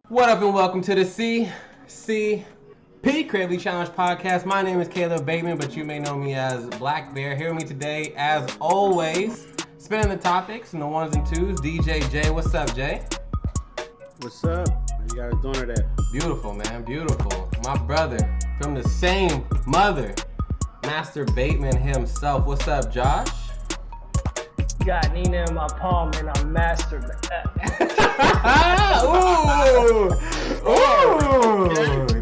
What up and welcome to the CCP Creatively Challenged Podcast. My name is Caleb Bateman, but you may know me as Black Bear. Here with me today, as always, spinning the topics and the ones and twos, DJ J. What's up, Jay? What's up? How you guys doing today? Beautiful, man, beautiful. My brother from the same mother, Master Bateman himself. What's up, Josh? Got Nina in my palm and I'm masturbating. Ooh,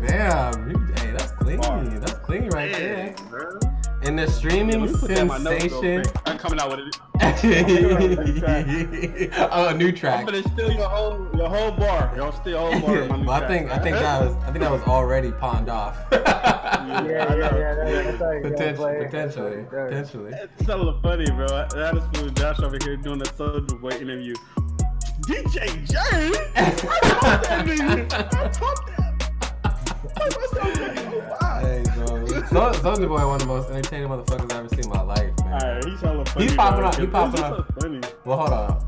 damn. Hey, that's clean. That's clean right there. In the streaming sensation. I'm coming out with it. Oh, a new track. I'm gonna steal your whole bar. Y'all steal your whole bar. Yeah, well, I think that was already pawned off. Potentially. It's hella funny, bro. That is fool Josh over here doing a Soulja Boy interview. DJ J. I caught that. Hey, bro. Soulja Boy, one of the most entertaining motherfuckers I've ever seen in my life, man. Alright, he's hella funny. He's popping up. So funny. Well, hold on.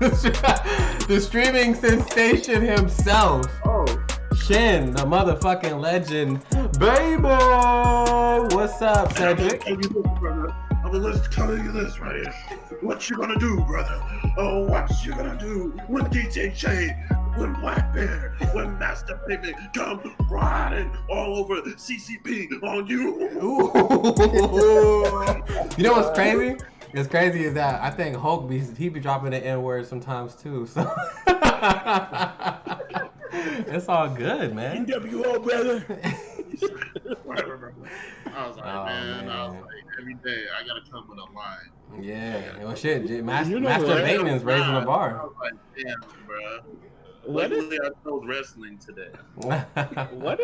The streaming sensation himself. Oh. Shin, the motherfucking legend. Baby! What's up, Cedric? I'm gonna tell you this right here. What you gonna do, brother? Oh, what you gonna do when DJ J, when Black Bear, when Master Baby come riding all over CCP on you? Ooh. You know what's crazy? What's crazy is that I think Hulk he be dropping the N-word sometimes too. So it's all good, man. NWO, brother. I was like, man, every day I gotta come with a line. Yeah, well, shit, Master what? Bateman's raising the bar. I was like, damn, bro. What if I chose wrestling today? What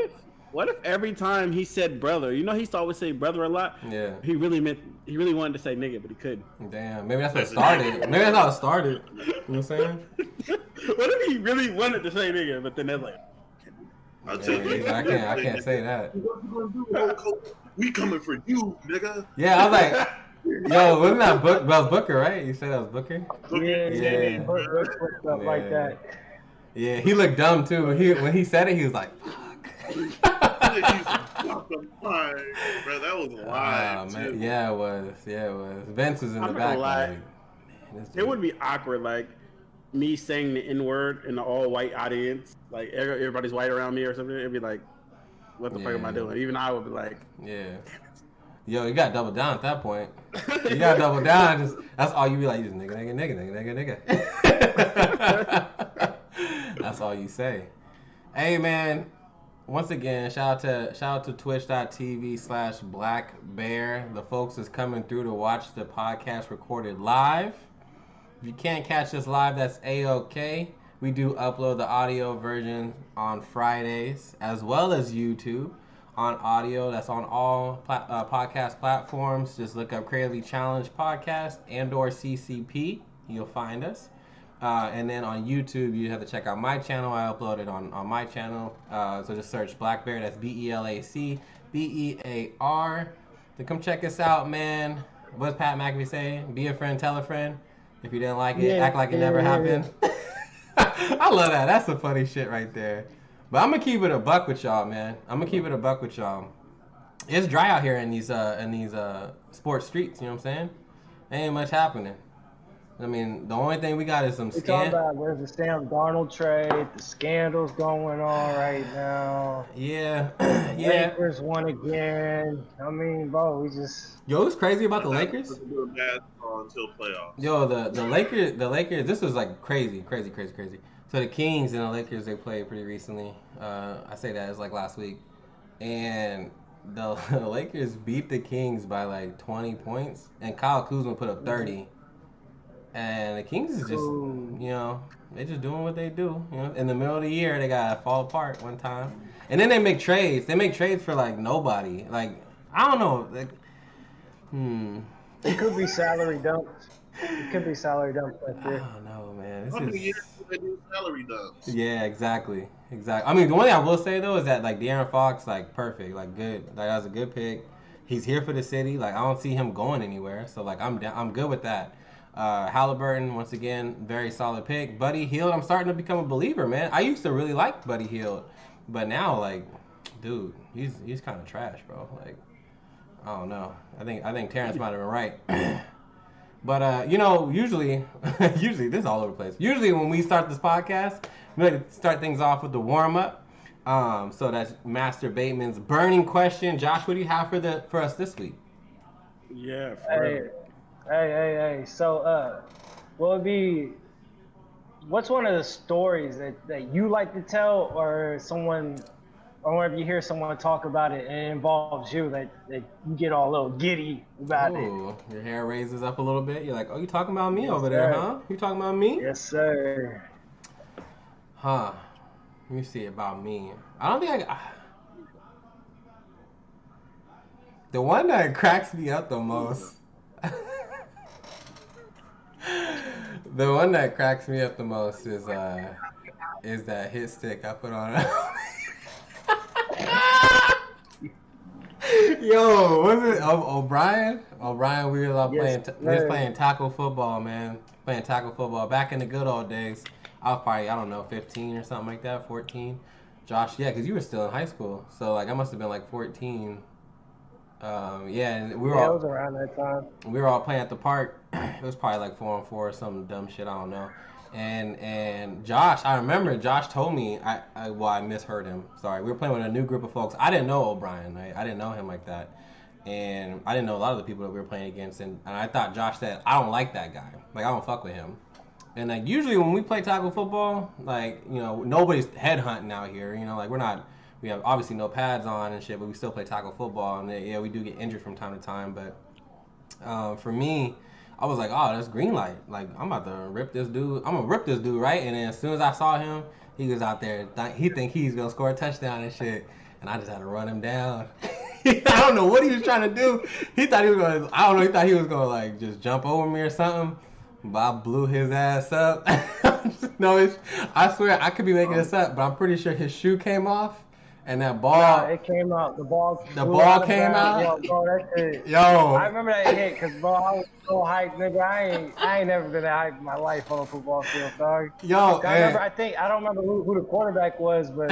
if every time he said brother, he used to always say brother a lot. Yeah. He really wanted to say nigga, but he couldn't. Damn, maybe that's what started. Maybe that's how it started. You know what I'm saying? What if he really wanted to say nigga, but then they're like, I'll tell you. I can't say that. What you gonna do, Hulk? We coming for you, nigga. Yeah, I was like, yo, wasn't that that was Booker, right? You said that was Booker? Yeah. Stuff like that. Yeah, he looked dumb too. When he said it, he was like, fuck. Bro, that was live, man. Yeah, it was. Vince was in the back. Like, it would be awkward, like me saying the N-word in the all-white audience, like everybody's white around me or something. It'd be like, what the fuck am I doing? Even I would be like, yeah. Yo, you got to double down at that point. You got to double down. That's all you be like, you just nigga. That's all you say. Hey, man. Once again, shout out to twitch.tv/blackbear. The folks is coming through to watch the podcast recorded live. If you can't catch us live, that's A-OK. We do upload the audio version on Fridays, as well as YouTube on audio. That's on all podcast platforms. Just look up Creatively Challenged Podcast and/or CCP. You'll find us. And then on YouTube, you have to check out my channel. I upload it on my channel. So just search Black Bear. That's BELACBEAR. So come check us out, man. What's Pat McAfee saying? Be a friend, tell a friend. If you didn't like it, act like it never happened. I love that. That's some funny shit right there. But I'm gonna keep it a buck with y'all, man. It's dry out here in these sports streets. You know what I'm saying? Ain't much happening. I mean, the only thing we got is some We're talking about where's the Sam Darnold trade, the scandals going on right now. Yeah. Lakers won again. I mean, bro, we just... Yo, what's crazy about the Lakers? Until playoffs. Yo, the Lakers, this was like crazy. So the Kings and the Lakers, they played pretty recently. I say that, it's like last week. And the Lakers beat the Kings by like 20 points. And Kyle Kuzma put up 30. And the Kings is just, they just doing what they do. In the middle of the year, they got to fall apart one time. And then they make trades. They make trades for, like, nobody. Like, I don't know. Like, It could be salary dumps. Like this. I don't know, man. How many years do they do salary dumps? Yeah, exactly. I mean, the one thing I will say, though, is that, like, De'Aaron Fox, like, perfect. Like, good. Like, that was a good pick. He's here for the city. Like, I don't see him going anywhere. So, like, I'm good with that. Halliburton, once again, very solid pick. Buddy Hield, I'm starting to become a believer, man. I used to really like Buddy Hield, but now, like, dude, he's kind of trash, bro. Like, I don't know. I think Terrence might have been right. But usually this is all over the place. Usually when we start this podcast, we like to start things off with the warm up. So that's Master Bateman's burning question. Josh, what do you have for us this week? Yeah. Hey. So, what's one of the stories that you like to tell, or whenever you hear someone talk about it and it involves you, that you get all a little giddy about it? Your hair raises up a little bit. You're like, oh, you talking about me over sir. there, huh? You talking about me? Yes, sir. Huh. Let me see about me. I don't think the one that cracks me up the most. The one that cracks me up the most is that hit stick I put on. Yo, was it O'Brien? O'Brien, we were playing tackle football, man. Playing tackle football back in the good old days. I was probably, I don't know, 15 or something like that, 14. Josh, yeah, because you were still in high school, so like I must have been like 14. And we were all, it was around that time. We were all playing at the park. It was probably like 4-on-4 or some dumb shit, I don't know. And Josh, I remember Josh told me, I misheard him. Sorry, we were playing with a new group of folks. I didn't know O'Brien. I didn't know him like that. And I didn't know a lot of the people that we were playing against. And I thought Josh said, I don't like that guy. Like, I don't fuck with him. And like usually when we play tackle football, like, nobody's headhunting out here. Like we have obviously no pads on and shit, but we still play tackle football. And yeah, we do get injured from time to time. But for me, I was like, oh, that's green light. Like, I'm about to rip this dude. I'm gonna rip this dude, right? And then as soon as I saw him, he was out there. He think he's gonna score a touchdown and shit. And I just had to run him down. I don't know what he was trying to do. He thought he was gonna. I don't know. He thought he was gonna like just jump over me or something. But I blew his ass up. No, I swear I could be making this up, but I'm pretty sure his shoe came off. And that ball, nah, it came out. The ball came out. Yo, bro, that shit. Yo, I remember that hit, cause bro, I was so hyped, nigga. I ain't never been that hyped in my life on a football field, dog. Yo, I don't remember who the quarterback was, but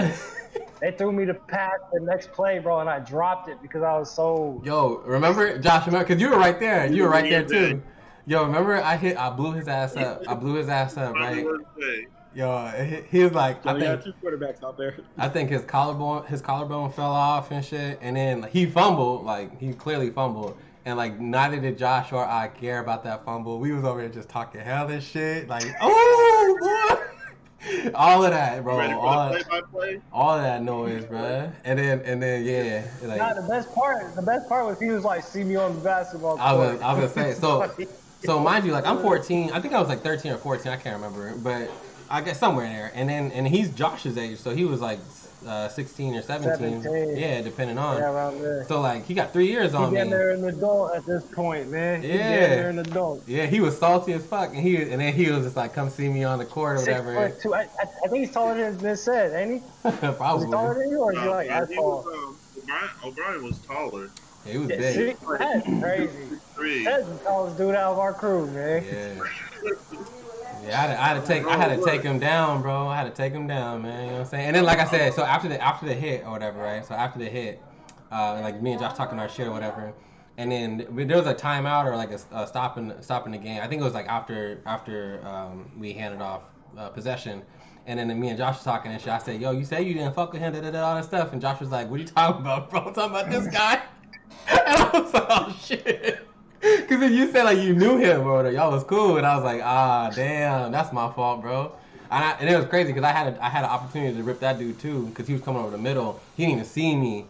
they threw me the pass the next play, bro, and I dropped it because I was so. Yo, remember, Josh? Because you were right there. You were right there too. Yo, remember I blew his ass up. Right? Yo, he was like, I think two quarterbacks out there. I think his collarbone fell off and shit, and then he fumbled. Like, he clearly fumbled, and like neither did Josh or I care about that fumble. We was over there just talking hell and shit. Like, oh boy, all of that, bro. All of that noise, bro. And then yeah. Like, nah, the best part was he was like, see me on the basketball court. I was gonna say so mind you, like I'm 14. I think I was like 13 or 14. I can't remember, but. I guess somewhere in there, and he's Josh's age, so he was like 16 or 17. Yeah, depending on. Yeah, around there. So like he got 3 years on me. He's there an adult at this point, man. Yeah, he's there an adult. Yeah, he was salty as fuck, and then he was just like, "Come see me on the court or whatever." 6'2". I think he's taller than said, ain't he? Probably. Is he taller than you, or is he like as tall? O'Brien was taller. Yeah, he was big. That's crazy. That's the tallest dude out of our crew, man. Yeah. Yeah, I had to take him down, bro. I had to take him down, man. You know what I'm saying? And then, like I said, so after the hit or whatever, right? So after the hit, like me and Josh talking our shit or whatever, and then there was a timeout or like a stopping the game. I think it was like after we handed off possession, and then me and Josh was talking and shit. I said, "Yo, you say you didn't fuck with him, all that stuff," and Josh was like, "What are you talking about, bro? I'm talking about this guy." And I was like, "Oh shit." Cause then you said like you knew him or y'all was cool, and I was like, damn, that's my fault, bro. And it was crazy because I had an opportunity to rip that dude too, because he was coming over the middle. He didn't even see me.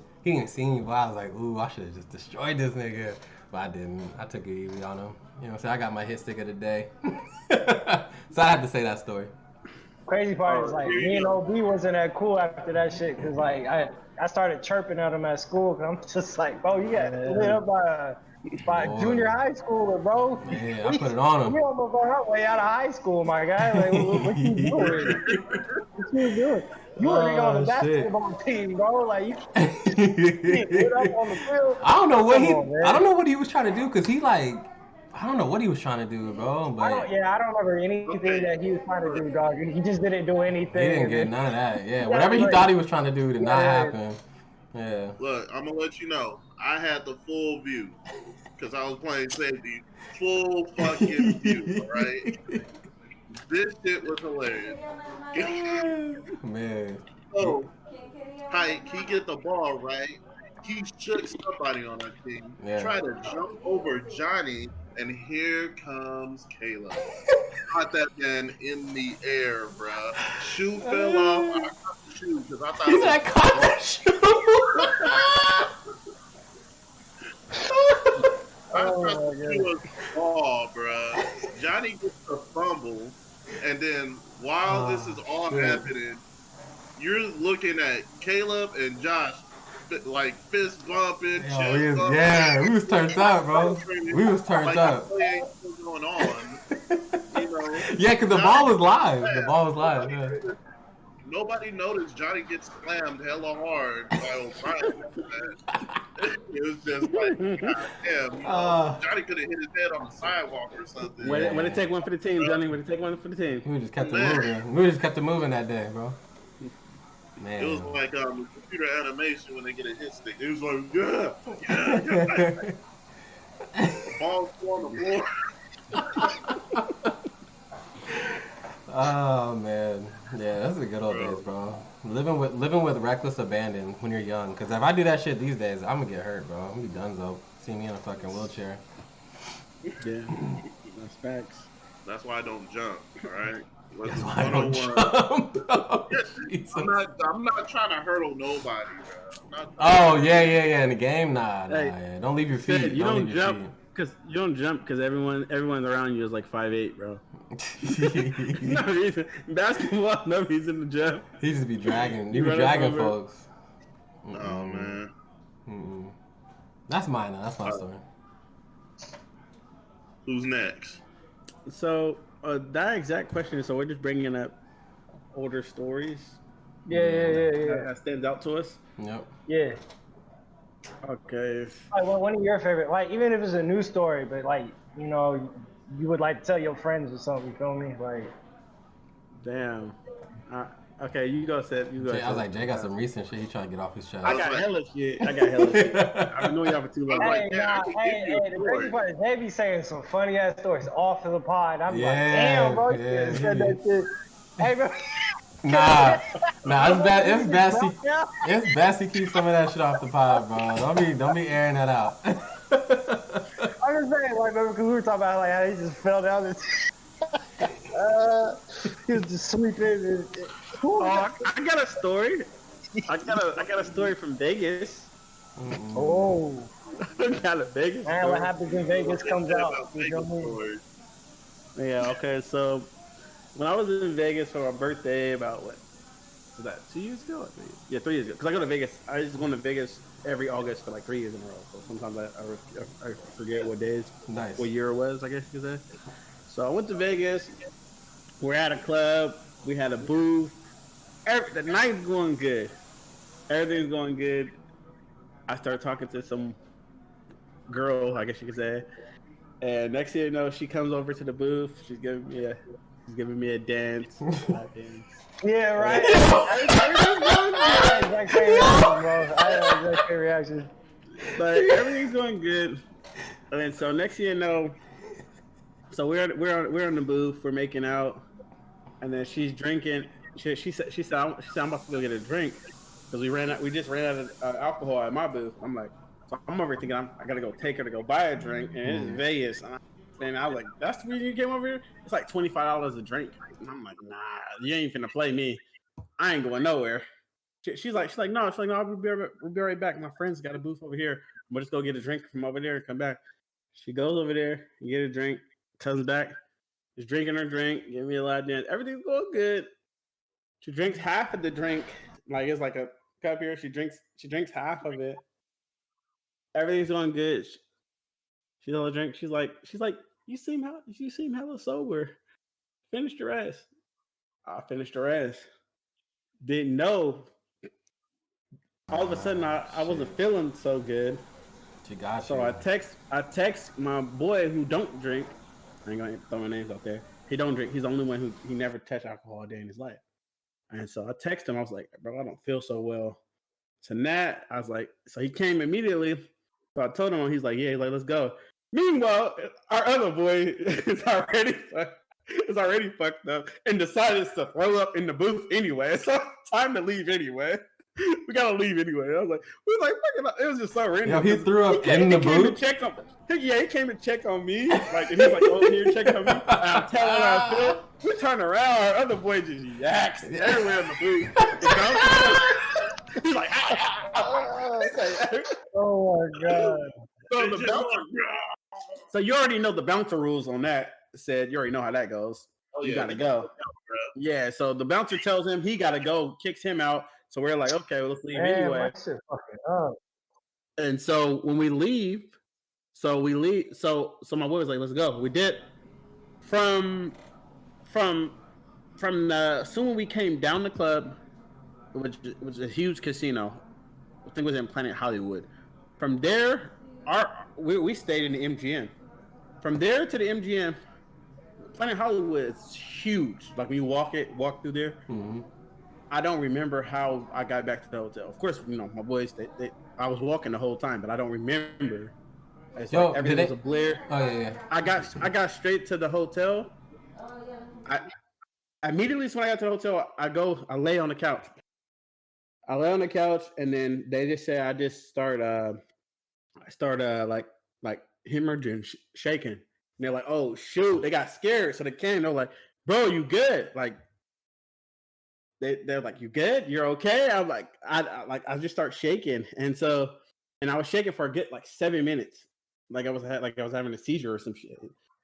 But I was like, ooh, I should have just destroyed this nigga. But I didn't. I took it easy on him. You know what I'm saying? I got my hit stick of the day. So I had to say that story. Crazy part is like me and OB wasn't that cool after that shit, because like I started chirping at him at school, because I'm just like, bro, you got lit up by junior high schooler, bro. Yeah, I put it on him. We almost on our way out of high school, my guy. Like, what you doing? What you doing? You were on the basketball team, bro. Like, you can't get up on the field. I don't know what he was trying to do, because he like, I don't know what he was trying to do, bro, I but don't remember anything that he was trying to do, dog. He just didn't do anything. he didn't and get then- none of that. Yeah, Yeah, whatever he like- thought he was trying to do did not Yeah. happen. Yeah. Look, I'm gonna let you know. I had the full view because I was playing safety. Full fucking view. All right. This shit was hilarious. Man. So, he get the ball right. He shook somebody on that team. Yeah. Try to jump over Johnny, and here comes Caleb. Caught that man in the air, bruh. Shoe fell off. I caught the shoe because I thought He's like, caught the shoe. I thought the shoe was ball, bruh. Johnny gets the fumble, and then while this is all happening, you're looking at Caleb and Josh like fist bumping, chest bumping. We was turned up, bro. We was turned up. What's going on? You know, Yeah, because the ball was live. The ball was live. Yeah. Nobody noticed Johnny gets slammed hella hard by O'Brien. It was just like, God damn, you know, Johnny could have hit his head on the sidewalk or something. Way to take one for the team, Johnny. Way to take one for the team. We just kept it moving. We just kept it moving that day, bro. Man. It was like computer animation when they get a hit stick. It was like, yeah. The ball's on the floor. Oh man, yeah, that's the good old days, bro. Living with reckless abandon when you're young. Cause if I do that shit these days, I'm gonna get hurt, bro. I'm gonna be donezo. See me in a fucking wheelchair. Yeah, that's facts. That's why I don't jump. All right. That's why I don't jump. Oh, I'm not trying to hurdle nobody, bro. Oh yeah. In the game, nah. Yeah. Don't leave your feet. You don't jump because everyone around you is like 5'8", bro. No reason. Basketball, no reason to jump. He just be dragging. You be dragging folks. Oh man. That's mine. That's my story. Who's next? So that exact question. So we're just bringing up older stories. Yeah. That stands out to us. Yep. Yeah. Okay. Like, one of your favorite, like, even if it's a new story, but like, you know, you would like to tell your friends or something. You feel me? Like, damn. Okay, you go, Seth. You go. I was like, Jay got some recent shit he trying to get off his chest. I got hella shit. I've been knowing y'all for too long. hey, the crazy part is they be saying some funny ass stories off of the pod. I'm like, damn, bro, you said that shit. Hey, bro. Nah, it's best to keep some of that shit off the pod, bro. Don't be airing that out. I'm just saying, like, because we were talking about like how he just fell down and he was just sweeping. I got a story. I got a story from Vegas. Oh, I got a Vegas. Man, story. what happens in Vegas comes out. You know what I mean? Yeah. Okay. So when I was in Vegas for my birthday, about what was that? 2 years ago? 3 years? Yeah, 3 years ago. Because I go to Vegas. I just go to Vegas every August for like 3 years in a row. So sometimes I forget what days, what year it was. I guess you could say. So I went to Vegas. We're at a club. We had a booth. The night's going good. Everything's going good. I started talking to some girl, I guess you could say. And next thing you know, she comes over to the booth. She's giving me a dance. Yeah, right. Everything's going good. Exact same reaction, bro. I had exact same reaction. But everything's going good. And so next thing you know, so we're in the booth. We're making out, and then she's drinking. She said I'm about to go get a drink because we just ran out of alcohol at my booth. I'm like, so I'm over here thinking I gotta go take her to go buy a drink, and it's Vegas. And I was like, that's the reason you came over here? It's like $25 a drink. And I'm like, nah, you ain't finna play me. I ain't going nowhere. She's like, no, we'll be right back. My friend's got a booth over here. We'll just go get a drink from over there and come back. She goes over there, get a drink, comes back, is drinking her drink, give me a lot of dance. Everything's going good. She drinks half of the drink, like it's like a cup here. She drinks half of it. Everything's going good. She's all drink. She's like, you seem hella sober. Finished your ass. I finished her ass. Didn't know. All of a sudden, I wasn't feeling so good. She got So you. I text my boy who don't drink. I ain't gonna throw my names out there. He don't drink. He's the only one who he never touched alcohol a day in his life. And so I text him. I was like, bro, I don't feel so well. So Nat, I was like, so he came immediately. So I told him, he's like, yeah, he's like, let's go. Meanwhile, our other boy is already fucked up and decided to throw up in the booth anyway. So time to leave anyway. We gotta leave anyway. I was like, it was just so random. Yo, he threw up in the booth. He came to check on me. Like, and he was like, oh, here, check on me. And I'm telling him how I feel. We turn around, our other boy just yaks everywhere in the booth. He's like, oh my god. So you already know the bouncer rules on that. Said you already know how that goes. Oh, You yeah, gotta go. Yeah, so the bouncer tells him he gotta go, kicks him out. So we're like, okay, well, let's leave anyway. My shit fucking up. And so when we leave, so my boy was like, let's go. We did from the soon when we came down the club, which was a huge casino. I think it was in Planet Hollywood. From there, we stayed in the MGM. From there to the MGM, Planet Hollywood is huge. Like when you walk through there. Mm-hmm. I don't remember how I got back to the hotel. Of course, you know, my boys, I was walking the whole time, but I don't remember. It's like everything was a blur. Oh, yeah. I got straight to the hotel. I immediately when I got to the hotel, I lay on the couch. I lay on the couch, and then they just say I just start like hemorrhaging, shaking. And they're like, "Oh shoot!" They got scared, so they came. They're like, "Bro, you good?" Like they're like, "You good? You're okay?" I'm like, I just start shaking, and I was shaking for a good like 7 minutes, like I was having a seizure or some shit.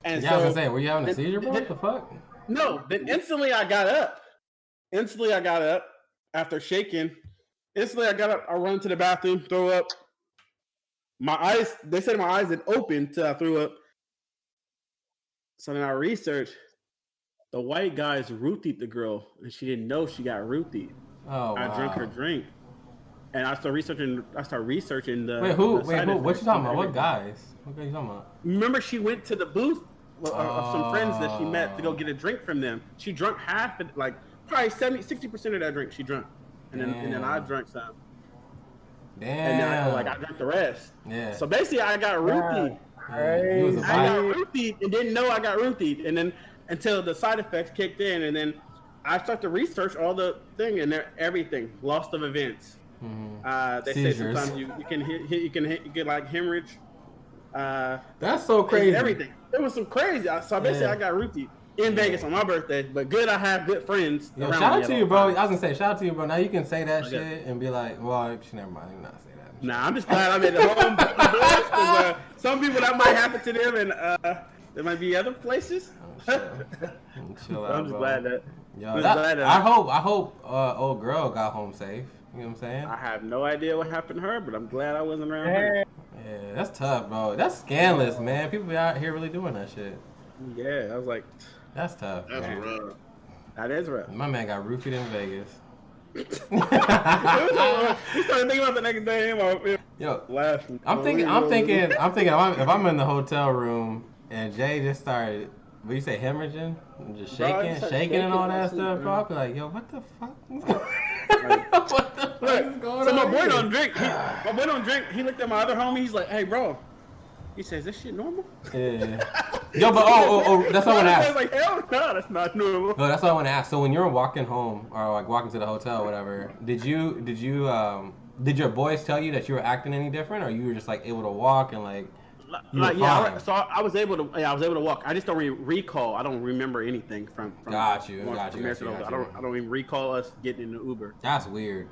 And yeah, I was gonna say, were you having a seizure, bro? What the fuck? No, then instantly I got up. After shaking. Instantly I got up. I run to the bathroom, throw up. They said my eyes had opened till I threw up. So then I researched. The white guys rootied the girl, and she didn't know she got rootied. Oh, wow. I drank her drink, and I started researching the. Wait, who? What you talking about? What guys? What guys you talking about? Remember, she went to the booth of some friends that she met to go get a drink from them. She drank half, like probably 60% of that drink she drank, and then I drank some. Damn. And then I drank the rest. Yeah. So basically, I got rootied. Yeah, I got rootied and didn't know I got rootied, and then until the side effects kicked in, and then I started to research all the thing and everything, loss of events. Mm-hmm. They say sometimes you can get like hemorrhage. That's so crazy. Everything. It was some crazy. So basically, I got rootied in Vegas on my birthday. But good, I have good friends. Yo, shout out to you, bro. I was gonna say, shout out to you, bro. Now you can say that shit and be like, well, never mind. You not say that. Nah, I'm just glad I'm at the home. Because some people that might happen to them, and there might be other places. Chill out, I'm just glad that. Yo, I hope old girl got home safe. You know what I'm saying? I have no idea what happened to her, but I'm glad I wasn't around her. Yeah, that's tough, bro. That's scandalous, man. People out here really doing that shit. Yeah, I was like, that's tough. That's man. rough. That is rough. My man got roofied in Vegas. You started thinking about the next day. Yo, laughing. I'm thinking. If I'm in the hotel room and Jay just started, what you say, hemorrhaging, and just shaking and all that stuff, bro, I'll be like, yo, what the fuck? What the fuck is going on? So my boy don't drink. He looked at my other homie. He's like, hey, bro. He says, this shit normal? Yeah. Yo, but that's what I want to ask. I was like, hell no, that's not normal. No, that's what I want to ask. So when you were walking home or like walking to the hotel or whatever, did your boys tell you that you were acting any different, or you were just like able to walk and like? So I was able to walk. I just don't recall. I don't remember anything from. Got you. I don't even recall us getting in the Uber. That's weird.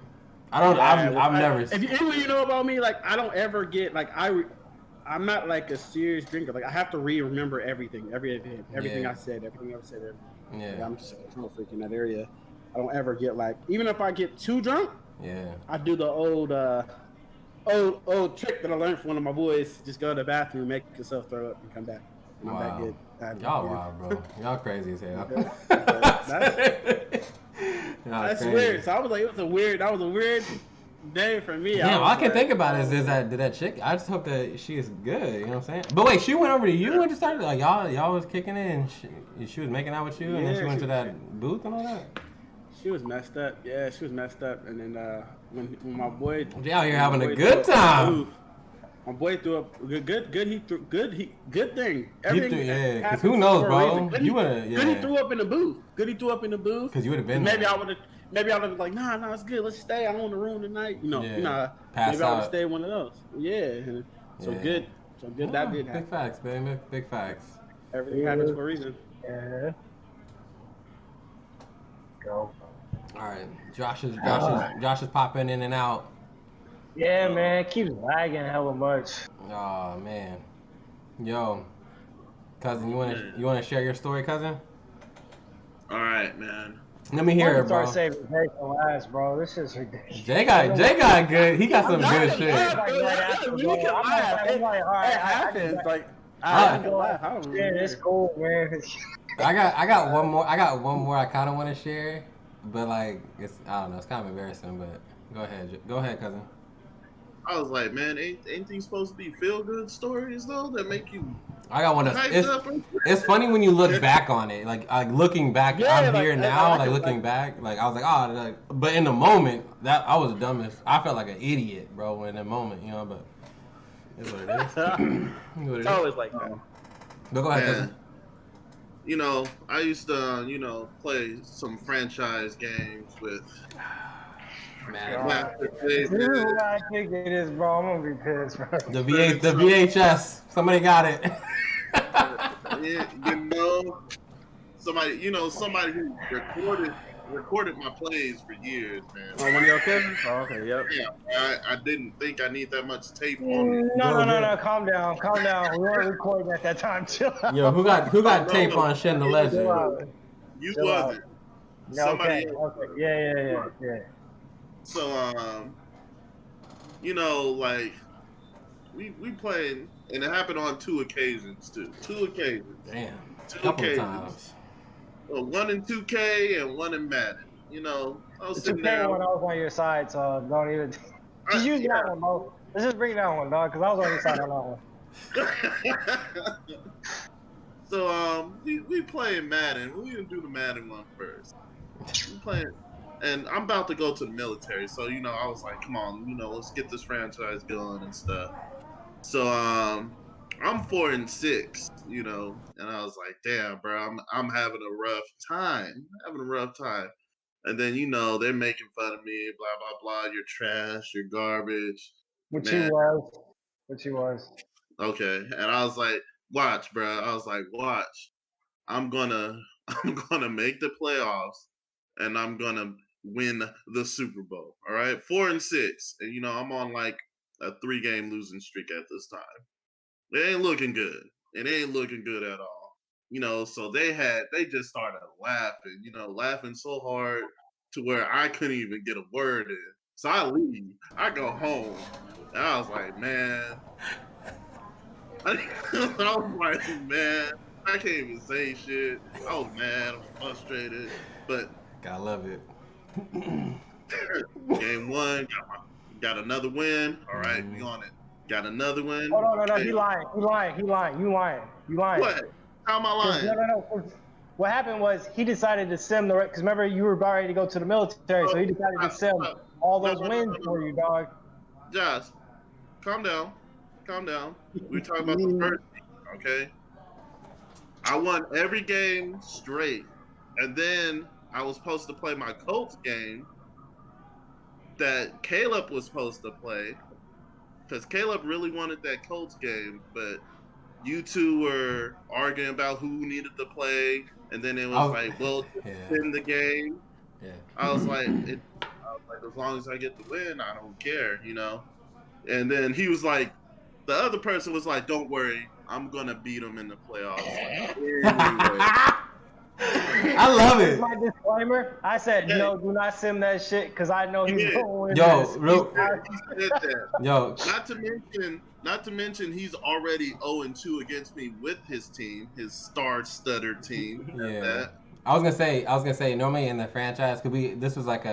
I've never. If you know about me, like I don't ever get like I'm not like a serious drinker. Like I have to remember everything, everything I said, everything I've said. Yeah. Like, I'm just a control freak in that area. I don't ever get like, even if I get too drunk. Yeah. I do the old trick that I learned from one of my boys. Just go to the bathroom, make yourself throw up, and come back. And I'm back good. Y'all wild, bro. Y'all crazy as hell. That's weird. So I was like, that was a weird day for me. Damn, all I can like, think about is that chick. I just hope that she is good. You know what I'm saying? But wait, she went over to you and just started like y'all was kicking it, and she was making out with you, and then she went to that booth and all that. She was messed up. Yeah, she was messed up. And then when my boy, They out here when my having a boy good threw up time. the booth, my boy threw up good. He threw good thing. He Everything threw, yeah, because happens who knows, for a bro? reason. Good, You would, good. He yeah, threw up in the booth. Good. He threw up in the booth. because you would have been Maybe there. I would have. Maybe I would have been like, nah, it's good. Let's stay. I don't want to ruin the night. Yeah, pass Maybe I would have out. stayed one of those. Yeah. So Yeah. good. So good. That Oh, did big happen. facts, baby. Big facts. Everything happens for a reason. Yeah. Go. All right, Josh is popping in and out. Yeah, man, it keeps lagging hella much. Oh man, yo, cousin, you Man. wanna share your story, cousin? All right, man. Let me hear it, Start bro. saving Jay for last, bro. This is ridiculous. Jay got good. He got some good shit. We can laugh. It happens. Like I can laugh. I don't Yeah, it's cool, man. I got one more. I got one more. I kind of want to share, but like it's I don't know. It's kind of embarrassing. But go ahead, cousin. I was like, man, ain't these supposed to be feel good stories though that make you I got one. hyped up? It's funny when you look back on it. Like looking back, Yeah, I'm like, here now. Like looking back, like I was like, oh, like, but in the moment, that I was the dumbest. I felt like an idiot, bro, in the moment, you know. But it's what it is. It's what it It's is. always like that. But go ahead, Man, cousin. you know, I used to, play some franchise games with Man, Master This is David. what I think it is, bro. I'm gonna be pissed, bro. the VHS. Somebody got it. Yeah, somebody who recorded my plays for years, man. Oh, one of your cousins? Oh, okay, yep. Yeah, I didn't think I need that much tape on me. No. Calm down. We weren't recording at that time. Chill out. Yo, who got tape no. on Shen the Chill Legend? out. You Chill out. wasn't. Yeah, Somebody okay. Yeah. So like we played, and it happened on 2 occasions too. 2 occasions. Damn, Two couple of occasions. times. Well, one in 2K and one in Madden. I was It's sitting okay there. when I was on your side, so don't even. Just use that one, bro. Let's just bring that one, dog, because I was on your side on that one. So we playing Madden. We're gonna do the Madden one first. We playing, and I'm about to go to the military, so I was like, come on, let's get this franchise going and stuff. So I'm 4-6, and I was like, damn, bro, I'm having a rough time. And then they're making fun of me, blah blah blah. You're trash. You're garbage. Which Man. he was. Okay, and I was like, watch, bro. I was like, watch. I'm gonna make the playoffs, and I'm gonna win the Super Bowl. All right, 4-6, and I'm on like a 3-game losing streak at this time. It ain't looking good. It ain't looking good at all. So they just started laughing so hard to where I couldn't even get a word in. So I leave. I go home. And I was like, man. I was like, man, I can't even say shit. I was mad. I was frustrated. But Gotta love it. game 1, got another win. All right, we on it. Got another win. Oh, no, he lying. You lying. What? How am I lying? No. What happened was he decided to sim because remember you were about ready to go to the military, so he decided to sim all those wins for you, dog. Josh, calm down. We're talking about the first game, okay? I won every game straight, and then I was supposed to play my Colts game that Caleb was supposed to play, because Caleb really wanted that Colts game, but you two were arguing about who needed to play, and then it was like, well, in the game. Yeah. I was like, as long as I get the win, I don't care, And then he was like, the other person was like, don't worry, I'm gonna beat him in the playoffs. Anyway. I love it. My disclaimer. I said, no, do not sim that shit because I know he's going to win. Yo, this. He said that. Yo. Not to mention, he's already 0-2 against me with his team, his star-studded team. Yeah. I was gonna say. Normally in the franchise, cause this was like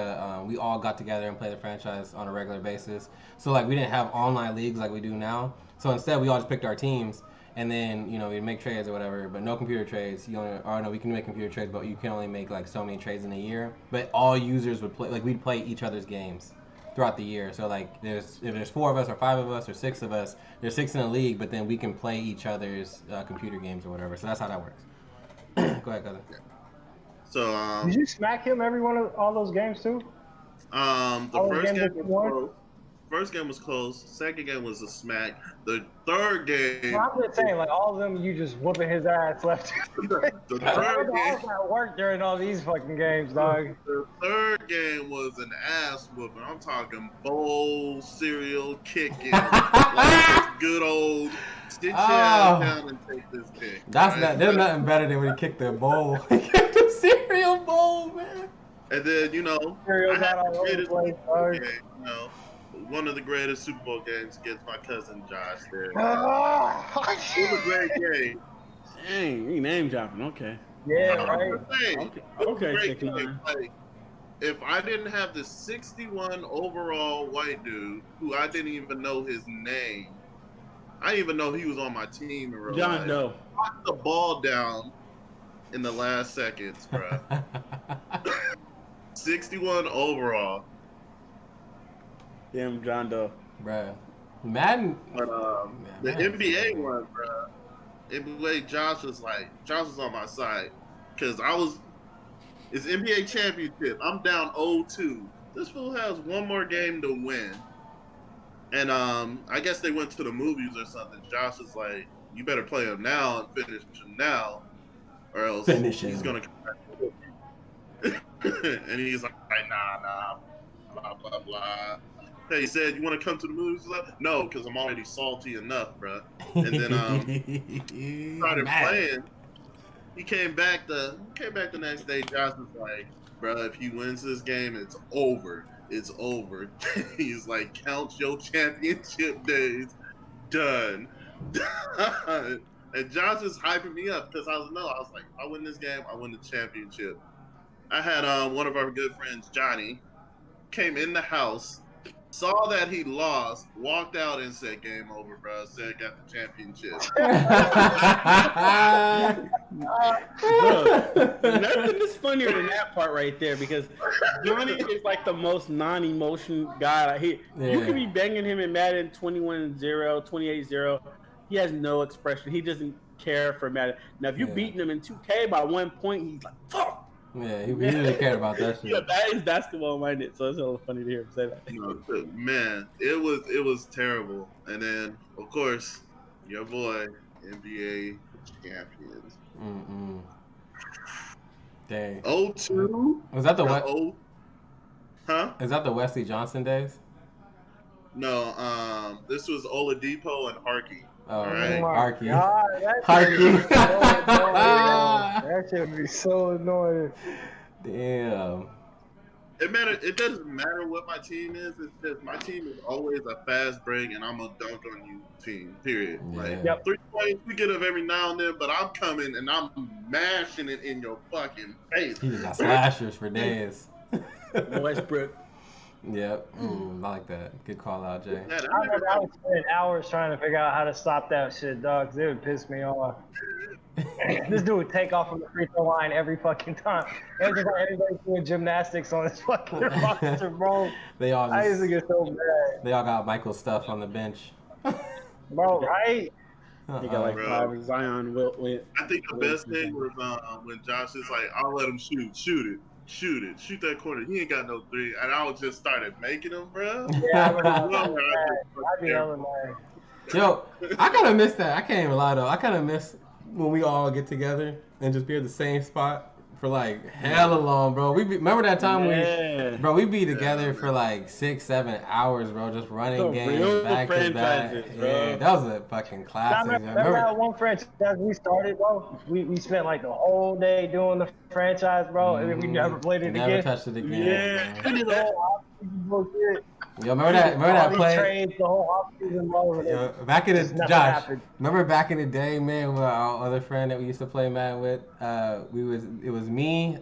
we all got together and played the franchise on a regular basis. So like we didn't have online leagues like we do now. So instead, we all just picked our teams, and then we make trades or whatever. But no computer trades. We can make computer trades, but you can only make like so many trades in a year. But all users would play, like we'd play each other's games throughout the year. So like if there's 4 of us or 5 of us or 6 of us, there's 6 in a league, but then we can play each other's computer games or whatever. So that's how that works. Go ahead, cousin. So Did you smack him every one of all those games too? The first game was close. Second game was a smack. The third game. Well, I'm just saying, like all of them, you just whooping his ass left. the third game. At work during all these fucking games, dog. The third game was an ass whooping. I'm talking bowl, cereal, kicking, like good old. Sit your ass down and take this kick. There's nothing better than when you kick the bowl. The cereal bowl, man. And then Cereal's I had out the all over the greatest place, Super Bowl dog. game, one of the greatest Super Bowl games against my cousin Josh. There, it was a great game. Dang, you name dropping. Okay. Yeah, I'm right. just saying, Okay. it was a Okay, great Chicken game. Man. Like, if I didn't have the 61 overall white dude who I didn't even know his name, I didn't even know he was on my team in real John life. Doe. Knocked the ball down in the last seconds, bro. 61 overall. Damn, John Doe. Bruh. Madden. But the Madden's NBA amazing. one, bro. NBA, Josh was on my side because it's NBA championship. I'm down 0-2. This fool has one more game to win, and I guess they went to the movies or something. Josh is like, "You better play him now and finish him now, or else he's gonna come back." And he's like, "Nah, blah blah blah." Hey, he said, "You want to come to the movies?" Like, no, because I'm already salty enough, bro. And then started playing. He came back the next day. Josh was like, "Bro, if he wins this game, it's over. It's over." He's like, "Count your championship days. Done." And Josh is hyping me up because I was like, if I win this game, I win the championship. I had one of our good friends, Johnny, came in the house, saw that he lost, walked out and said, "Game over, bro." Said, "Got the championship." Nothing is funnier than that part right there because Johnny is like the most non-emotion guy. You could be banging him in Madden 21-0, 28-0. He has no expression. He doesn't care for Madden. Now, if you're beating him in 2K by 1 point, he's like, "Fuck." Yeah, he really cared about that shit. Yeah, that is basketball minded, so it's a little funny to hear him say that. Man, it was terrible. And then, of course, your boy, NBA champions. Dang. 0-2. Was that the Huh? Is that the Wesley Johnson days? No, this was Oladipo and Harkey. Oh, All right. Harkey. God, Harkey. that shit would be so annoying. Damn. It doesn't matter what my team is. It's just my team is always a fast break, and I'm a dunk on you team. Period. Yeah. Like 3 points we get of every now and then, but I'm coming and I'm mashing it in your fucking face. He just got slashers for days. Westbrook. Yep. I like that. Good call out, Jay. I remember I was spending hours trying to figure out how to stop that shit, dog, 'cause it would piss me off. This dude would take off from the free throw line every fucking time. It was just like everybody doing gymnastics on his fucking roster, bro. I used to get so mad. They all got Michael stuff on the bench. Bro, right? He got like Bro. 5 Zion went. I think the best thing was when Josh is like, "I'll let him shoot that corner. He ain't got no 3," and I just started making them, bro. Yeah, I'd be hella mad. Yo, I kind of miss that. I can't even lie though. I kind of miss when we all get together and just be at the same spot for like hella long, bro. Remember that time we'd be together for like 6-7 hours, bro, just running games back to back. Yeah, that was a fucking classic. Remember that one franchise we started, bro? We spent like the whole day doing the franchise, bro, and then we never played it again. Never touched it again. Yeah. bullshit. Yo, remember that All play? these trades, the whole offseason, bro. Yo, back in Just the nothing Josh, happened. remember back in the day, man, with our other friend that we used to play Madden with. It was me,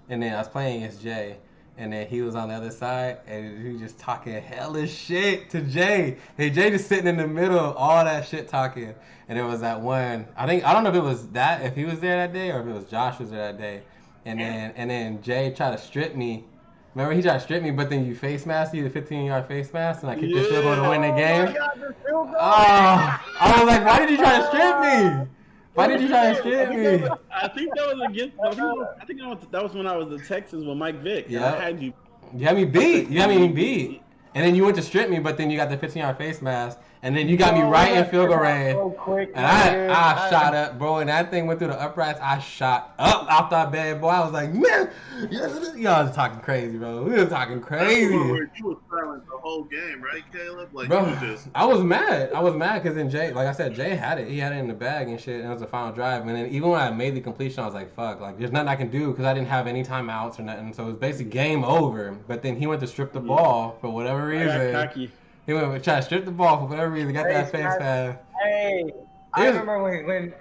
and then I was playing against Jay, and then he was on the other side, and he was just talking hella shit to Jay. Hey, Jay just sitting in the middle of all that shit talking, and it was that one. I don't know if it was that if he was there that day or if it was Josh was there that day, and then Jay tried to strip me. Remember, he tried to strip me, but then you face masked you, the 15-yard face mask, and I kicked the field goal to win the game. Oh my God, the field goal. Oh, I was like, why did you try to strip me? Why did you try to strip me? I think that was against. That was when I was the Texans with Mike Vick. Yeah. I had you. You had me beat. You had me beat. And then you went to strip me, but then you got the 15-yard face mask, and then you got me right in field goal range. So quick, And I shot up, bro, and that thing went through the uprights. I shot up out that bad, boy. I was like, man, y'all was talking crazy, bro. We was talking crazy. You were silent the whole game, right, Caleb? Like, Bro, you were just... I was mad. Because then Jay, like I said, Jay had it. He had it in the bag and shit, and it was the final drive. And then even when I made the completion, I was like, fuck, like there's nothing I can do because I didn't have any timeouts or nothing. So it was basically game over. But then he went to strip the ball for whatever reason. He went to try to strip the ball for whatever reason. Got that face pass. Hey, I remember when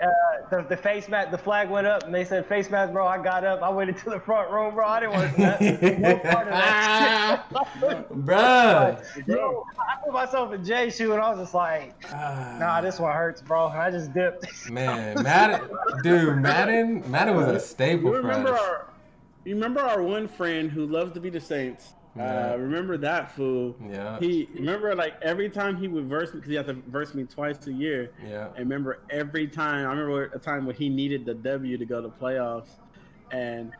the face mask, the flag went up, and they said face mask, bro. I got up, I went into the front room, bro. I didn't want to see no part of that shit. Bruh. Yo, I put myself in Jay's shoe, and I was just like, nah, this one hurts, bro. And I just dipped. Man, Madden was a staple for us. You remember our one friend who loves to be the Saints? Yeah. Remember that fool? Yeah. Remember like every time he would verse me, because he had to verse me twice a year. Yeah. And remember every time, I remember a time when he needed the W to go to playoffs, and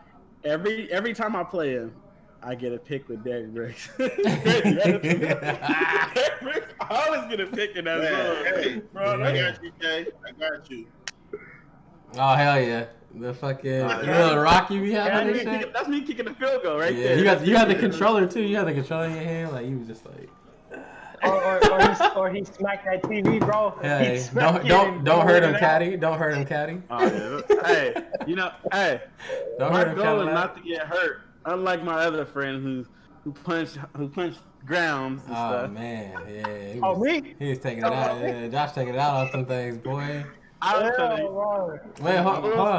every time I play him, I get a pick with Derrick Brooks. I always get a pick in that zone. Hey, bro, I got you, Jay. I got you. Oh hell yeah. The fucking little rocky we had. That's me kicking the field goal right there. You had the controller too. You had the controller in your hand, like you was just like. Or he smacked that TV, bro. Hey, don't hurt him, caddy. Don't hurt him, caddy. Oh, yeah. Hey, Don't my hurt him, goal is caddy. not to get hurt. Unlike my other friend who punched grounds and stuff. Oh man, yeah. Me? He was taking it out. Yeah, Josh taking it out on some things, boy. I'm a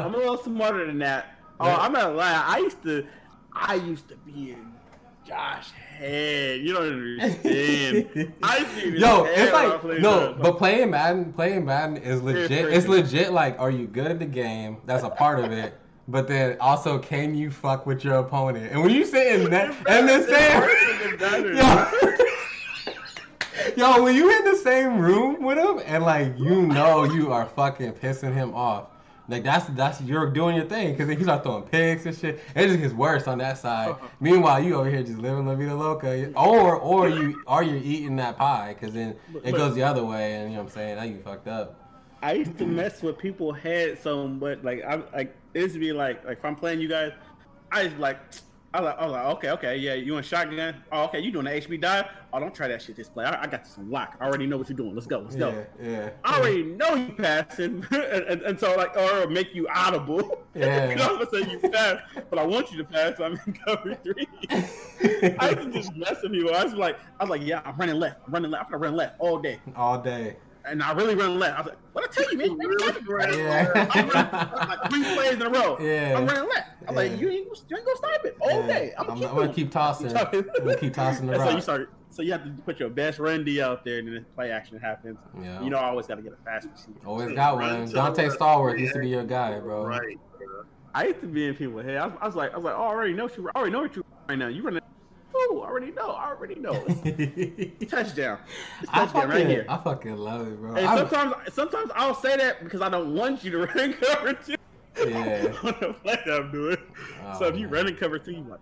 little smarter than that. Oh, I'm not lying. I used to be in Josh's head. You don't understand. I used to be in his head it's when I like played no, that. but playing Madden is legit. It's legit. Like, are you good at the game? That's a part of it. But then also, can you fuck with your opponent? And when you sit in that and then say, yo, when you in the same room with him and like you are fucking pissing him off, like that's you're doing your thing because then he start throwing picks and shit. It just gets worse on that side. Meanwhile, you over here just living la vida loca, or you're eating that pie because then it goes the other way and you know what I'm saying. Now you fucked up. I used to mess with people's heads so much. Like it used to be like if I'm playing you guys, I was like, okay, yeah, you want shotgun? Oh, okay, you doing the HB dive? Oh, don't try that shit this play. I got this on lock. I already know what you're doing. Let's go. Yeah. I already know you passing, and so like, or make you audible. Yeah. I'm gonna say you pass, but I want you to pass. So I'm in cover 3. I used to just mess with people. I was like, yeah, I'm running left. I'm gonna run left all day. And I really run left. I was like, what I tell you, man? I'm running like 3 plays in a row. Yeah. I'm running left. I'm like, you ain't gonna stop it all day. I'm gonna keep tossing. I'm gonna keep tossing the rock. So you have to put your best run D out there, and then play action happens. Yeah. You know, I always got to get a fast receiver. Always got one. Dante Stallworth used to be your guy, bro. Right. I used to be in people's head. I was like, oh, I already know what you're right now. You running. Oh, I already know. Touchdown. Touchdown right here. I fucking love it, bro. And sometimes I'll say that because I don't want you to run cover 2. Yeah. On the play I'm doing. So if you run in cover 2, you're like,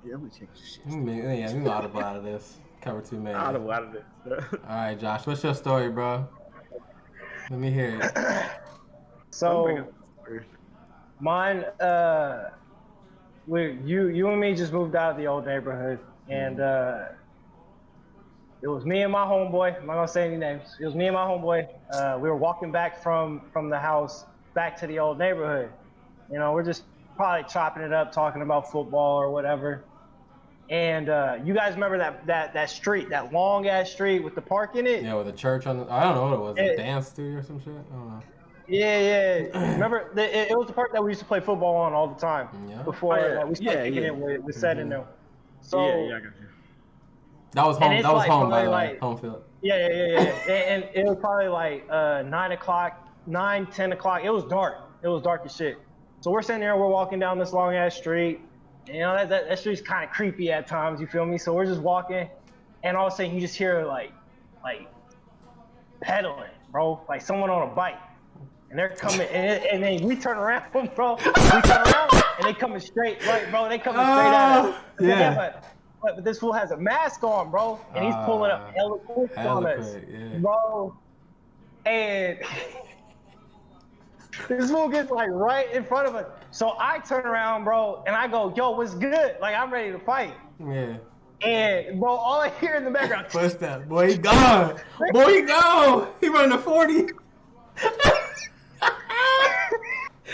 yeah, I'm gonna check this shit. Yeah, we audible out of this. Cover 2 man. Audible out of this. All right, Josh, what's your story, bro? Let me hear it. So, mine, you and me just moved out of the old neighborhood, and it was me and my homeboy. I'm not gonna say any names. It was me and my homeboy. We were walking back from the house back to the old neighborhood. You know, we're just probably chopping it up, talking about football or whatever. And you guys remember that street, that long ass street with the park in it? Yeah, with a church on the. I don't know what it was. A dance studio or some shit. I don't know. Yeah. Remember, it was the park that we used to play football on all the time. Yeah. Before we started kicking it with set in there. So I got you. That was home. That was like home, by the way. like, home field. Yeah. And it was probably like 9 o'clock, 10 o'clock. It was dark. It was dark as shit. So we're sitting there, we're walking down this long ass street. You know, that street's kind of creepy at times, you feel me? So we're just walking, and all of a sudden you just hear like pedaling, bro, like someone on a bike. And they're coming, and then we turn around, bro. We turn around, and they coming straight, right, bro? They coming straight at us. Yeah. But this fool has a mask on, bro, and he's pulling up hella quick on us, bro. And this fool gets like right in front of us. So I turn around, bro, and I go, "Yo, what's good?" Like I'm ready to fight. Yeah. And bro, all I hear in the background. Push that boy, he gone. Boy, he gone. He running a 40.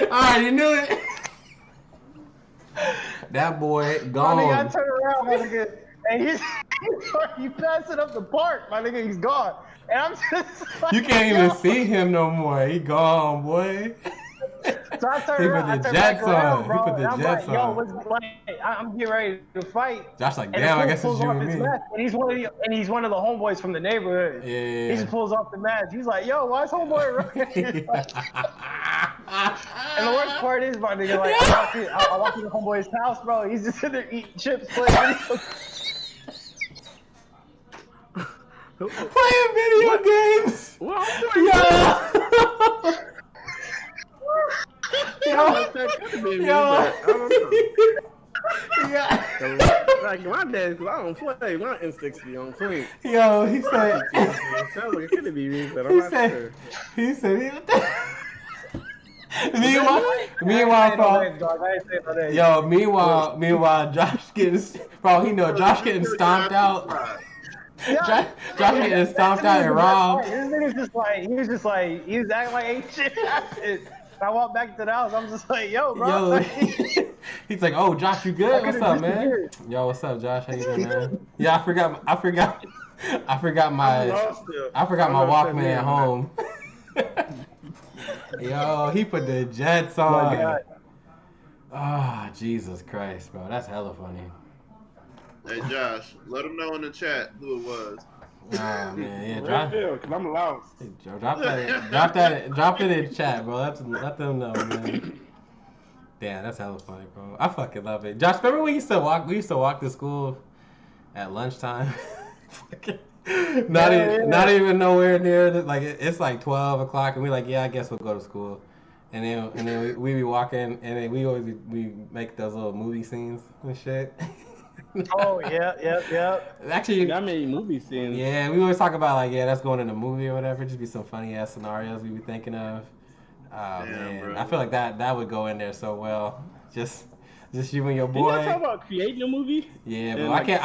Alright, you knew it. That boy gone. My nigga, I turn around, my nigga, and he's passing up the park, my nigga. He's gone, and I'm just like, you can't even see him no more. He gone, boy. So I turn around, I turn back around, bro, and I'm like, yo, what's like? I'm getting ready to fight. Josh like, damn, I guess it's you and me. Mask, and he's one of the homeboys from the neighborhood. Yeah. He just pulls off the mask. He's like, yo, why is homeboy running? And the worst part is, my nigga, like I walk in the homeboy's house, bro. He's just in there eating chips, playing video games. Well, Yeah. Like my dad, cause I don't play. My instincts be on clean. Yo, he said. It sounds like it could be me, but I'm not sure. He said. Meanwhile, Josh getting, bro, he know Josh getting stomped out. Josh getting stomped out and robbed. This nigga's just like, he was acting like ain't shit happened. I walked back to the house. I'm just like, yo, bro. He's like, oh, Josh, you good? What's up, man? Yo, what's up, Josh? How you doing, man? Yeah, I forgot my Walkman at home. Yo, he put the Jets on. Oh, Jesus Christ, bro. That's hella funny. Hey, Josh, let him know in the chat who it was. Oh, man. Yeah, because I'm lost. Drop it in chat, bro. Let them know, man. Damn, that's hella funny, bro. I fucking love it. Josh, remember we used to walk to school at lunchtime? Not even nowhere near like it's like 12 o'clock and we like, yeah, I guess we'll go to school. And then we be walking and then we make those little movie scenes and shit. Oh yeah. Actually, I made movie scenes. Yeah, we always talk about like, yeah, that's going in a movie or whatever. Just be some funny ass scenarios we be thinking of. Oh man, bro. I feel like that would go in there so well. Just you and your boy. Did you talk about creating a movie? Yeah, but I can't.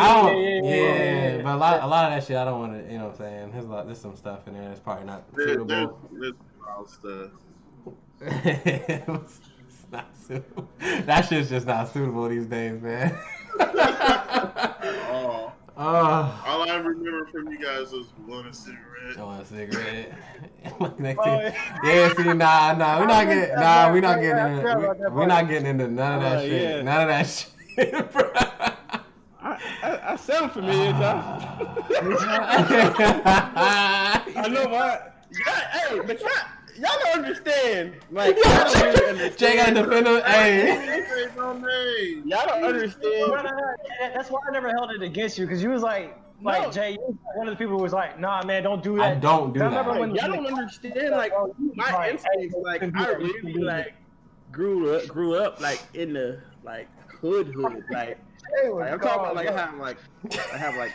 Yeah. But a lot of that shit, I don't want to. You know what I'm saying? There's some stuff in there that's probably not suitable. There's wild stuff. It's not suitable. That shit's just not suitable these days, man. All I remember from you guys was want a cigarette. I want a cigarette. Yeah, see, nah, we're not getting into none of that shit. Yeah. None of that shit, bro. I sound familiar, Josh. I know why. Hey, but y'all don't understand. Like, y'all don't really understand. Jay got to defend him. Hey. Y'all don't understand. No. That's why I never held it against you, because you was like Jay, you was one of the people who was like, nah, man, don't do that. I don't do that. Y'all don't understand. Like, my instincts, like, I really like grew up like in the like hood. Like I'm talking about like I have like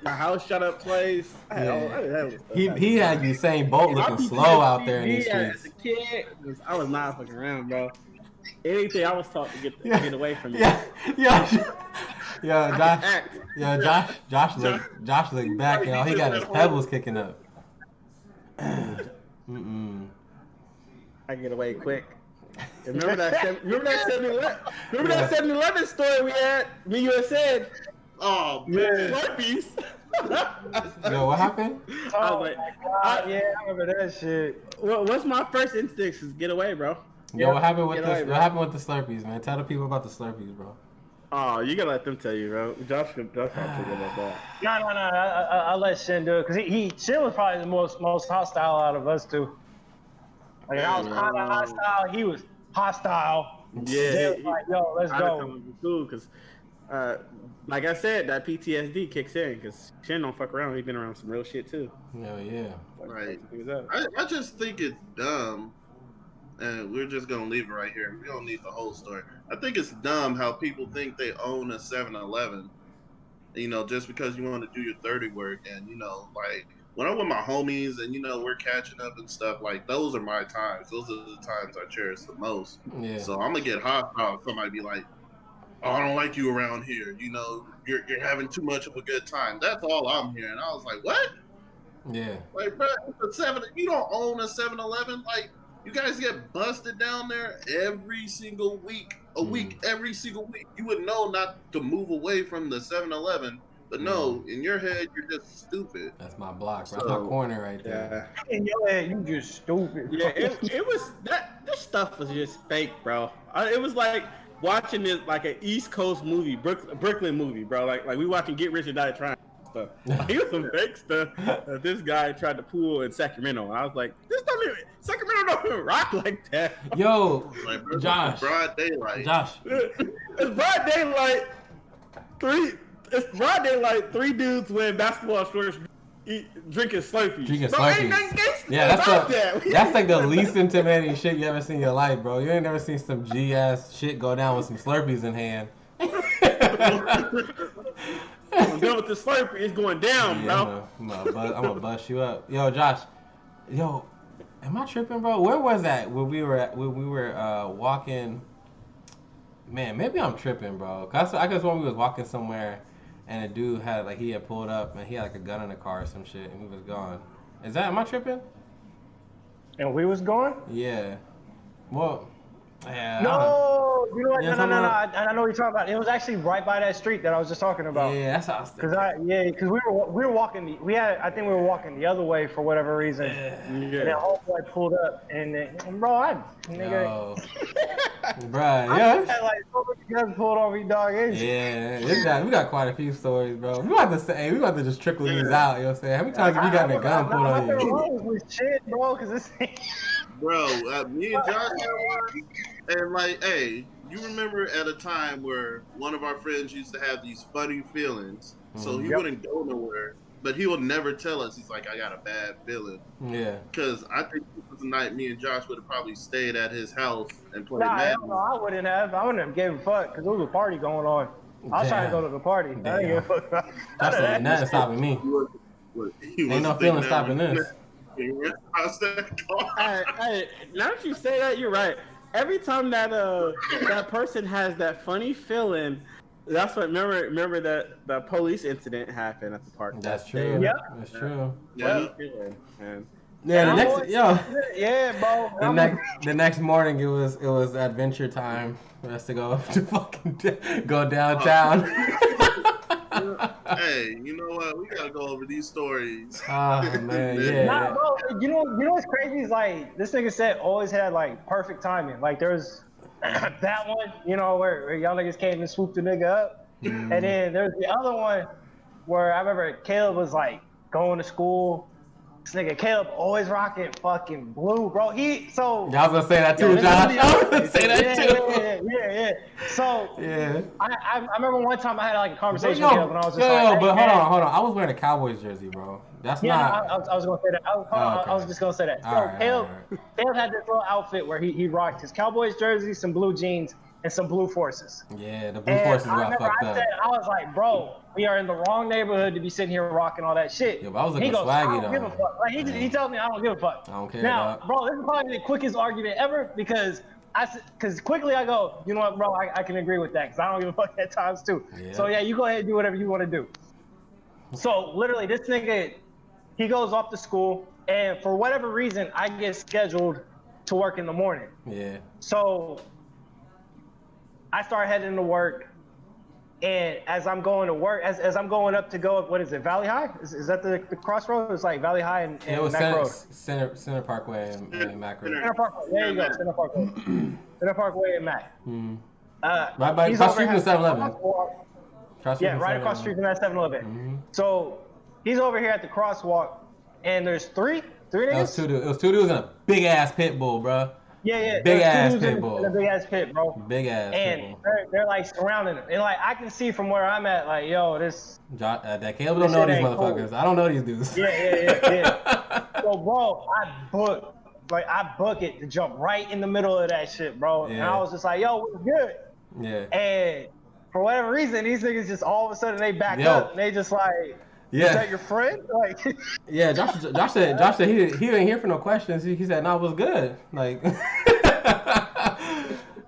my house shut up place. He had Usain Bolt looking slow out there in these streets. As a kid, I was not fucking around, bro. Anything I was taught to get away from me. Josh looked back and all he got his pebbles kicking up. I get away quick. Remember that 7-Eleven? Remember that 7-Eleven story we had? Me, you had said. Oh, Yeah. Slurpees. Yo, what happened? I Oh was like, my God, yeah, I remember that shit. what's my first instinct is get away, bro. Yo, what happened with Get this? away, What bro. happened with the Slurpees, man? Tell the people about the Slurpees, bro. Oh, you gotta let them tell you, bro. Josh probably think about that. No. I'll let Shin do it because Shin was probably the most hostile out of us two. Like I was kind of hostile. He was hostile. Yeah, Jay was like, "Yo, let's go." Cool, because, like I said, that PTSD kicks in because Shin don't fuck around. He's been around some real shit too. Hell yeah. Right. I just think it's dumb, and we're just gonna leave it right here. We don't need the whole story. I think it's dumb how people think they own a 7-Eleven, you know, just because you want to do your 30 work. And, you know, like when I'm with my homies and, you know, we're catching up and stuff, like those are my times. Those are the times I cherish the most. Yeah. So I'm gonna get hostile if somebody be like, "Oh, I don't like you around here. You know, you're having too much of a good time." That's all I'm hearing. I was like, "What?" Yeah. Like, bro, it's a 7. You don't own a 7-Eleven. Like, you guys get busted down there every single week. Every single week. You would know not to move away from the 7-Eleven, but no, in your head, you're just stupid. That's my block, bro. That's my corner right there. In your head, you just stupid. Yeah, it was that. This stuff was just fake, bro. It was like watching this like an East Coast movie, Brooklyn movie, bro. Like we watching Get Rich or Die Trying stuff. Like, it was some fake stuff that this guy tried to pull in Sacramento. And I was like, Sacramento don't even rock like that. Yo, Like, bro, Josh. broad daylight. Josh. It's broad daylight. It's broad daylight. 3 dudes wearing basketball shorts, drinking Slurpees. Drinking Bro, Slurpees. ain't nothing gangsta Yeah, about that. that's like the least intimidating shit you ever seen in your life, bro. You ain't never seen some G-ass shit go down with some Slurpees in hand. I'm done with the Slurpee. It's going down, bro. I'm gonna bust you up. Yo, Josh. Yo, am I tripping, bro? Where was that when we were walking? Man, maybe I'm tripping, bro. Cause I guess when we was walking somewhere, and a dude had he had pulled up and he had like a gun in the car or some shit, and we was gone. Am I tripping? And we was going? Yeah. Well, yeah. No, you know what? Yeah, No. I know what you're talking about. It was actually right by that street that I was just talking about. Yeah, that's how I was thinking. Because we were walking. I think we were walking the other way for whatever reason. And then homeboy pulled up, and then, bro, nigga. Bruh, yeah. I had like so many guns pulled on me, dog. Yeah, we got quite a few stories, bro. We about to just trickle these out. You know what I'm saying? How many times have you gotten a gun pulled on you? Was shit, bro, because this. Bro, me and Josh had one, and like, hey, you remember at a time where one of our friends used to have these funny feelings, so he wouldn't go nowhere, but he would never tell us. He's like, I got a bad feeling. Yeah. Because I think this was the night me and Josh would have probably stayed at his house and played Nah, Madden. no, I wouldn't have. I wouldn't have gave a fuck because there was a party going on. I was trying to go to the party. I didn't give a fuck. That's nothing stopping me. Ain't no feeling stopping this. Hey, now that you say that, you're right. Every time that that person has that funny feeling, that's what. Remember that police incident happened at the park. That's true. Yep. That's true. Yeah. The next morning it was adventure time for us to go go downtown. Hey, you know what? We gotta go over these stories. Oh man, yeah. Nah, bro, you know what's crazy is like this nigga said always had like perfect timing. Like there's that one, where y'all niggas came and swooped the nigga up, and then there's the other one where I remember Caleb was like going to school. This nigga Caleb always rocking fucking blue, bro. I was gonna say that too, Josh. I was gonna say that too. Yeah. So yeah, I remember one time I had like a conversation with Caleb, and I was just like, but hold on. I was wearing a Cowboys jersey, bro. That's not. I was gonna say that. I was just gonna say that. So Caleb had this little outfit where he rocked his Cowboys jersey, some blue jeans, and some blue forces. Yeah, the blue forces got fucked up. I was like, bro, we are in the wrong neighborhood to be sitting here rocking all that shit. Yeah, but I was looking he goes, swaggy, I don't give a fuck. Like, he tells me I don't give a fuck. I don't care. Now, bro, this is probably the quickest argument ever because quickly I go, you know what, bro, I can agree with that because I don't give a fuck at times too. Yeah. So yeah, you go ahead and do whatever you want to do. So literally, this nigga, he goes off to school, and for whatever reason, I get scheduled to work in the morning. Yeah. So I start heading to work, and as I'm going to work, as I'm going up to go, what is it, Valley High? Is that the crossroad? It's like Valley High and It was Mac Road. Center Parkway and Mac Road. Center Parkway. There you go. Center Parkway. Center Parkway and Mac. Mm-hmm. Right by across street from 7-Eleven. Yeah, right across the street from that 7-Eleven. Mm-hmm. So he's over here at the crosswalk, and there's three niggas. It was two dudes in a big ass pit bull, bro. Yeah. Big ass pit bull. In a big ass pit, bro. Big ass and pit bull. they're like surrounding him, and like I can see from where I'm at, like, yo, this. That Caleb don't know these motherfuckers. Cool. I don't know these dudes. Yeah. So, bro, I book it to jump right in the middle of that shit, bro. Yeah. And I was just like, yo, what's good? Yeah. And for whatever reason, these niggas just all of a sudden they back up and they just like, yeah. Is that your friend? Like, yeah, Josh said he didn't hear for no questions. He said, no, it was good. Like,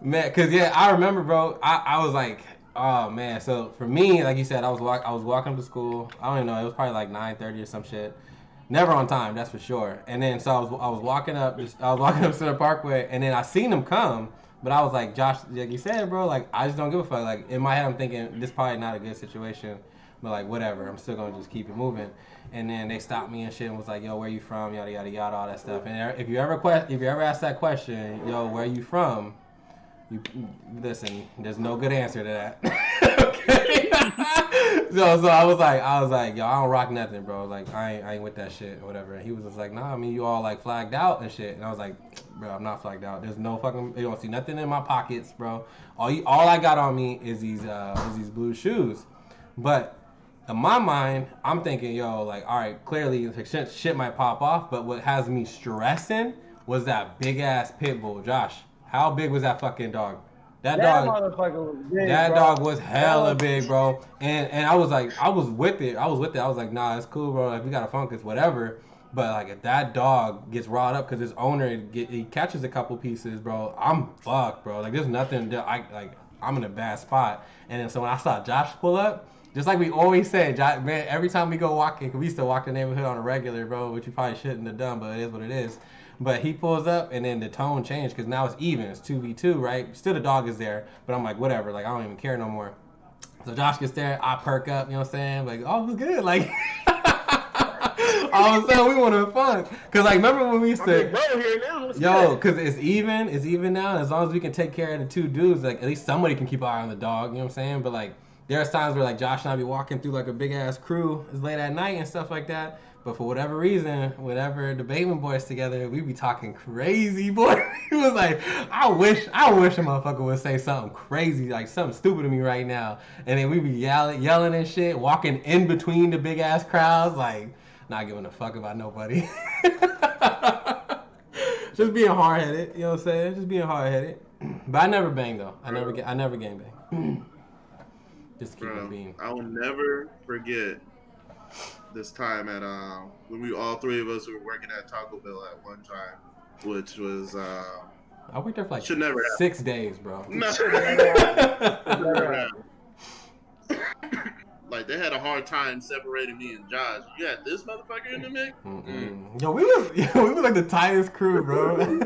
man, cause yeah, I remember, bro. I was like, oh man. So for me, like you said, I was walking to school. I don't even know. It was probably like 9:30 or some shit. Never on time, that's for sure. And then so I was walking up Center Parkway, and then I seen him come. But I was like, Josh, like you said, bro, like, I just don't give a fuck. Like, in my head, I'm thinking, this is probably not a good situation. But, like, whatever. I'm still going to just keep it moving. And then they stopped me and shit and was like, yo, where you from? Yada, yada, yada, all that stuff. And if you ever ask that question, yo, where you from? You listen, there's no good answer to that. Okay? so I was like, yo, I don't rock nothing, bro. Like, I ain't with that shit or whatever. And he was just like, nah, I mean, you all like flagged out and shit. And I was like, bro, I'm not flagged out. There's no fucking, you don't see nothing in my pockets, bro. All I got on me is these blue shoes. But in my mind, I'm thinking, yo, like, all right, clearly shit might pop off. But what has me stressing was that big ass pit bull, Josh. How big was that fucking dog? That motherfucker was big, that bro. dog was hella big, bro. And I was like, I was with it. I was like, nah, it's cool, bro. Like, we got a funkus, whatever. But like, if that dog gets rawed up because his owner he catches a couple pieces, bro, I'm fucked, bro. Like, there's nothing that I'm in a bad spot. And then so when I saw Josh pull up, just like we always say, Josh, man, every time we go walking, cause we used to walk the neighborhood on a regular, bro, which you probably shouldn't have done, but it is what it is. But he pulls up, and then the tone changed, because now it's even. It's 2v2, right? Still the dog is there, but I'm like, whatever. Like, I don't even care no more. So Josh gets there, I perk up, you know what I'm saying? Like, oh, it was good. Like, all of a sudden, we want to have fun. Because, like, remember when we used to... bro here now. Yo, because it's even now. And as long as we can take care of the two dudes, like, at least somebody can keep an eye on the dog, you know what I'm saying? But, like, there's times where, like, Josh and I be walking through, like, a big-ass crew. It's late at night and stuff like that. But for whatever reason, whenever the Bateman boys together, we be talking crazy, boy. He was like, I wish a motherfucker would say something crazy, like something stupid to me right now. And then we be yelling and shit, walking in between the big ass crowds, like not giving a fuck about nobody. Just being hard headed, you know what I'm saying? Just being hard headed. But I never bang though. I never gang bang. Just keep it being. I will never forget this time at when we all three of us were working at Taco Bell at one time, which was I worked there for like should never 6 days, bro. No. Like they had a hard time separating me and Josh. You had this motherfucker in the mix. Yo, we was like the tightest crew, bro.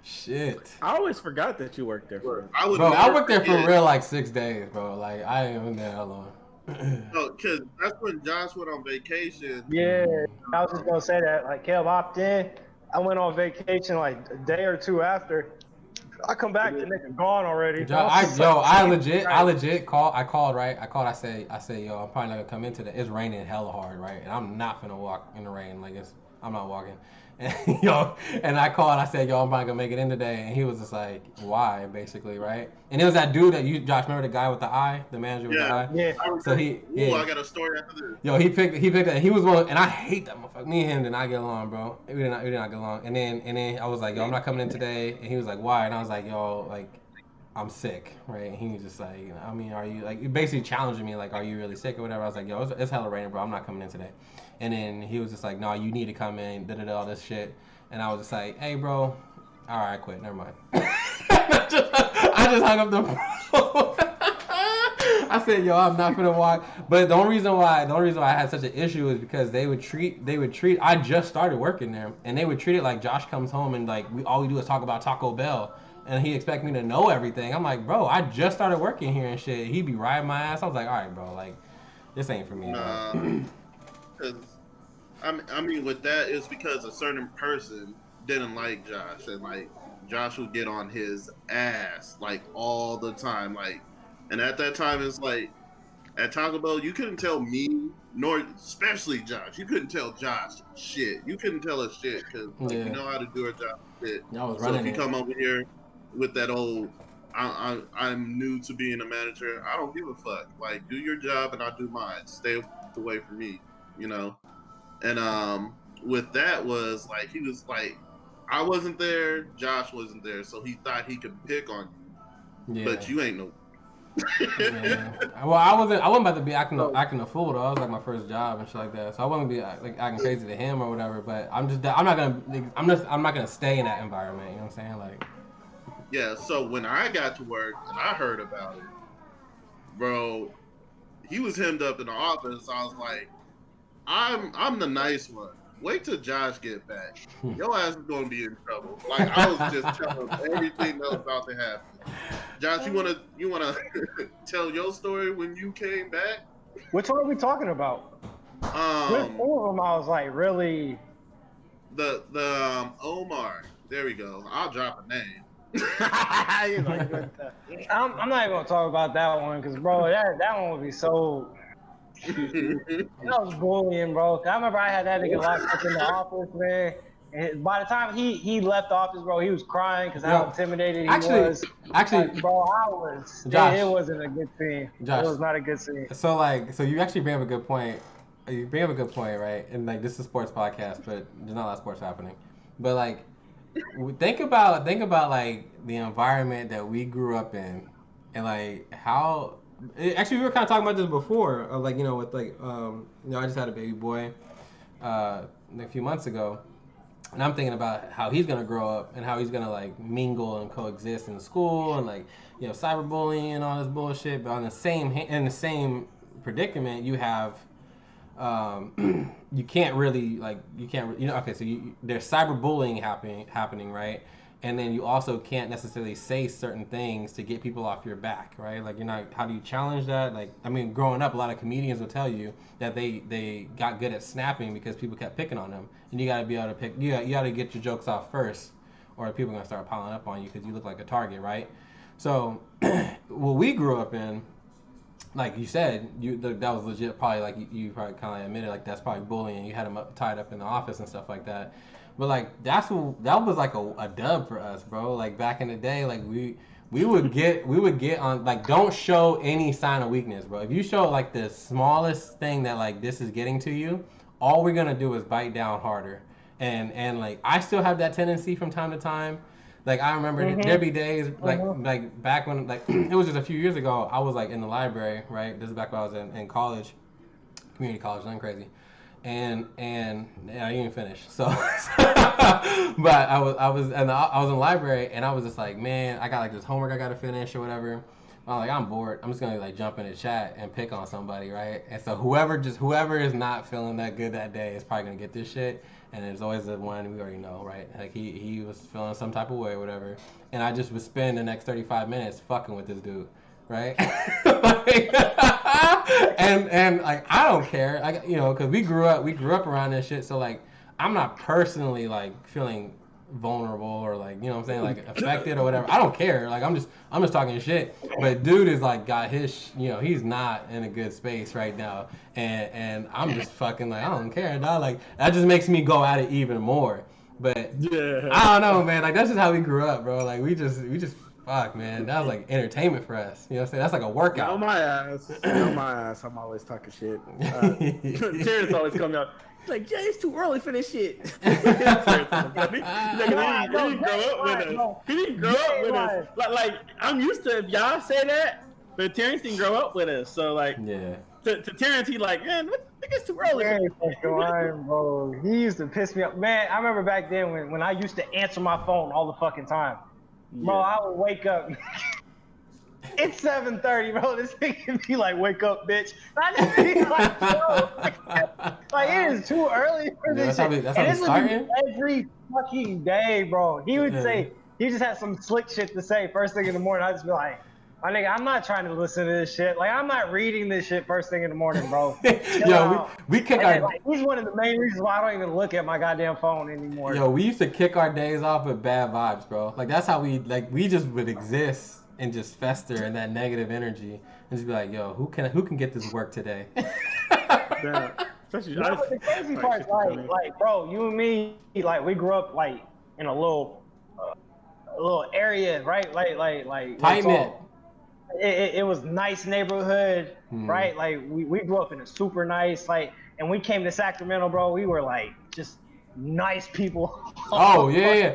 Shit. I always forgot that you worked there for. I worked there for real like 6 days, bro. Like I ain't been there that long. No, because that's when Josh went on vacation. Yeah, I was just gonna say that. Like, Kev opted in. I went on vacation like a day or two after. I come back, the nigga gone already. I legit called. I called, right? I say, yo, I'm probably not gonna come in today. It's raining hella hard, right? And I'm not gonna walk in the rain. Like I'm not walking. And, and I called. I said, yo, I'm probably gonna make it in today. And he was just like, why, basically, right? And it was that dude that Josh, remember the guy with the eye, the manager with the eye? Yeah. So I got a story after this. Yo, he picked that. He was one, and I hate that motherfucker. Me and him did not get along, bro. We did not get along. And then I was like, yo, I'm not coming in today. And he was like, why? And I was like, yo, like, I'm sick, right? And he was just like, I mean, are you like basically challenging me, like, are you really sick or whatever? I was like, yo, it's hella raining, bro. I'm not coming in today. And then he was just like, no, you need to come in, all this shit. And I was just like, hey, bro, all right, I quit. Never mind. I just hung up the phone. I said, yo, I'm not gonna walk. But the only reason why I had such an issue is because they would treat. I just started working there, and they would treat it like Josh comes home and like all we do is talk about Taco Bell, and he expect me to know everything. I'm like, bro, I just started working here and shit. He'd be riding my ass. I was like, all right, bro, like this ain't for me, bro. Because I mean, with that, it's because a certain person didn't like Josh, and like Josh would get on his ass like all the time, like, and at that time, it's like at Taco Bell, you couldn't tell me, nor especially Josh, you couldn't tell Josh shit. You couldn't tell us shit because like, you know how to do our job shit. So if you come over here with that old, I'm new to being a manager, I don't give a fuck. Like, do your job and I'll do mine. Stay away from me, you know. And with that was like he was like, I wasn't there, Josh wasn't there, so he thought he could pick on you, but you ain't no. Yeah. Well, I wasn't about to be acting a fool though. I was like my first job and shit like that, so I wasn't be like acting crazy to him or whatever. But I'm not gonna stay in that environment. You know what I'm saying? Like, yeah. So when I got to work and I heard about it, bro, he was hemmed up in the office. I was like, I'm the nice one. Wait till Josh get back. Your ass is gonna be in trouble. Like I was just telling him everything that was about to happen. Josh, you wanna tell your story when you came back? Which one are we talking about? Which four of them I was like really. The Omar. There we go. I'll drop a name. I'm not even gonna talk about that one because bro, that one would be so. That was bullying, bro. I remember I had that nigga locked up in the office, man. And by the time he left the office, bro, he was crying because how intimidated he was. Actually, bro, I was. Josh, it wasn't a good scene. Josh, it was not a good scene. So you actually bring up a good point. You bring up a good point, right? And like this is a sports podcast, but there's not a lot of sports happening. But like, think about like the environment that we grew up in, and like how. Actually, we were kind of talking about this before, like with like I just had a baby boy a few months ago, and I'm thinking about how he's gonna grow up and how he's gonna like mingle and coexist in school and like cyberbullying and all this bullshit. But in the same predicament, you have you can't really okay, so there's cyberbullying happening, right? And then you also can't necessarily say certain things to get people off your back, right? Like how do you challenge that? Like, I mean, growing up, a lot of comedians will tell you that they got good at snapping because people kept picking on them. And you got to be able to you got to get your jokes off first or people are going to start piling up on you because you look like a target, right? So what we grew up in, like you said, that was legit probably like you probably kind of admitted like that's probably bullying. You had them tied up in the office and stuff like that. But like that was like a dub for us, bro. Like back in the day, like we would get on like don't show any sign of weakness, bro. If you show like the smallest thing that like this is getting to you, all we're gonna do is bite down harder. And like I still have that tendency from time to time. Like I remember there'd be days like back when like it was just a few years ago. I was like in the library, right? This is back when I was in college, community college, nothing crazy. And yeah, you didn't finish. So, but I was in the library, and I was just like, man, I got like this homework I got to finish or whatever. I'm like, I'm bored. I'm just gonna like jump in the chat and pick on somebody, right? And so whoever is not feeling that good that day is probably gonna get this shit. And there's always the one we already know, right? Like he was feeling some type of way or whatever. And I just would spend the next 35 minutes fucking with this dude. Right? and like I don't care, like because we grew up around this shit. So like I'm not personally like feeling vulnerable or like what I'm saying, like affected or whatever. I don't care. Like I'm just talking shit. But dude is like got his he's not in a good space right now, and I'm just fucking like I don't care, dog. Like that just makes me go at it even more. But yeah, I don't know, man. Like that's just how we grew up, bro. Like we just. Fuck, man, that was like entertainment for us. You know what I'm saying? That's like a workout. On my ass. I'm always talking shit. Terrence always coming out. He's like, Jay, it's too early for this shit. He didn't grow up with us. He didn't grow up with us. Like, I'm used to if y'all say that, but Terrence didn't grow up with us. So, like, yeah. To Terrence, he like, man, I think it's too early. Bro. He used to piss me off. Man, I remember back then when I used to answer my phone all the fucking time. Bro, I would wake up. It's 7:30, bro. This nigga be like, wake up, bitch. I just be like, yo, like it is too early for this shit. That's how And we this would starting? be every fucking day, bro. He would say, he just had some slick shit to say first thing in the morning. I'd just be like, my nigga, I'm not trying to listen to this shit. Like, I'm not reading this shit first thing in the morning, bro. Yo, we kick our... Like, he's one of the main reasons why I don't even look at my goddamn phone anymore. Yo, we used to kick our days off with bad vibes, bro. Like, that's how we just would exist and just fester in that negative energy and just be like, yo, who can get this work today? Yeah. Especially, no, but the crazy part is like, bro, you and me, like, we grew up like in a little area, right? Like tight knit. It was nice neighborhood, right? Like we grew up in a super nice, like, and we came to Sacramento, bro. We were like just nice people. Oh yeah.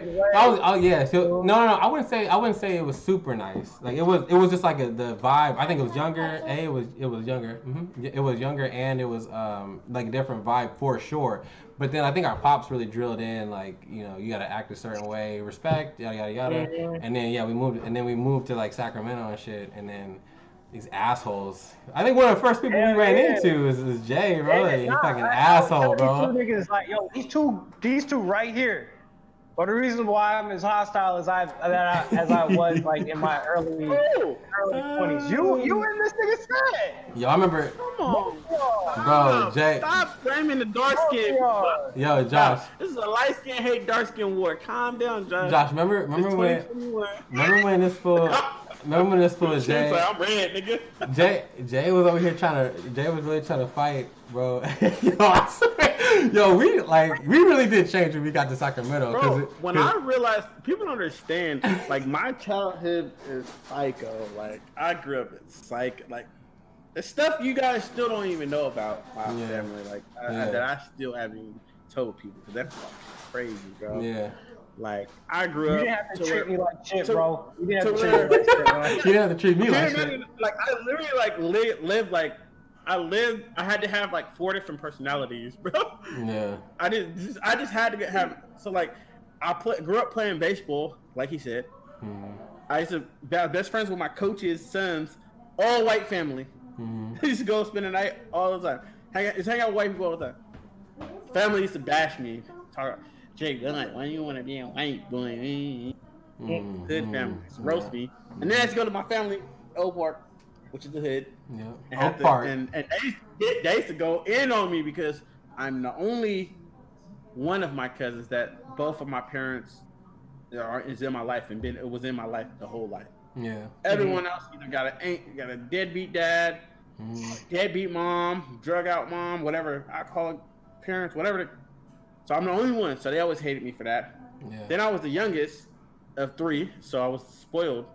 Yeah. So no. I wouldn't say it was super nice. Like it was just like the vibe. I think it was younger. It was younger. It was younger, and it was like a different vibe for sure. But then I think our pops really drilled in, like, you know, you gotta act a certain way, respect, yada yada yada. And then we moved to like Sacramento and shit, and then these assholes. I think one of the first people we ran into is Jay, bro. Like, he's like an asshole, bro. These two niggas, like, yo, these two right here are the reason why I'm as hostile as I was like in my early 20s. You and this nigga said. Yo, I remember. Come on, bro. Jay. Stop blaming the dark skin. Yo, Josh. This is a light skin hate dark skin war. Calm down, Josh. Josh, remember when this fool. Remember when this fool was Jay? I'm red, nigga. Jay was over here Jay was really trying to fight, bro. Yo, I swear. Yo, we really did change when we got to Sacramento. Bro, when I realized, people don't understand, like, my childhood is psycho. Like, I grew up in psych. Like, the stuff you guys still don't even know about my family. Like, that I still haven't even told people. Because that's crazy, bro. Yeah. Like, I grew up. You didn't have to treat me like shit, bro. You didn't have to treat me like shit, bro. You didn't have to treat me like shit. Like, I literally, like, lived, like, I had to have, like, 4 different personalities, bro. Yeah. I just had to have, so, like, grew up playing baseball, like he said. I used to be best friends with my coach's sons, all white family. I used to go spend the night all the time. Hang out with white people all the time. Family used to bash me. Talk, Jake, why do you want to be a white boy? Hood family. Roast me. And then I used to go to my family, Oak Park, which is the hood. Yeah. Oak Park. And they used to go in on me because I'm the only one of my cousins that both of my parents is in my life and it was in my life the whole life. Yeah. Everyone else either got a deadbeat dad, deadbeat mom, drug out mom, whatever, alcoholic parents, whatever. So I'm the only one. So they always hated me for that. Yeah. Then I was the youngest of 3, so I was spoiled.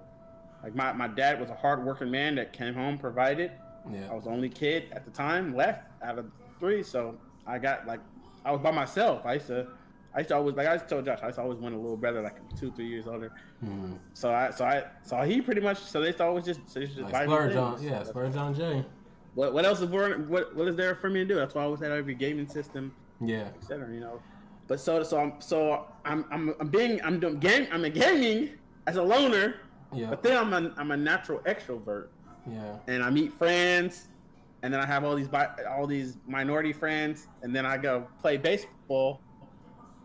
Like my dad was a hard-working man that came home, provided. Yeah. I was the only kid at the time left out of 3, so I was by myself. I used to always, like I told Josh, I used to always want a little brother like 2-3 years older. So he pretty much, so they used to always just like buy splurge me on, yeah, splurge on Jay. What else is what is there for me to do? That's why I always had every gaming system, etc. You know, but I'm a gaming as a loner, but then I'm a natural extrovert. Yeah, and I meet friends, and then I have all these minority friends, and then I go play baseball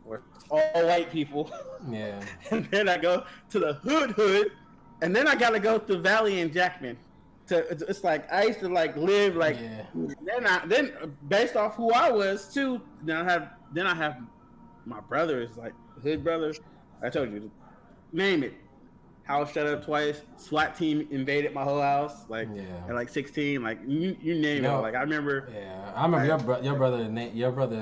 where it's all white people. Yeah. And then I go to the hood, and then I gotta go to Valley and Jackman. It's like I used to like live like. Yeah. Then based off who I was too. Then I have my brothers, like hood brothers. I told you, name it. House shut up twice. SWAT team invaded my whole house. Like at like 16. Like you name it. Like I remember. Yeah, I remember your brother's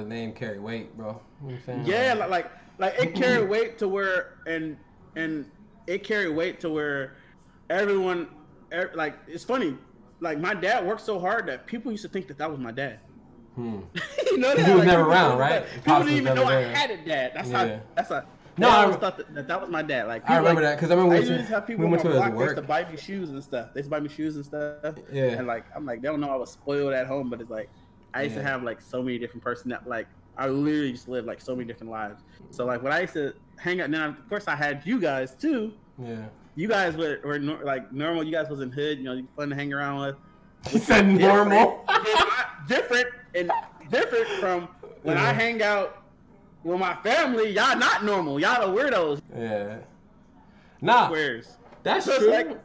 name carried weight, bro. You know what I'm saying? Yeah, like it carried weight to where and it carried weight to where everyone like it's funny. Like my dad worked so hard that people used to think that was my dad. You know that? He was never around, right? People didn't even know I had a dad. That's how. No, I always thought that was my dad. Like I remember that because I remember we went to his work. They used to buy me shoes and stuff. They used to buy me shoes and stuff. Yeah. And like I'm like, they don't know I was spoiled at home, but it's like I used to have like so many different like I literally just lived like so many different lives. So like when I used to hang out, now of course I had you guys too. Yeah. you guys were like normal. You guys wasn't hood. You know, fun to hang around with. He said normal. Different from when I hang out with my family. Y'all not normal. Y'all are weirdos. Yeah. Nah. Squares. That's so true. Like,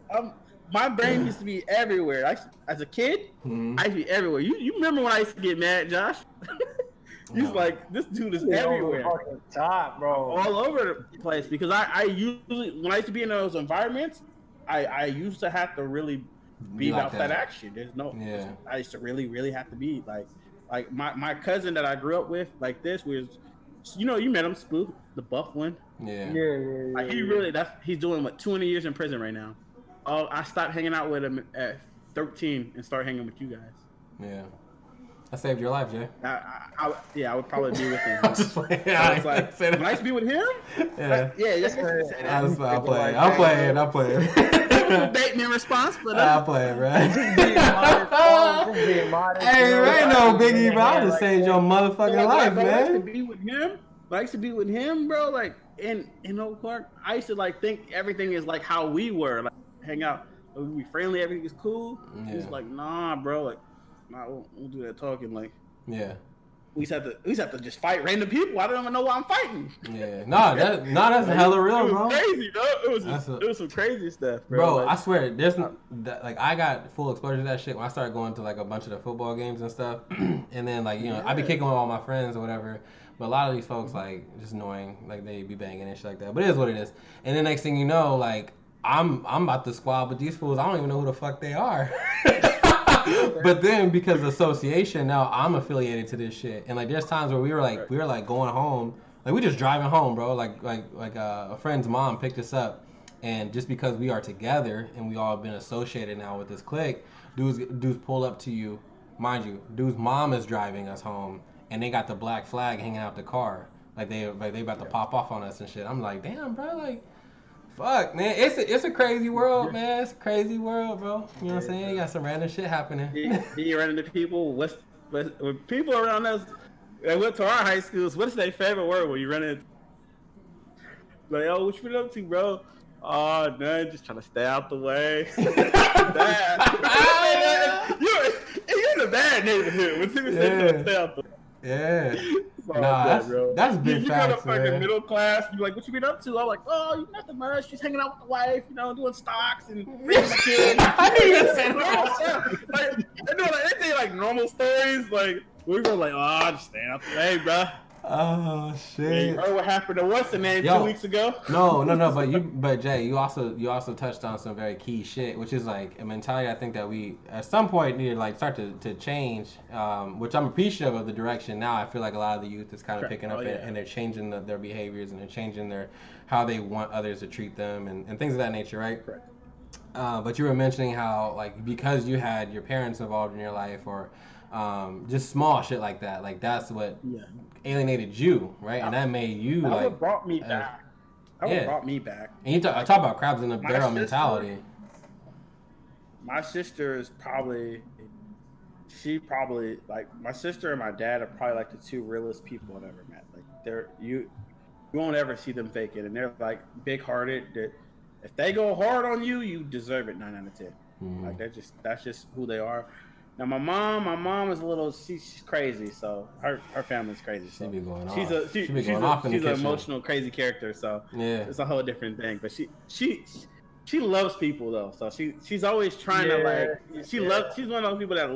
my brain used to be everywhere. As a kid, I used to be everywhere. You remember when I used to get mad, Josh? He's like, this dude is everywhere. Top, bro. All over the place. Because I usually, when I used to be in those environments, I used to have to really be about that action. There's no, I used to really, really have to be like my cousin that I grew up with, like this was, you know, you met him, Spook, the buff one. Yeah. Like he really, he's doing 20 years in prison right now. Oh, I stopped hanging out with him at 13 and started hanging with you guys. Yeah. I saved your life, Jay. I would probably be with him. I'm just playing. I was like, when I used to be with him? Yeah. I'm playing. Bait me in response, but I'm playing, bro. Just being modest. Hey, ain't no biggie, bro. I just saved your motherfucking life, man. I used to be with him. I used to be with him, bro. Like in Oak Park, I used to like think everything is like how we were, like hang out, we be friendly, everything is cool. He's like, nah, bro, like, nah, we'll do that talking, like, we used to just fight random people. I don't even know why I'm fighting. Yeah, that's hella real, bro. It was crazy, though. It was some crazy stuff, bro. Like, I swear, there's like I got full exposure to that shit when I started going to like a bunch of the football games and stuff, and then like I be kicking with all my friends or whatever. But a lot of these folks like just annoying, like they be banging and shit like that. But it is what it is. And the next thing you know, like I'm about to squab with these fools. I don't even know who the fuck they are. But then because of association, now I'm affiliated to this shit. And like there's times where we were like going home, like we just driving home, bro. Like a friend's mom picked us up, and just because we are together and we all been associated now with this clique, dudes pull up to you, mind you, dude's mom is driving us home, and they got the black flag hanging out the car, like they about to pop off on us and shit. I'm like, damn, bro, like. Fuck, man, it's a crazy world, man. It's a crazy world, bro. You know what I'm saying? You got some random shit happening. You run into people. When people around us that went to our high schools, what's their favorite word when you run into? Like, oh, what you been up to, bro? Oh, nothing. Just trying to stay out the way. You're in a bad neighborhood. When people say trying to stay out the way. Yeah. That's big facts, man. You go to like middle class, you're like, what you been up to? I'm like, oh, nothing much. She's hanging out with the wife, doing stocks and raising the kids. They're doing anything like normal stories. Like, we were like, oh, just staying out the way, bro. Oh shit! You heard what happened to what's the name 2 weeks ago? No. But Jay, you also touched on some very key shit, which is like a mentality. I think that we at some point need to like start to change, which I'm appreciative of the direction now. I feel like a lot of the youth is kind of picking up and they're changing their behaviors and they're changing how they want others to treat them and things of that nature, right? Correct. But you were mentioning how like because you had your parents involved in your life or just small shit like that, like that's what alienated you, right? And that made you that like brought me back. That brought me back. And you talk about crabs in a barrel mentality. My sister is probably like my sister and my dad are probably like the two realest people I've ever met. Like you won't ever see them fake it, and they're like big hearted. If they go hard on you, you deserve it 9 out of 10. Mm-hmm. Like that's just who they are. Now my mom is a little she's crazy, so her family's crazy. So she's an emotional crazy character, so it's a whole different thing. But she loves people though, so she's always trying to she's one of those people that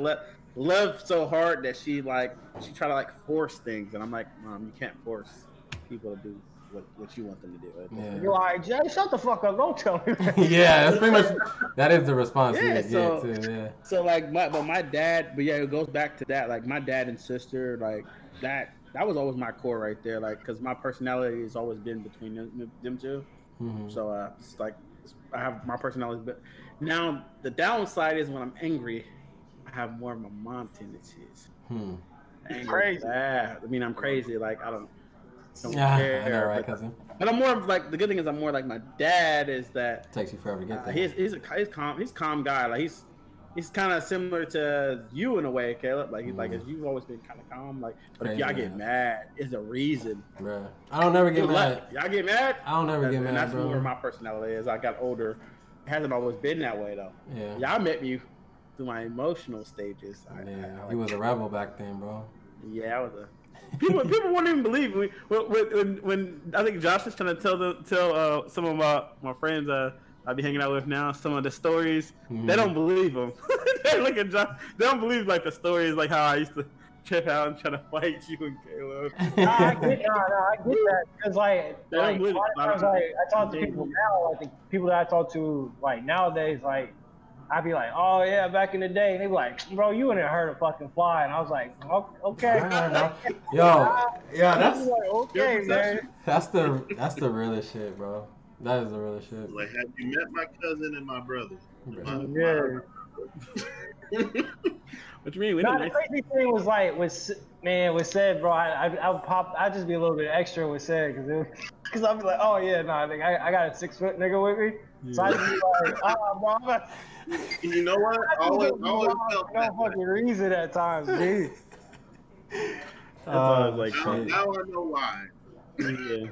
love so hard that she try to like force things, and I'm like, Mom, you can't force people to do what you want them to do. Yeah. You're like, Jay, shut the fuck up, don't tell me. That's pretty much that is the response. So like my dad, it goes back to that. Like my dad and sister, like that was always my core right there. Like because my personality has always been between them two. Mm-hmm. So it's like I have my personality, but now the downside is when I'm angry, I have more of my mom tendencies. Crazy. I mean, I'm crazy. Like I don't care. I know, right, cousin? But I'm more of like the good thing is I'm more like my dad is that it takes you forever to get there. He's a calm guy. Like he's kind of similar to you in a way, Caleb. Like he's like, you've always been kind of calm. Like, but if y'all get mad, it's a reason. Bruh. I don't never get mad. Y'all get mad? I don't never get mad, and that's bro. where my personality is. I got older. It hasn't always been that way though. Yeah. Y'all met me through my emotional stages. He was a rebel back then, bro. Yeah, I was a. People won't even believe me when I think Josh is trying to tell some of my friends I be hanging out with now some of the stories. They don't believe them. They look at Josh. They don't believe like the stories like how I used to trip out and try to fight you and Caleb. I get that because like a lot of times I talk to people now, like the people that I talk to like nowadays, like I'd be like, oh yeah, back in the day, and they be like, bro, you wouldn't hurt a fucking fly, and I was like, okay. That's like, okay, man. That's the realest shit, bro. That is the realest shit. Like, have you met my cousin and my brother? What you mean? The crazy thing was like with said, bro. I just be a little bit extra with said because I'll be like, oh yeah, nah, I got a 6 foot nigga with me, so I just be like, oh, bro, you know what? I always felt that. No fucking reason at times, dude. Like now I know why. Yeah.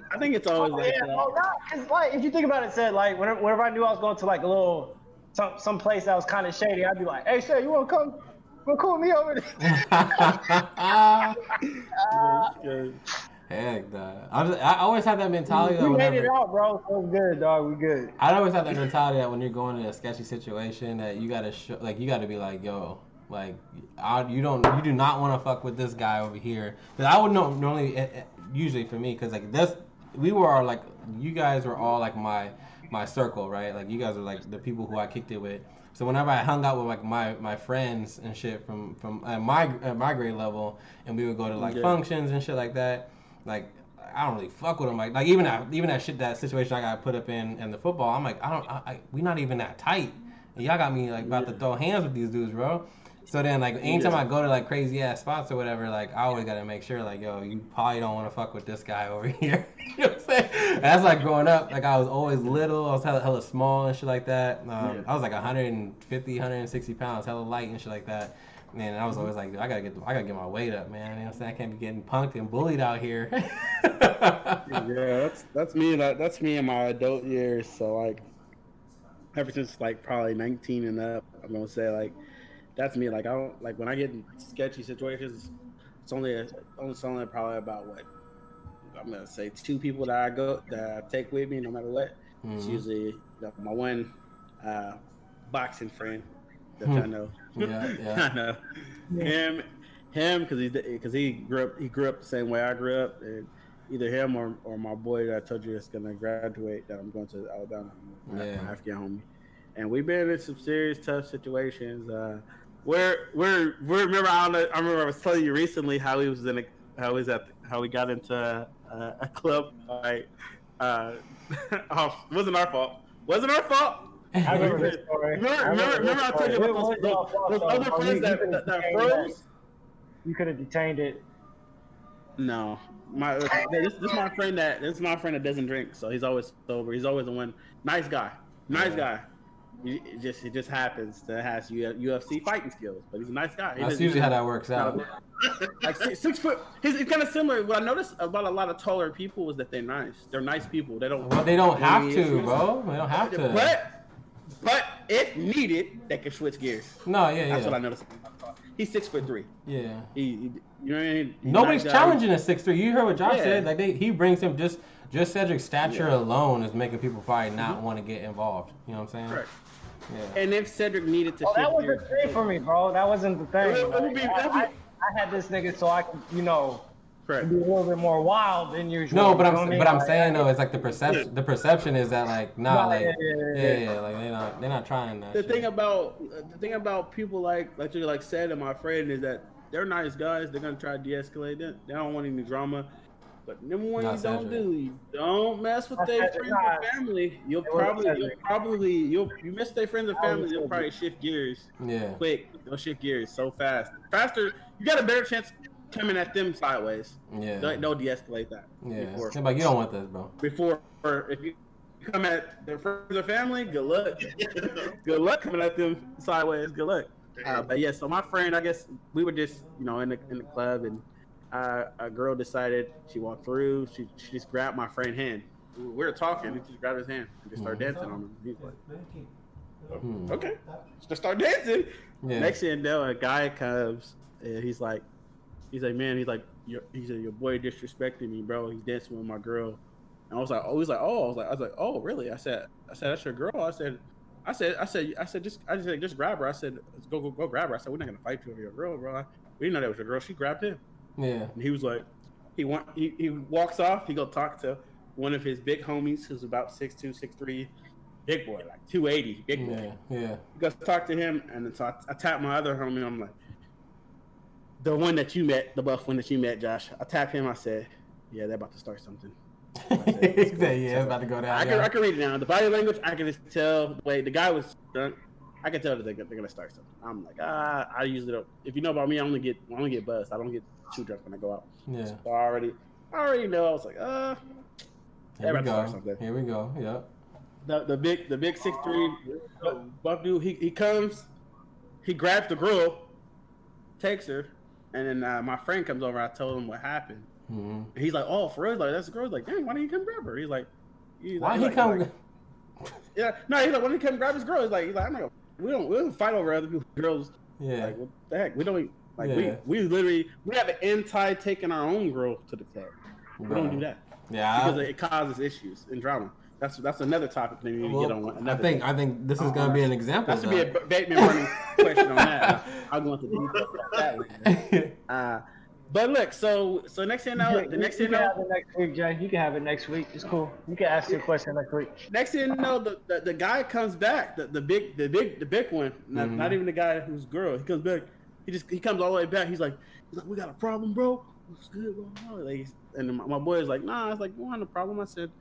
I think it's always like that. Well, cause like if you think about it, said like whenever I knew I was going to like a little some place that was kind of shady, I'd be like, hey, Shay, you want to come with me over there? Heck, dog. I always have that mentality. We made it out, bro. So good, dog. We good. I always have that mentality that when you're going in a sketchy situation, that you gotta you gotta be like, yo, like, you do not want to fuck with this guy over here. Because I would normally, usually for me, because like you guys were all like my circle, right? Like you guys are like the people who I kicked it with. So whenever I hung out with like my friends and shit from at my grade level, and we would go to like functions and shit like that, like I don't really fuck with them. Like even that situation I got put up in the football, I'm like we not even that tight, and y'all got me like about to throw hands with these dudes, bro. So then like anytime I go to like crazy ass spots or whatever, like I always gotta make sure like, yo, you probably don't want to fuck with this guy over here. You know what I'm saying? And that's like growing up, like I was always little, I was hella small and shit like that. I was like 150, 160 pounds, hella light and shit like that. Man, I was always like, I gotta get my weight up, man. You know what I'm saying? I can't be getting punked and bullied out here. Yeah, that's me. That's me in my adult years. So like, ever since like probably 19 and up, I'm gonna say like, that's me. Like I don't like when I get in sketchy situations. It's only probably about what I'm gonna say 2 people that I take with me no matter what. Mm-hmm. It's usually my one boxing friend that I know. Yeah. I know him because he grew up the same way I grew up, and either him or my boy that I told you is gonna graduate that I'm going to Alabama. My African homie, and we've been in some serious tough situations. Remember I was telling you recently how we got into a club fight. Wasn't our fault. I remember this story. Remember I told you about those other friends that froze? You could have detained it. No. This is my friend that doesn't drink, so he's always sober. He's always the one. Nice guy. It just happens to have UFC fighting skills, but he's a nice guy. That's usually how that works out. Like 6 foot. He's kind of similar. What I noticed about a lot of taller people is that they're nice. They're nice people. They don't. Well, they don't have to, bro. They don't have to. But if needed, they can switch gears. No, That's what I noticed. He's 6'3". Yeah. You know what I mean? Nobody's challenging a 6'3". You heard what Josh said. Like he brings him just Cedric's stature alone is making people probably not want to get involved. You know what I'm saying? Correct. Yeah. And if Cedric needed to, that wasn't the thing for me, bro. That wasn't the thing. I had this nigga so I could, Correct. be a little bit more wild than usual. No, but I'm saying though, it's like the perception. The perception is that like, like they're not trying that. The thing about people like you said and my friend is that they're nice guys. They're gonna try to de-escalate it. They don't want any drama. But number one, you don't mess with their friends and family. You'll miss their friends and family. You'll probably shift gears. Yeah. Quick. They'll shift gears so fast. Faster. You got a better chance coming at them sideways. Yeah. They'll de-escalate that. Yeah. Like you don't want this, bro. come at their friends or family, good luck. Good luck coming at them sideways. Good luck. But yeah, so my friend, I guess we were just in the club, and a girl decided she walked through. She just grabbed my friend's hand. We were talking. She just grabbed his hand and just started dancing on him. He's like, okay, just start dancing. Yeah. Next thing you know, a guy comes and he's like, man, your boy disrespecting me, bro. He's dancing with my girl. And I was like, oh, really? I said, that's your girl. I said, just grab her. I said, let's go grab her. I said, we're not gonna fight you over your girl, bro. We didn't know that was your girl. She grabbed him. Yeah. And he was like, he walks off. He go talk to one of his big homies who's about 6'2", 6'3", big boy, like 280, big boy. Yeah. He goes talk to him, and then so I tap my other homie. I'm like, the one that you met, the buff one that you met, Josh. I tap him. I said, yeah, they're about to start something. It's about to go down. I can read it now. The body language, I can just tell. The way the guy was drunk, I can tell that they're gonna start something. I'm like, I usually don't. If you know about me, I only get buzzed. I don't get too drunk when I go out. Yeah. So I already know. I was like, here we go. Here we go. Yep. The big 6'3" buff dude. He comes. He grabs the girl, takes her, and then my friend comes over. I told him what happened. Mm-hmm. And he's like, oh, for real? Like, that's the girl. He's like, dang, why didn't he come grab her? He's like, why he come? Yeah, no, he's like, why didn't he come grab his girl? He's like, I'm like, we don't fight over other people's girls. Yeah. Like, what the heck? We don't like we literally have an anti taking our own girl to the club. We don't do that. Yeah. Because it causes issues and drama. That's another topic that we need to get on. I think this is gonna be an example. That should be a Bateman running question on that. I'll go into details about that. But look, so next thing you know, you can have it next week, Jay. You can have it next week. It's cool. You can ask your question next week. Next thing you know, the guy comes back, the big one, not even the guy who's girl. He comes back. He comes all the way back. He's like, we got a problem, bro. What's good, bro? Like, and my boy is like, nah. I was like, we don't have a problem. I said,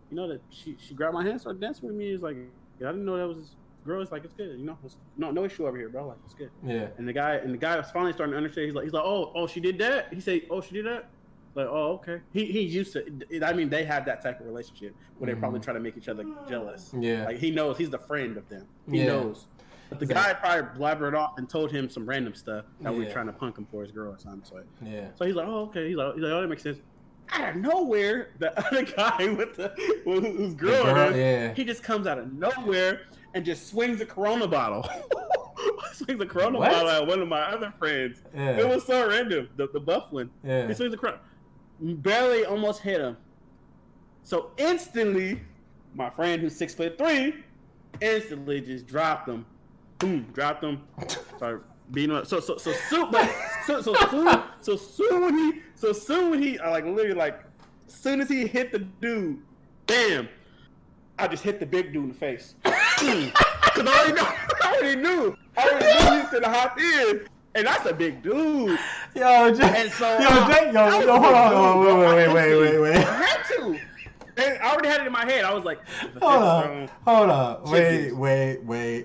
you know that she grabbed my hand, started dancing with me. He's like, I didn't know that was his girl. It's like, it's good. You know, no issue over here, bro. Like, it's good. Yeah. And the guy was finally starting to understand. He's like, oh, she did that. He said, oh, she did that. Like, oh, okay. He's used to. I mean, they have that type of relationship where they probably try to make each other jealous. Yeah. Like he knows he's the friend of them. He knows. But the guy probably blabbered off and told him some random stuff that we were trying to punk him for his girl or something. So So he's like, oh, okay. He's like, oh, that makes sense. Out of nowhere, the other guy whose girl is, he just comes out of nowhere and just swings a Corona bottle. Swings a Corona bottle at one of my other friends. Yeah. It was so random. The buff one. Yeah. He swings a Corona. Barely almost hit him. So instantly, my friend who's 6'3", instantly just dropped him. Boom, dropped him. Started beating him up. So soon when he like literally like as soon as he hit the dude, bam, I just hit the big dude in the face. Cause I already knew he was gonna hop in, and that's a big dude. Hold on, wait. I had to. And I already had it in my head. I was like, hold on,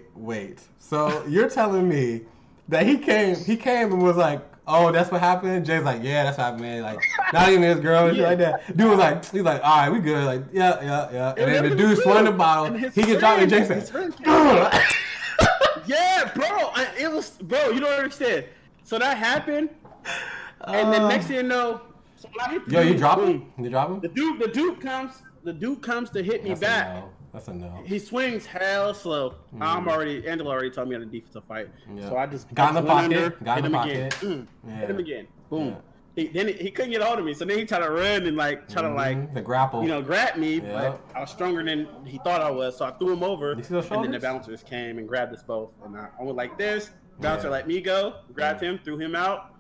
wait. So you're telling me that he came and was like, oh, that's what happened? Jay's like, yeah, that's what happened, man. Like, not even his girl and shit like that. Dude was like, he's like, all right, we good. Like, yeah. And then the dude swung the bottle. He gets dropped and Jay said, yeah, bro. You don't understand. So that happened. And then next thing you know, so when I hit the dude, you drop him? You drop him? The dude comes to hit me back. That's a no. He swings hell slow. Angela already told me how to defensive fight. Yeah. So I just got in the pocket. Hit him again. Boom. Yeah. He couldn't get hold of me. So then he tried to run and try to the grapple. Grab me. But I was stronger than he thought I was. So I threw him over. And then the bouncers came and grabbed us both. And I went like this. Bouncer let me go. Grabbed him. Threw him out.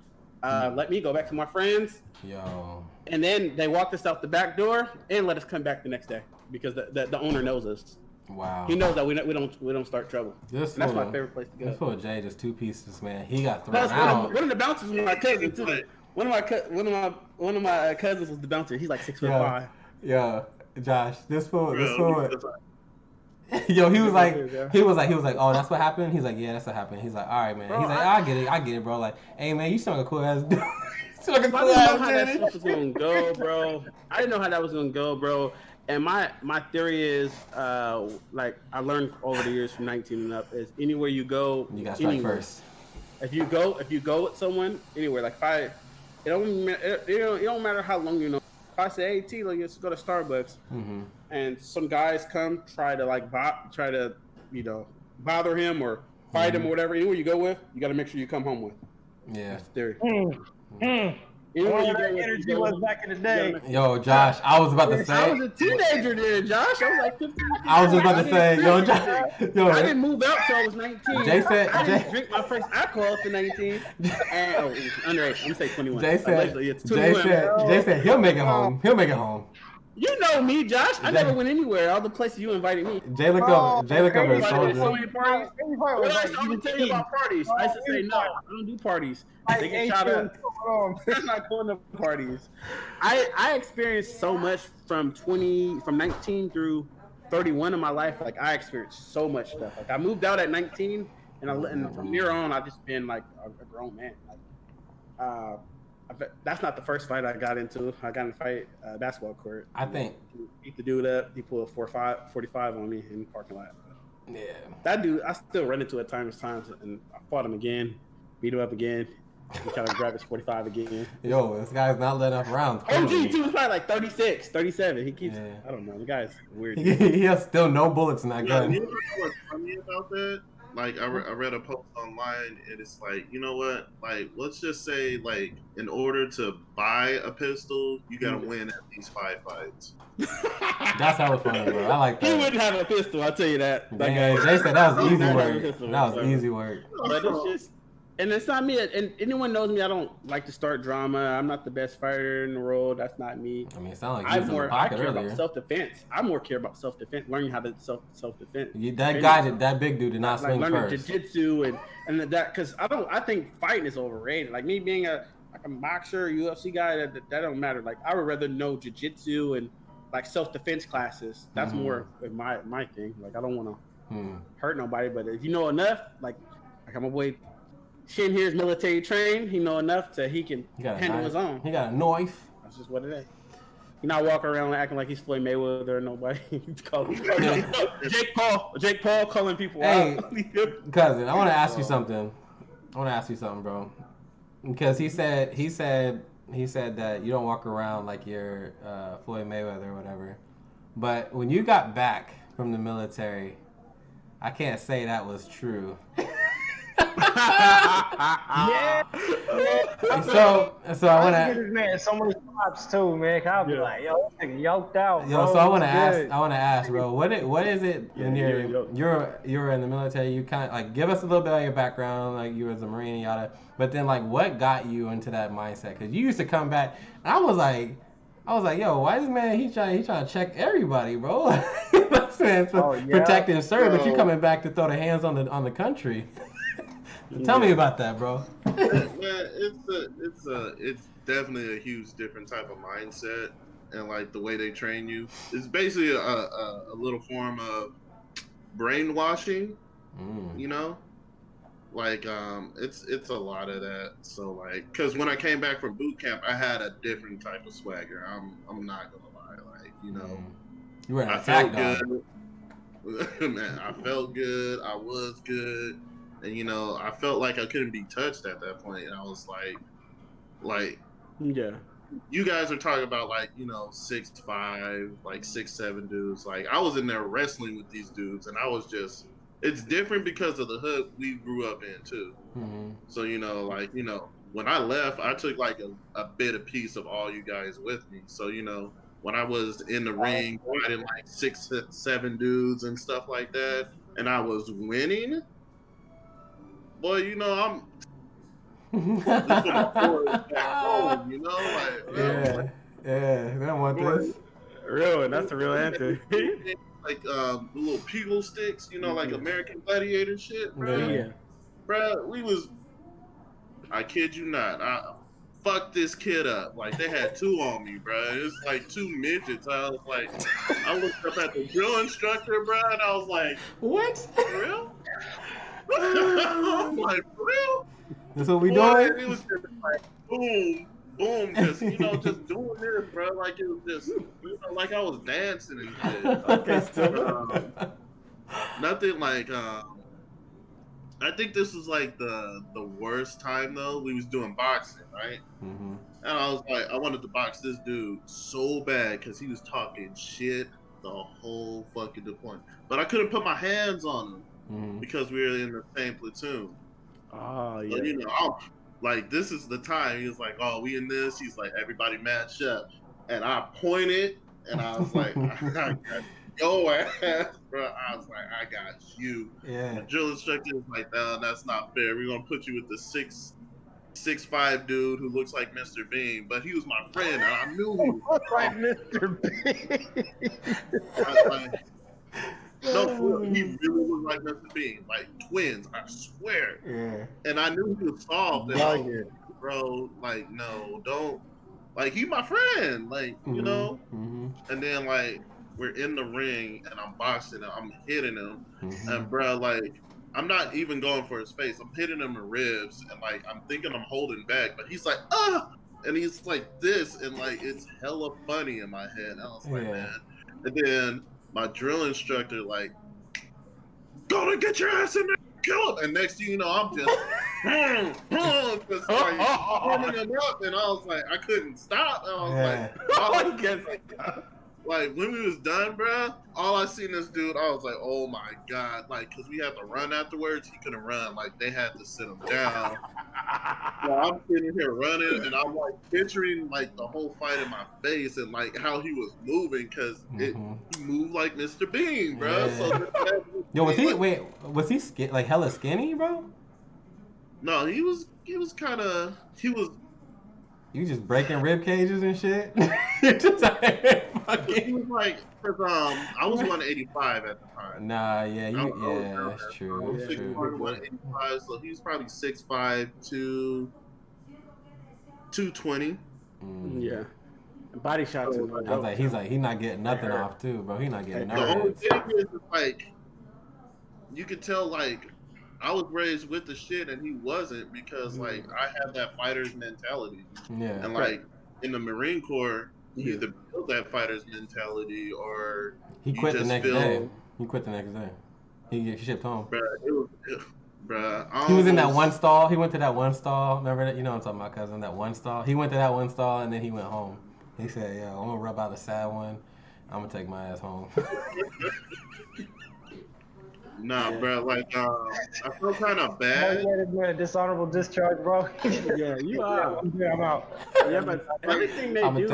Let me go back to my friends. Yo. And then they walked us out the back door and let us come back the next day because the owner knows us. Wow. He knows that we don't start trouble. That's my favorite place to go. This for Jay, just two pieces, man. He got thrown out. One of the bouncers was my cousin too. One of my cousins was the bouncer. He's like 6'5". Yeah, Josh, this for. Yo, he was like, oh, that's what happened. He's like, yeah, that's what happened. He's like, all right, man. He's like, I get it, bro. Like, hey, man, you sound like a cool ass dude. I didn't know how that stuff was gonna go, bro. And my theory is, like I learned over the years from 19 and up, is anywhere you go, You got to strike anywhere. first. If you go with someone anywhere, like it don't matter how long you know. If I say, hey T, let's go to Starbucks, Mm-hmm. and some guys come try to bother him or fight him or whatever. Anywhere you go with, you got to make sure you come home with. Yeah. That's the theory. What that energy was back in the day. Yo, Josh, I was about to say. I was a teenager then, Josh. I was like 15. I was just about to say, yo, Josh. Yo, I didn't move out till I was 19. Jay said, I didn't drink my first alcohol till 19. And, underage. I'm gonna say 21. Jay said, it's 21. Jay said he'll make it home. He'll make it home. You know me, Josh. I never went anywhere. All the places you invited me. Jay look over his So shoulder. many parties. What I used to tell you about parties? I used to say no. I don't do parties. They get shot up. I'm not going to parties. I experienced so much from 19 through 31 of my life. Like I experienced so much stuff. Like I moved out at 19, and from here on, I've just been like a grown man. Like, that's not the first fight I got into. I got in a fight basketball court. I think beat the dude up. He pulled a 45 on me in the parking lot. Yeah. That dude, I still run into it times, and I fought him again, beat him up again. He tried to grab his 45 again. Yo, this guy's not letting up rounds. OG too was probably like 36, 37. He keeps. Yeah. I don't know. The guy's weird. He has still no bullets in that gun. You know what's funny about that? Like I read a post online, and it's like, you know what? Like, let's just say, like, in order to buy a pistol, you gotta win at least 5 fights. That's how it's funny, bro. I like that. He wouldn't have a pistol. I'll tell you that. Dang, Jay said that was He easy wouldn't have a work. pistol, That was so. easy work. But it's just, and it's not me. And anyone knows me, I don't like to start drama. I'm not the best fighter in the world. That's not me. I mean, it sounded like you was in the I pocket care earlier. about self-defense. I more care about self-defense, learning how to self-defense. That big dude did not like swing learning first. jiu-jitsu and that, because I think fighting is overrated. Like me being a boxer, UFC guy, that don't matter. Like I would rather know jiu-jitsu and like self-defense classes. That's more of my thing. Like I don't want to hurt nobody, but if you know enough, like I'm a boy. Shin here is military trained. He know enough to he can handle his own. He got a knife. That's just what it is. He not walking around acting like he's Floyd Mayweather or nobody. Jake Paul calling people Hey, out. cousin, I want to ask you something. Bro. Because he said that you don't walk around like you're Floyd Mayweather or whatever. But when you got back from the military, I can't say that was true. Yeah. So I want I give to. this man so many props too, man. I'll be like, yo, this nigga yoked out, Yo, bro. so I want to It's ask, bro. What is it when you're in the military? You kind of like give us a little bit of your background, like you was a Marine and yada. But then like, what got you into that mindset? Because you used to come back, and I was like, yo, why this man? He trying to check everybody, bro. Protect and serve, but you coming back to throw the hands on the country. Tell me about that, bro. Man, it's definitely a huge different type of mindset, and like the way they train you, it's basically a little form of brainwashing. You know, like it's a lot of that. So like, because when I came back from boot camp, I had a different type of swagger. I'm not gonna lie, like You were I felt good. Man, I felt good. I was good. And I felt like I couldn't be touched at that point. And I was like, yeah. You guys are talking about 6'5", 6'7" dudes. Like I was in there wrestling with these dudes, and I was just. It's different because of the hood we grew up in too. So when I left, I took like a bit of piece of all you guys with me. So when I was in the ring fighting like 6'7" dudes and stuff like that, and I was winning. Boy, I'm back home, Yeah, they don't want this. Real, that's the real answer. Like the little pugil sticks, like American Gladiator shit, bro. Yeah. Bro, I kid you not, I fucked this kid up. Like they had 2 on me, bro. It's like 2 midgets. I was like, I looked up at the drill instructor, bro, and I was like, what? For real? I'm like, for real? That's what we Boy, doing? it was just like, boom. boom, just just doing this, bro. Like it was just, like I was dancing and shit. Okay, still. Nothing like. I think this was like the worst time though. We was doing boxing, right? Mm-hmm. And I was like, I wanted to box this dude so bad because he was talking shit the whole fucking deployment. But I couldn't put my hands on him because we were in the same platoon. Oh yeah. So, like this is the time. He was like, "Oh, we in this." He's like, "Everybody match up," and I pointed and I was like, "I got your ass, bro." I was like, "I got you." Yeah. The drill instructor was like, "No, that's not fair. We're gonna put you with the 6'5" dude who looks like Mr. Bean, but he was my friend, and I knew he was like Mr. Bean. No, he really looked like Mr. Bean, like twins, I swear. Yeah. And I knew he was soft, and I was like, bro, like, no, don't, like, he my friend, like, Mm-hmm. And then, like, we're in the ring, and I'm boxing him, I'm hitting him, and bro, like, I'm not even going for his face. I'm hitting him in ribs, and like I'm thinking I'm holding back, but he's like, and he's like this, and like it's hella funny in my head. I was like, man. And then my drill instructor like, go to get your ass in there, kill him. And next thing you know, I'm just, just like warming him up, and I was like, I couldn't stop. And I was like, like when we was done, bro, all I seen this dude, I was like, oh my god, like, cause we had to run afterwards. He couldn't run, like they had to sit him down. So I'm sitting here running, and I'm like picturing like the whole fight in my face and like how he was moving, cause he moved like Mr. Bean, bro. Yeah. So yo, was he like hella skinny, bro? No, he was kind of You just breaking rib cages and shit. Just like, he was like, cause I was 185 at the time. Nah, yeah, that's true. That's true. 185, so he was probably 6'5", 220. Yeah. Body shots. I was like, he's not getting nothing off too, bro. He's not getting nothing. The only thing is like, you could tell like I was raised with the shit and he wasn't, because like I have that fighter's mentality. Yeah. And like in the Marine Corps, you either build that fighter's mentality or he quit the next day. He quit the next day. He shipped home. Bruh, he was in that one stall. He went to that one stall. Remember that? You know what I'm talking about, cousin. That one stall. He went to that one stall and then he went home. He said, "Yeah, I'm gonna rub out a sad one. I'm gonna take my ass home." Nah, bro. Like, I feel kind of bad. You had a dishonorable discharge, bro. Yeah, you are. Yeah, I'm out. Yeah, but everything they I'm do,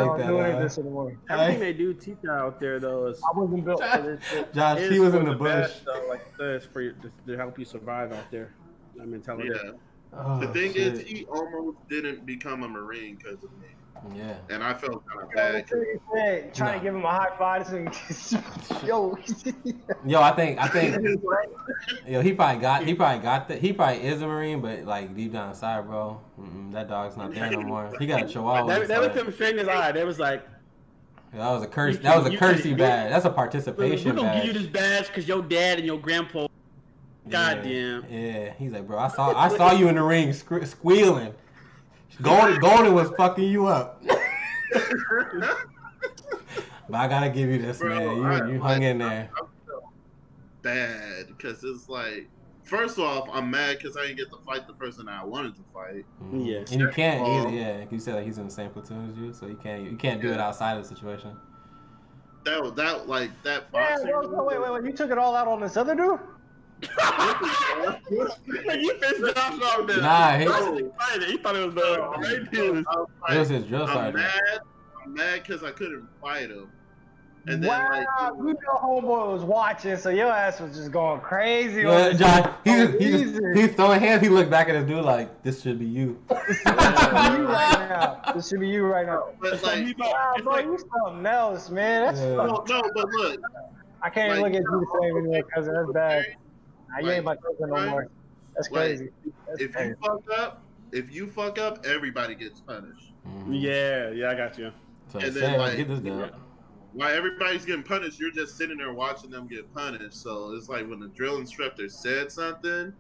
everything they do teach out there though is. I wasn't built for this shit. Josh, he was in the bush. Best, though, like this for you, to help you survive out there. I mean, tell you. Yeah. The thing is, he almost didn't become a Marine because of me. Yeah. And I felt kind of bad. Trying to give him a high five. Yo. Yo, I think. Yo, he probably got that. He probably is a Marine, but like deep down inside, bro, that dog's not there no more. He got a chihuahua. They looked him straight in his eye. They was like, yeah, that was a curse. That was a cursey badge. That's a participation badge. We're gonna give you this badge because your dad and your grandpa. Goddamn. Yeah, he's like, bro, I saw you in the ring squealing. Golden was fucking you up. But I gotta give you this, bro, man. You hung in there. I felt bad because it's like, first off, I'm mad because I didn't get to fight the person I wanted to fight. Yeah, and you can't. You said like he's in the same platoon as you, so you can't do it outside of the situation. That boxing. Wait! You took it all out on this other dude? You pissed Josh off there. Nah, he thought it was the it was his drill sergeant. I'm mad because I couldn't fight him. And then, you know, homeboy was watching, so your ass was just going crazy. Yeah, John, he's throwing hands. He looked back at his dude like, "This should be you." This should be you right now. But like, bro, you something else, man. That's no, but look, I can't even look at you the same anymore, cousin. That's bad. You ain't my cousin no more. That's crazy. If you fuck up, everybody gets punished. Yeah, I got you. So and then get this down. While everybody's getting punished, you're just sitting there watching them get punished. So it's like when the drill instructor said something,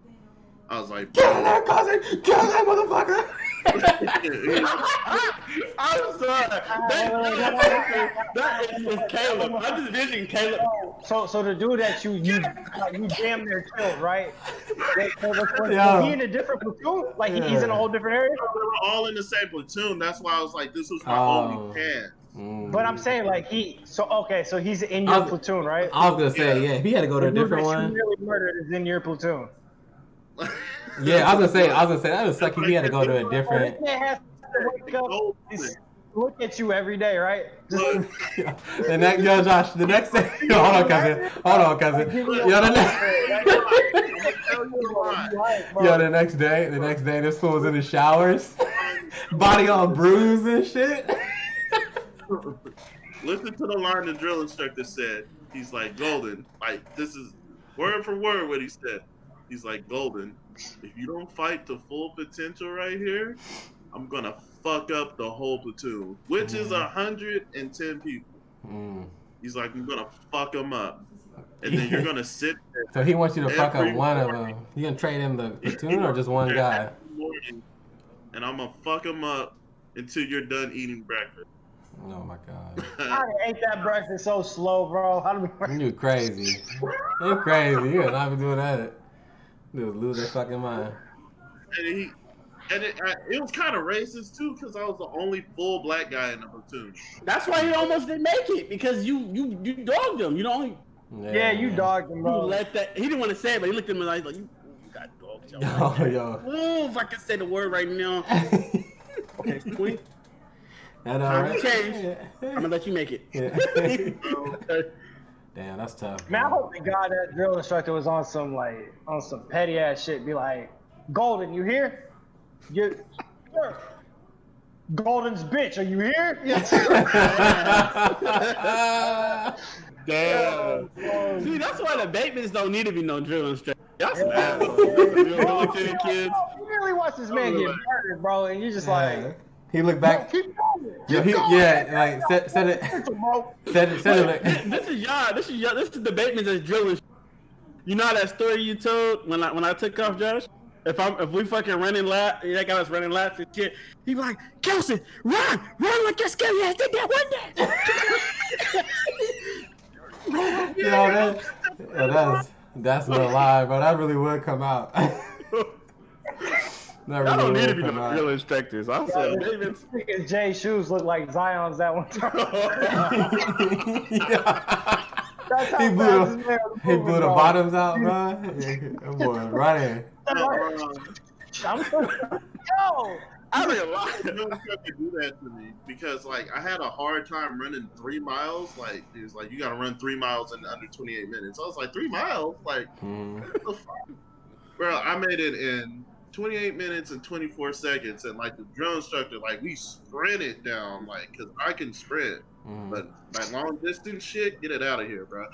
I was like, "Kill that cousin! Kill that motherfucker!" I'm sorry. That is Caleb. I'm just visiting Caleb. So the dude that you damn near killed, right? Yeah. Was he in a different platoon? Like he's in a whole different area? They were all in the same platoon. That's why I was like, this was my only chance. But I'm saying like so he's in your platoon, right? I was gonna say, yeah, if he had to go to a different one. You really murdered is in your platoon. Yeah, I was gonna say that would suck if he had to go to a different. Look at you every day, right? The next, yo, Josh, the next day. Hold on, cousin. Yo, the next day, this fool was in the showers, body all bruised and shit. Listen to the line the drill instructor said. He's like, Golden, like, this is word for word what he said. He's like, Golden, if you don't fight to full potential right here, I'm gonna fuck up the whole platoon, which is 110 people. He's like, I'm gonna fuck them up, and then you're gonna sit there. So he wants you to fuck up one of them. You gonna trade him the platoon or just one guy? And I'm gonna fuck him up until you're done eating breakfast. Oh my god! I ate that breakfast so slow, bro. How do we? You crazy? You crazy? You would not be doing that. Dude, lose their fucking mind. And it was kind of racist too, because I was the only full black guy in the platoon. That's why he almost didn't make it, because you dogged him. You know. Yeah, you dogged him, bro. He didn't want to say it, but he looked at him and he's like, you got dogged. Yo. Oh, if I could say the word right now. Okay, it's 20. Time to change. I'm gonna let you make it. Yeah. Damn, that's tough. Man, I hope the guy that drill instructor was on some petty ass shit. Be like, Golden, you here? Golden's bitch, are you here? Damn. See, that's why the Batemans don't need to be no drill instructor. Y'all some assholes. Military kids. You really watch this man get murdered, bro, and you just like. He looked back. Keep going. Yo, said it. Like. This is y'all. This is the Batemans that's drilling. You know that story you told when I took off, Josh? If we fucking running laps, that guy was running laps and shit. He be like, Kelsey, run like that scary ass did that one day. That's not a lie, bro. That really would come out. I don't need to be no real instructors. I'm saying, Jay's shoes look like Zion's that one time. That's he blew the bottoms out, bro. That boy running. Yo, I realized no one could do that to me because, like, I had a hard time running 3 miles. Like, he was like, you got to run 3 miles in under 28 minutes. I was like, 3 miles? Like, what the fuck? Bro, I made it in 28 minutes and 24 seconds, and like the drill instructor, like we sprinted down, like, cause I can sprint, but like long distance shit, get it out of here, bro.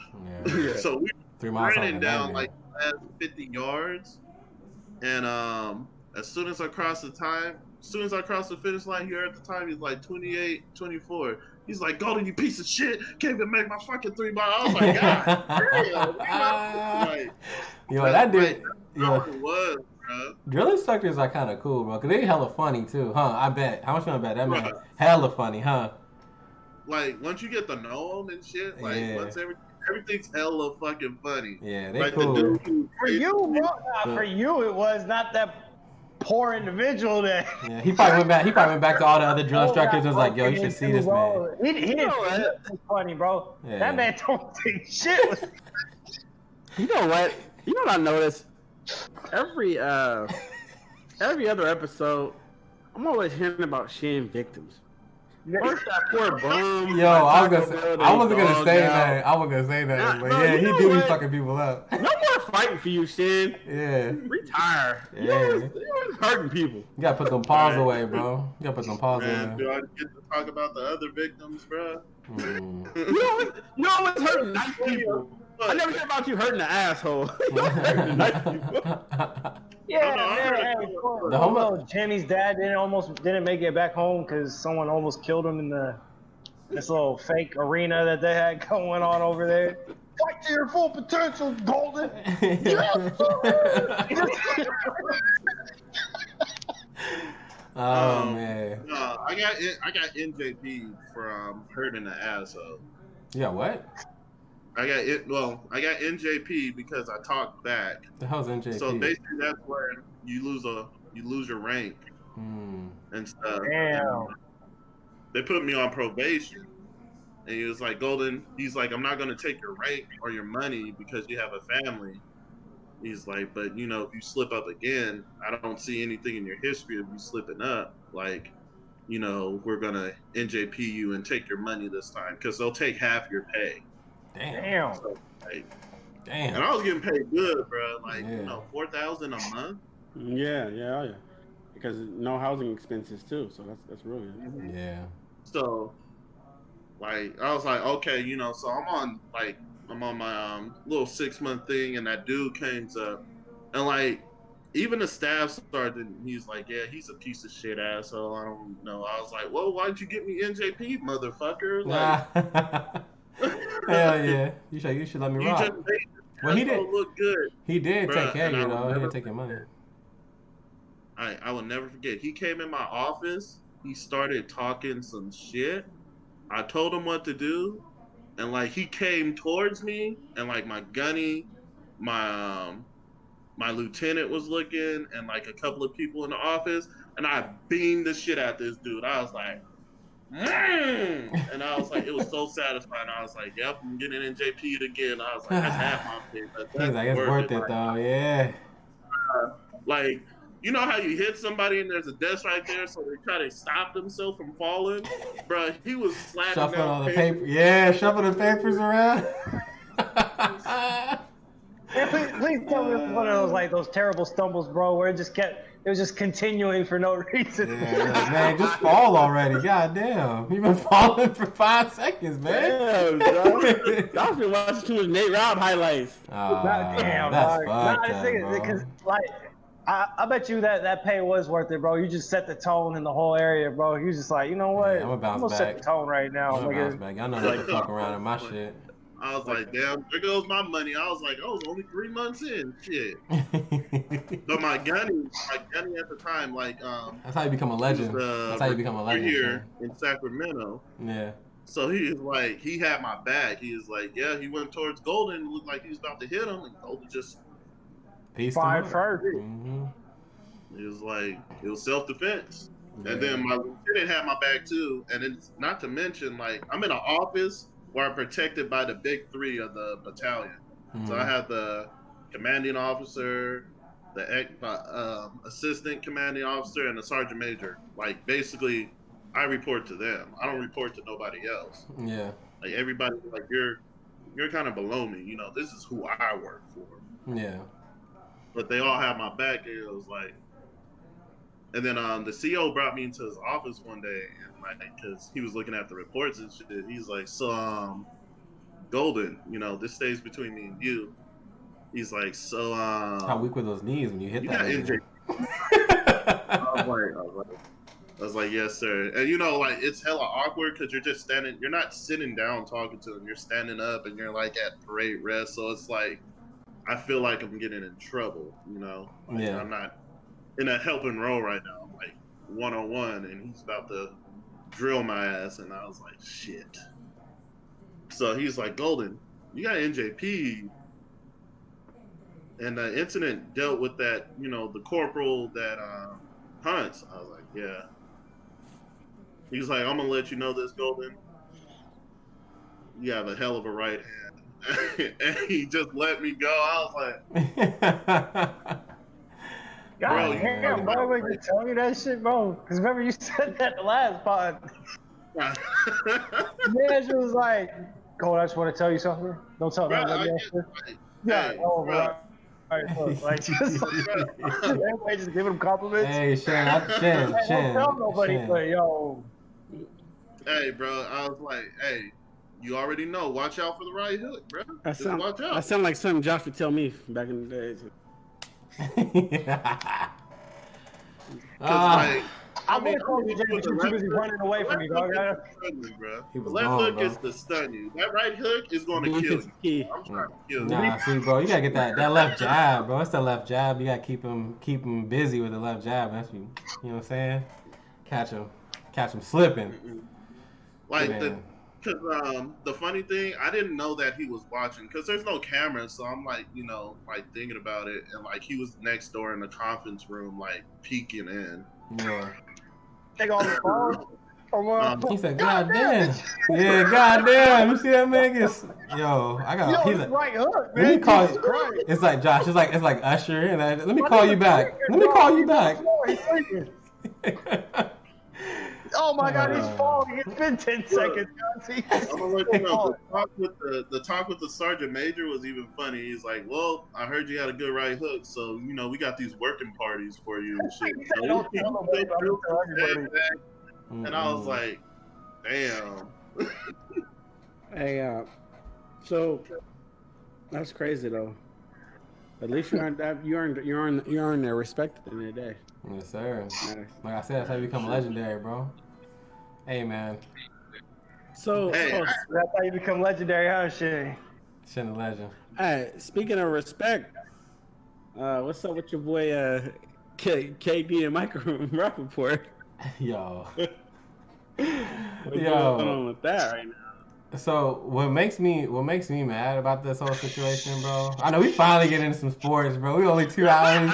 Yeah. So we sprinted down like last 50 yards, and as soon as I crossed the finish line here at the time, he's like 28, 24. He's like, Golden, you piece of shit, can't even make my fucking 3 miles. I was like, God, like, yo, that dude, it was. Drill instructors are kind of cool, bro, because they hella funny, too, huh? I bet. How much you want to bet? That man hella funny, huh? Like, once you get to know them and shit, like, once everything's hella fucking funny. Yeah, they like, cool. For you, it was not that poor individual that... Yeah, he probably went back to all the other drill instructors and was like, yo, you should see this man. He didn't think it was funny, bro. Yeah. That man don't think shit. You know what? You know what I noticed? Every other episode, I'm always hearing about Shin victims. First that poor bum. Yo, I wasn't gonna say that. But yeah, he do be fucking people up. No more fighting for you, Shin. Yeah. Retire. Yeah. You're hurting people. You gotta put them paws away, bro. You gotta put them paws away. Do I get to talk about the other victims, bro? You always hurting nice people. I never hear about you hurting the asshole. Jimmy's dad didn't make it back home because someone almost killed him in this little fake arena that they had going on over there. Fight to your full potential, Golden. Oh man. No, I got NJP for hurting the asshole. You got what? I got it. Well, I got NJP because I talked back. The hell's So NJP? basically, that's where you lose your rank and stuff. Damn. And they put me on probation, and he was like, "Golden." He's like, "I'm not gonna take your rank or your money because you have a family." He's like, "But you know, if you slip up again, I don't see anything in your history of you slipping up. Like, you know, we're gonna NJP you and take your money this time because they'll take half your pay." Damn. So, like, Damn. and I was getting paid good, bro. Like, Yeah. you know, $4,000 a month. Yeah. Because no housing expenses too, so that's real good. Yeah. So, like, I was like, okay, you know, so I'm on my little 6-month thing, and that dude came up, and like, even the staff started. He's like, yeah, he's a piece of shit asshole. I don't know. I was like, well, why'd you get me NJP, motherfucker? Like, hell yeah. You should let me you rock. just made this Well, he asshole did. look good. He did Bruh, take care of and you I would though. He never didn't take your money. I will never forget. He came in my office. He started talking some shit. I told him what to do, and like he came towards me, and like my gunny, my lieutenant was looking, and like a couple of people in the office, and I beamed the shit out this dude. I was like, and I was like, it was so satisfying. I was like, yep, I'm getting NJP'd again. I was like, that's half my pay. He's like, it's worth it though. Yeah. Like, you know how you hit somebody and there's a desk right there, so they try to stop themselves from falling? Bruh, he was slapping Shuffling down all the paper. Yeah, shuffling the papers around. Man, please tell me it was one of those like those terrible stumbles, bro, where it was just continuing for no reason. Yeah, man, just fall already. God damn. You've been falling for 5 seconds, man. Damn, bro. Y'all been watching too much Nate Robb highlights. Damn, that's dog. fucked up, Because bro. like I bet you that pay was worth it, bro. You just set the tone in the whole area, bro. You just like, you know what? Yeah, I'm gonna bounce set back. the tone right now. I'm gonna bounce back. Y'all know not to fuck around in my shit. I was like, damn, there goes my money. I was like, I was only 3 months in. Shit. But my gunny at the time, like, that's how you become a legend. That's how you become a legend. Here in Sacramento. Yeah. So he was like, he had my back. He was like, yeah, he went towards Golden. It looked like he was about to hit him, and Golden just fired first. Mm-hmm. It was like, it was self-defense. Yeah. And then my lieutenant had my back too. And it's not to mention, like, I'm in an office where I'm protected by the big 3 of the battalion. Mm-hmm. So I have the commanding officer, the assistant commanding officer, and the sergeant major. Like, basically, I report to them. I don't report to nobody else. Yeah. Like, everybody, like, you're kind of below me. You know, this is who I work for. Yeah. But they all have my back, and it was like, and then the CO brought me into his office one day, and like, because he was looking at the reports and shit. He's like, so Golden, you know, this stays between me and you. He's like, so how weak were those knees when you hit that? I was like, yes, sir. And you know, like, it's hella awkward because you're just standing. You're not sitting down talking to him. You're standing up, and you're like at parade rest. So it's like, I feel like I'm getting in trouble. You know, like, yeah. I'm not in a helping role right now. I'm like 1-on-1, and he's about to drill my ass, and I was like, shit. So he's like, Golden, you got NJP, and the incident dealt with that, you know, the corporal that hunts. I was like, yeah. He's like, I'm gonna let you know this, Golden. You have a hell of a right hand. And he just let me go. I was like, God damn, bro, would you tell me that shit, bro? Because remember you said that the last pod. Yeah, she was like, Cole, I just want to tell you something. Don't tell me yeah, like, just everybody just giving him compliments. Hey, Shen. Don't tell nobody, but yo. Hey, bro, I was like, hey, you already know. Watch out for the right hook, bro. Watch out. That sound like something Josh would tell me back in the days. I would have called you, Jay, but you're too busy running away from me, dog. Left hook is to stun you. That right hook is going to kill you. I'm trying to kill you. Nah, see, bro, you gotta get that left jab, bro. It's the left jab. You gotta keep him busy with the left jab. That's you know what I'm saying? catch him slipping. Like Man. the funny thing, I didn't know that he was watching because there's no camera, so I'm like, like thinking about it, and like he was next door in the conference room, like peeking in. Yeah. Take all the phone. He said, "God damn, yeah, goddamn." You see that man gets, yo, I got. Yo, He's it's like, right hook, let man. me call Jesus you. Christ. It's like Josh. It's like Usher. And let me My call you nigga's back. freaking, Let me bro. call you He's on the back. floor. He's freaking. Oh my God, he's falling. It's been 10 seconds. I'm gonna let you know, the talk with the sergeant major was even funny. He's like, "Well, I heard you had a good right hook, so we got these working parties for you and shit." Don't tell nobody, but I'm gonna tell everybody. And I was like, "Damn." Hey, so that's crazy though. At least you earned their respect at the end of the day. Yes, sir. Nice. Like I said, that's how you become legendary, bro. Hey, man. So, That's how you become legendary, huh, shit? Shit, a legend. hey, speaking of respect, what's up with your boy KD and Michael Rappaport? Yo. What's going on with that right now? So what makes me mad about this whole situation, bro? I know we finally get into some sports, bro. We only 2 hours.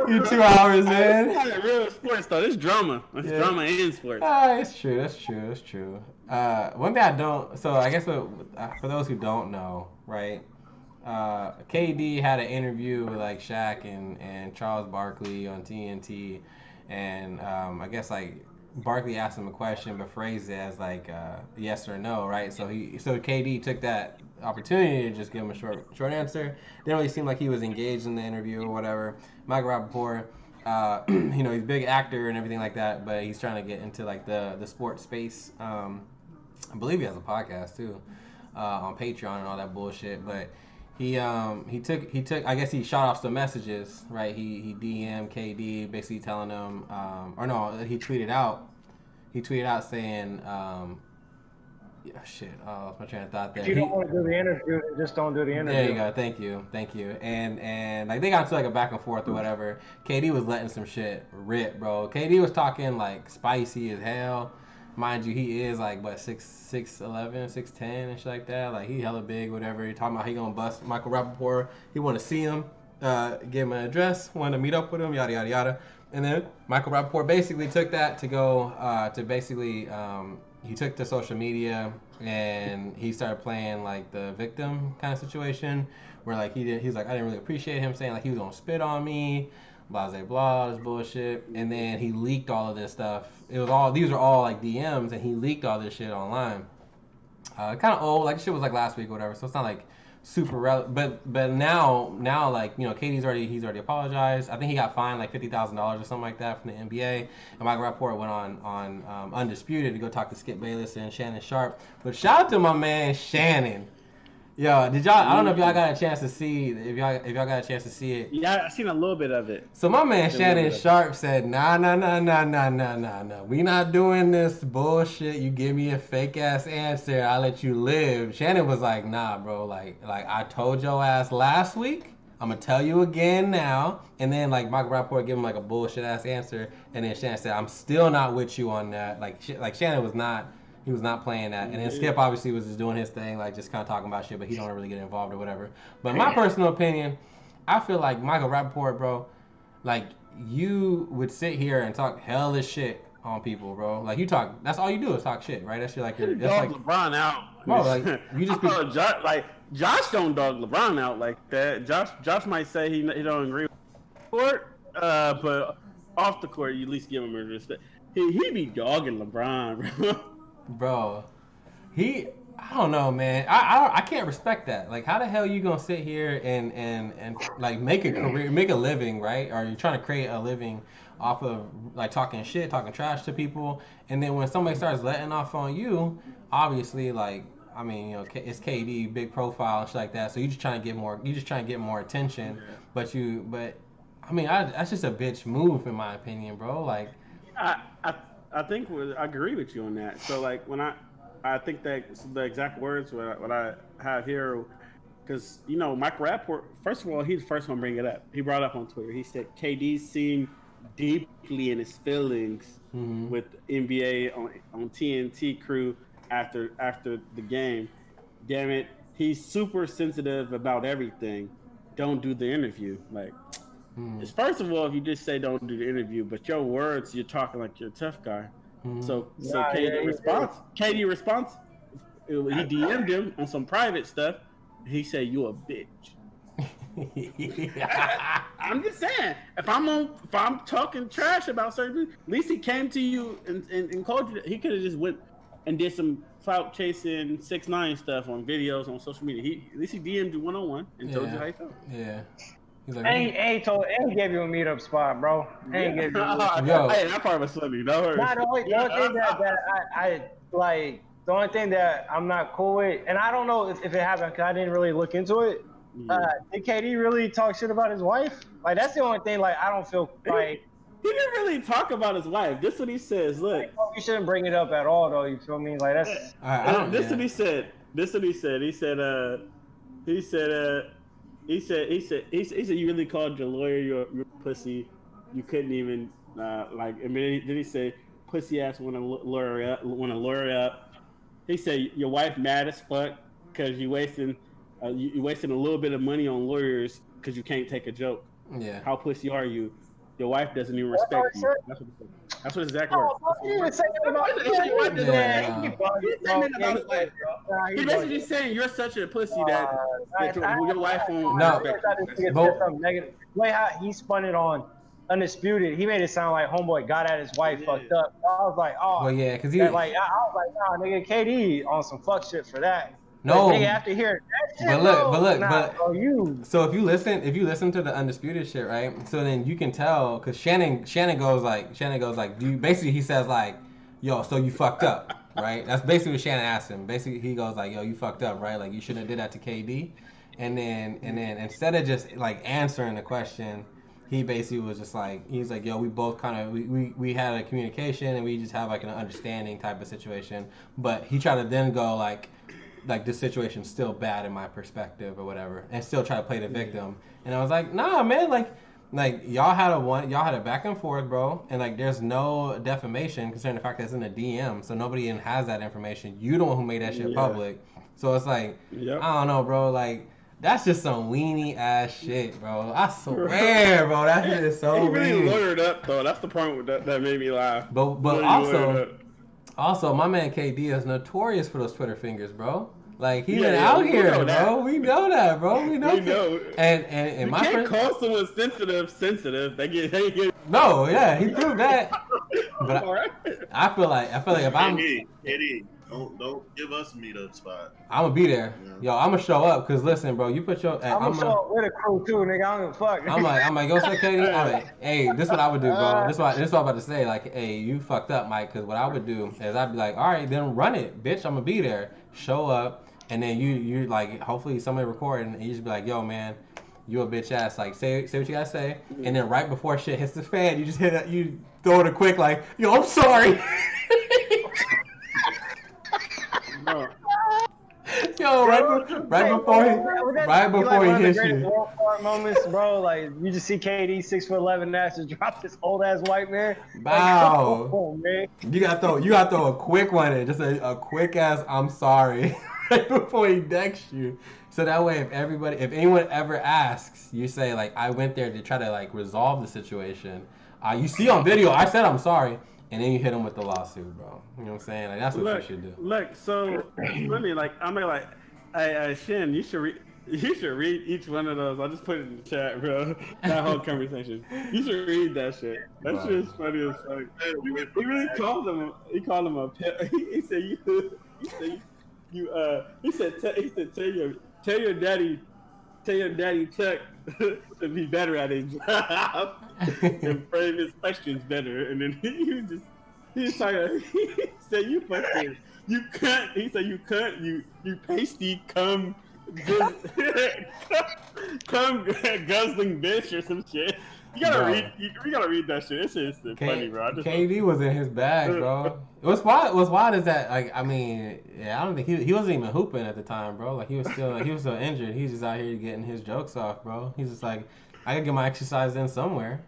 You 2 hours, man. It's not real sports though. It's drama. It's drama in sports. It's true. That's true. One thing I don't. So I guess for those who don't know, right? KD had an interview with like Shaq and Charles Barkley on TNT, and I guess like Barkley asked him a question but phrased it as like yes or no, right? So KD took that opportunity to just give him a short answer. Didn't really seem like he was engaged in the interview or whatever. Michael Rappaport, he's a big actor and everything like that, but he's trying to get into like the sports space. I believe he has a podcast too, on Patreon and all that bullshit. But he took I guess he shot off some messages, right? He DM'd KD basically telling him he tweeted out saying lost my train of thought there. If you don't want to do the interview, then just don't do the interview. There you go. Thank you. And like they got into like a back and forth or whatever. KD was letting some shit rip, bro. KD was talking like spicy as hell. Mind you, he is like what 6'11", 6'10", and shit like that. Like he hella big, whatever. He talking about he gonna bust Michael Rappaport. He want to see him, give him an address, want to meet up with him, yada yada yada. And then Michael Rappaport basically took that to go he took to social media and he started playing like the victim kind of situation where like he's like I didn't really appreciate him saying like he was gonna spit on me, blah blah blah, this bullshit. And then he leaked all of this stuff. These are all like DMs, and he leaked all this shit online. Kind of old, like shit was like last week or whatever, so it's not like super relevant. But now like KD's already apologized. I think he got fined like $50,000 or something like that from the NBA. And Michael Rappaport went on Undisputed to go talk to Skip Bayless and Shannon Sharp. But shout out to my man Shannon. Yo, did y'all? I don't know if y'all got a chance to see it. Yeah, I seen a little bit of it. So my man Shannon Sharp said, nah. We not doing this bullshit. You give me a fake ass answer, I'll let you live. Shannon was like, nah, bro. Like I told your ass last week. I'm gonna tell you again now. And then like Michael Rappaport gave him like a bullshit ass answer, and then Shannon said, I'm still not with you on that. Like Shannon was not. He was not playing that. And then Skip obviously was just doing his thing, like just kind of talking about shit, but he don't really get involved or whatever. But my personal opinion, I feel like Michael Rappaport, bro, like you would sit here and talk hellish shit on people, bro. Like you talk, that's all you do is talk shit, right? That's like your, that's dog like LeBron out. Bro, like you just be, Josh don't dog LeBron out like that. Josh might say he don't agree with the court, but off the court you at least give him his respect. He be dogging LeBron, bro. Bro, I don't know, man. I can't respect that. Like, how the hell you gonna sit here and like make a career, make a living, right? Or you're trying to create a living off of like talking shit, talking trash to people, and then when somebody starts letting off on you, obviously, like, I mean, it's KD, big profile and shit like that. So you just trying to get more attention, but I mean, that's just a bitch move in my opinion, bro. Like, I think I agree with you on that. So like when I think that the exact words what I have here, because Mike Rappaport, first of all, he's the first one to bring it up. He brought it up on Twitter. He said KD's seen deeply in his feelings with the NBA on TNT crew after the game. Damn it, he's super sensitive about everything. Don't do the interview. Like, first of all, if you just say don't do the interview, but your words, you're talking like you're a tough guy. So Nah, yeah, KD response, he DM'd him on some private stuff. He said, "You a bitch." I'm just saying, if I'm talking trash about certain people, at least he came to you and called you. He could have just went and did some clout chasing 6ix9ine stuff on videos on social media. At least he DM'd you 1-on-1 and told you how he felt. Yeah. He's like, ain't gave you a meetup spot, bro. Ain't gave you. Hey, that part was funny. No worries. Nah, the only thing that I like, the only thing that I'm not cool with, and I don't know if it happened because I didn't really look into it. Did KD really talk shit about his wife? Like, that's the only thing. Like, I don't feel like he didn't really talk about his wife. This is what he says. Look, like, you shouldn't bring it up at all, though. You feel me? Like, that's. This is what he said. He said you really called your lawyer your pussy. You couldn't even like. I mean, then he said pussy ass want to lawyer up. He said your wife mad as fuck because you wasting a little bit of money on lawyers because you can't take a joke. Yeah. How pussy are you? Your wife doesn't even respect you. That's what exactly. He didn't say that about He's basically saying you're such a pussy that your wife won't respect you. Something negative. Way how he spun it on Undisputed, he made it sound like homeboy got at his wife fucked up. I was like, oh, well, yeah, because I was like, nah, nigga, KD on some fuck shit for that. No, but nigga, after hearing that shit, so if you listen to the Undisputed shit, right? So then you can tell because Shannon goes like, basically he says like, yo, so you fucked up, right? That's basically what Shannon asked him. Basically he goes like, yo, you fucked up, right? Like you shouldn't have did that to KD, and then instead of just like answering the question, he basically was just like, he's like, yo, we both kind of we had a communication and we just have like an understanding type of situation, but he tried to then go like this situation's still bad in my perspective or whatever, and still try to play the victim. And I was like, nah, man, like y'all had a back and forth, bro, and like there's no defamation concerning the fact that it's in a DM, so nobody even has that information. You the one who made that shit public, so it's like, I don't know, bro, like that's just some weenie ass shit, bro. I swear, bro, that shit is so weird. He really lawyered up though. That's the part that made me laugh. But also, my man KD is notorious for those Twitter fingers, bro. Like he's been out here, bro. We know that, bro. We know. And my friend call someone sensitive. They get. No, yeah, he proved that. But I feel like if I'm KD, don't give us a meetup spot. I'm gonna be there. Yeah. Yo, I'm gonna show up because listen, bro, you put your. I'm gonna show up with a crew too, nigga. I don't give a fuck. I'm like, yo, say KD. I'm like, hey, this is what I would do, bro. This is what I'm about to say. Like, hey, you fucked up, Mike. Because what I would do is I'd be like, all right, then run it, bitch. I'm gonna be there. Show up, and then you like, hopefully somebody recording, and you just be like, yo, man, you a bitch ass. Like, say what you gotta say, and then right before shit hits the fan, you just you throw it a quick like, yo, I'm sorry. No. Yo, right before he hits you. Moments, bro. Like you just see KD 6'11" ass just drop this old ass white man. Wow. Like, oh, man. You got to throw a quick one in, just a quick ass I'm sorry right before he decks you. So that way, if anyone ever asks, you say like I went there to try to like resolve the situation. You see on video, I said I'm sorry. And then you hit him with the lawsuit, bro. You know what I'm saying? Like that's what you should do. Look, so funny. Like I'm like, Shin, you should read each one of those. I'll just put it in the chat, bro. That whole conversation. You should read that shit. That shit is funny as fuck. He really called him. He called him a pet. He said tell your daddy Chuck to be better at his job and frame his questions better. And then he was talking. He said you cunt. He said you cunt. You pasty cum guzzling bitch or some shit. You gotta read that shit. It's just funny, bro. KD was in his bag, bro. What's wild is that like I mean, yeah, I don't think he wasn't even hooping at the time, bro. Like he was still injured. He's just out here getting his jokes off, bro. He's just like, I gotta get my exercise in somewhere.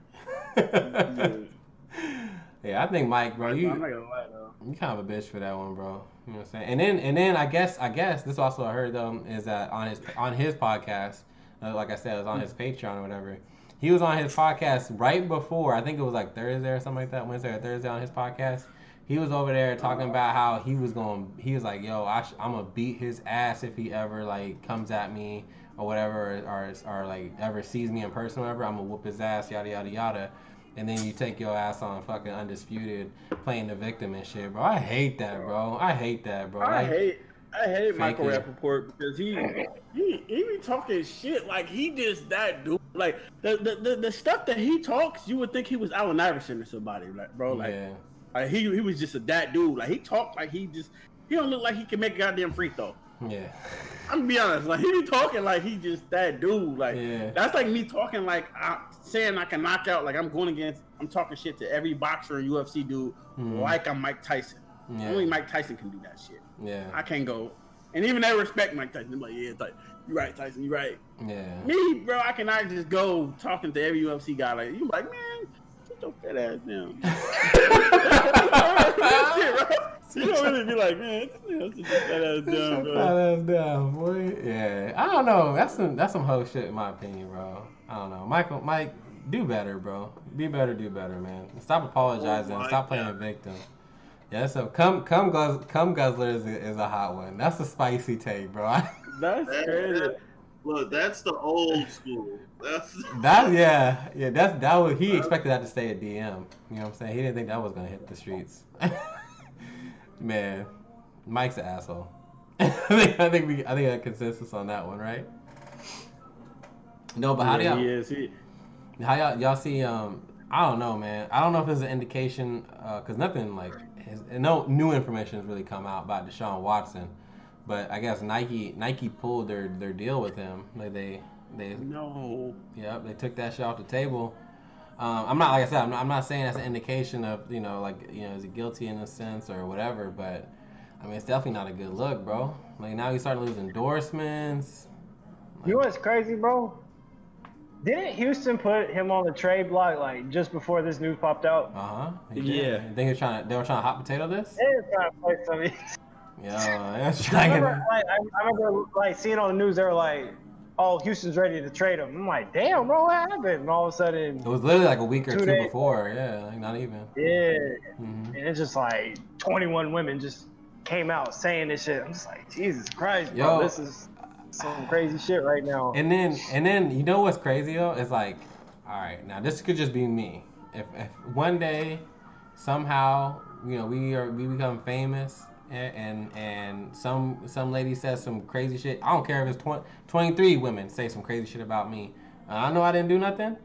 Yeah, I think Mike, bro, I'm not gonna lie though. you kind of a bitch for that one, bro. You know what I'm saying? And then I guess this also I heard though is that on his podcast, like I said, it was on his Patreon or whatever. He was on his podcast right before, I think it was like Thursday or something like that, Wednesday or Thursday on his podcast. He was over there talking about how he was like, yo, I'm gonna beat his ass if he ever like comes at me or whatever, or like ever sees me in person or whatever. I'm gonna whoop his ass, yada yada yada. And then you take your ass on fucking Undisputed playing the victim and shit, bro. I hate that, bro. I hate that, bro. I hate Michael it. Rappaport because he be talking shit like he just that dude. Like the stuff that he talks, you would think he was Allen Iverson or somebody, like bro. Like, Yeah. like he was just that dude. Like he talked like he don't look like he can make a goddamn free throw. Yeah. I'm gonna be honest, like he be talking like he just that dude. Like Yeah. that's like me talking like saying I can knock out. Like I'm talking shit to every boxer and UFC dude like I'm Mike Tyson. Yeah. Only Mike Tyson can do that shit. Yeah. I can't go. And even they respect Mike Tyson. They're like, yeah, it's like, you're right, Tyson, you're right. Yeah. Me, bro, I cannot just go talking to every UFC guy like you like, man, sit your fat ass down. You don't really be like, man, sit your fat ass down, bro. Fat ass down, boy. Yeah. I don't know. That's some hoe shit in my opinion, bro. I don't know. Mike, do better, bro. Be better, do better, man. Stop apologizing. Oh Stop playing victim. Yeah, so come guzzler is a hot one. That's a spicy take, bro. That's crazy. Look, that's the old school. He expected that to stay a DM. You know what I'm saying? He didn't think that was gonna hit the streets. Man, Mike's an asshole. I think we got consensus on that one, right? No, but how do y'all see? I don't know, man. I don't know if there's an indication, because nothing no new information has really come out about Deshaun Watson. But I guess Nike pulled their deal with him. Like they no. Yep, they took that shit off the table. I'm not, like I said, I'm not saying that's an indication of, is he guilty in a sense or whatever, but I mean, it's definitely not a good look, bro. Like now he's starting to lose endorsements. You know what's crazy, bro? Didn't Houston put him on the trade block like just before this news popped out? Yeah. I think they were trying to hot potato this. They were trying to play something. Yeah, I remember like seeing on the news they were like, "Oh, Houston's ready to trade him." I'm like, "Damn, bro, what happened?" And all of a sudden, it was literally like a week or 2 days before. Yeah, like not even. Yeah, Mm-hmm. and it's just like 21 women just came out saying this shit. I'm just like, Jesus Christ, bro, this is some crazy shit right now. And then you know what's crazy though? It's like, all right, now this could just be me. If one day somehow we become famous. And some lady says some crazy shit. I don't care if it's 23 women say some crazy shit about me. I know I didn't do nothing.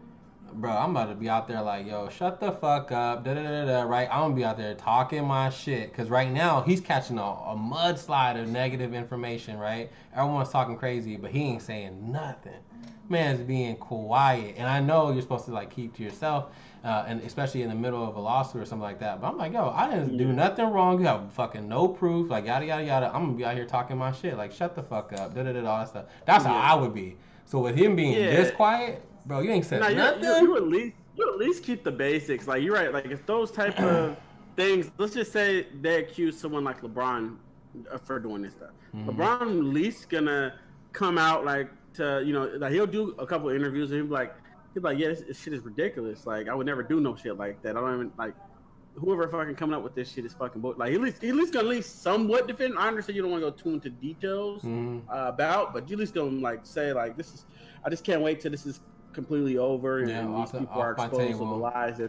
Bro, I'm about to be out there like, yo, shut the fuck up, right? I'm gonna be out there talking my shit. Because right now, he's catching a mudslide of negative information, right? Everyone's talking crazy, but he ain't saying nothing. Man's being quiet. And I know you're supposed to like keep to yourself, and especially in the middle of a lawsuit or something like that. But I'm like, yo, I didn't do nothing wrong. You have fucking no proof, like yada yada yada. I'm gonna be out here talking my shit, like shut the fuck up, all that stuff. That's how I would be. So with him being this quiet, bro, you ain't said nothing. You at least keep the basics. Like you're right. Like if those type of things, let's just say they accuse someone like LeBron for doing this stuff. Mm-hmm. LeBron at least gonna come out like to like he'll do a couple of interviews and he'll be like, yeah, this shit is ridiculous. Like I would never do no shit like that. I don't even like whoever fucking coming up with this shit is fucking bull. Like at least gonna somewhat defend. I understand you don't want to go too into details about, but you at least gonna like say like this is. I just can't wait till this is completely over and these people are exposed to the lies. Say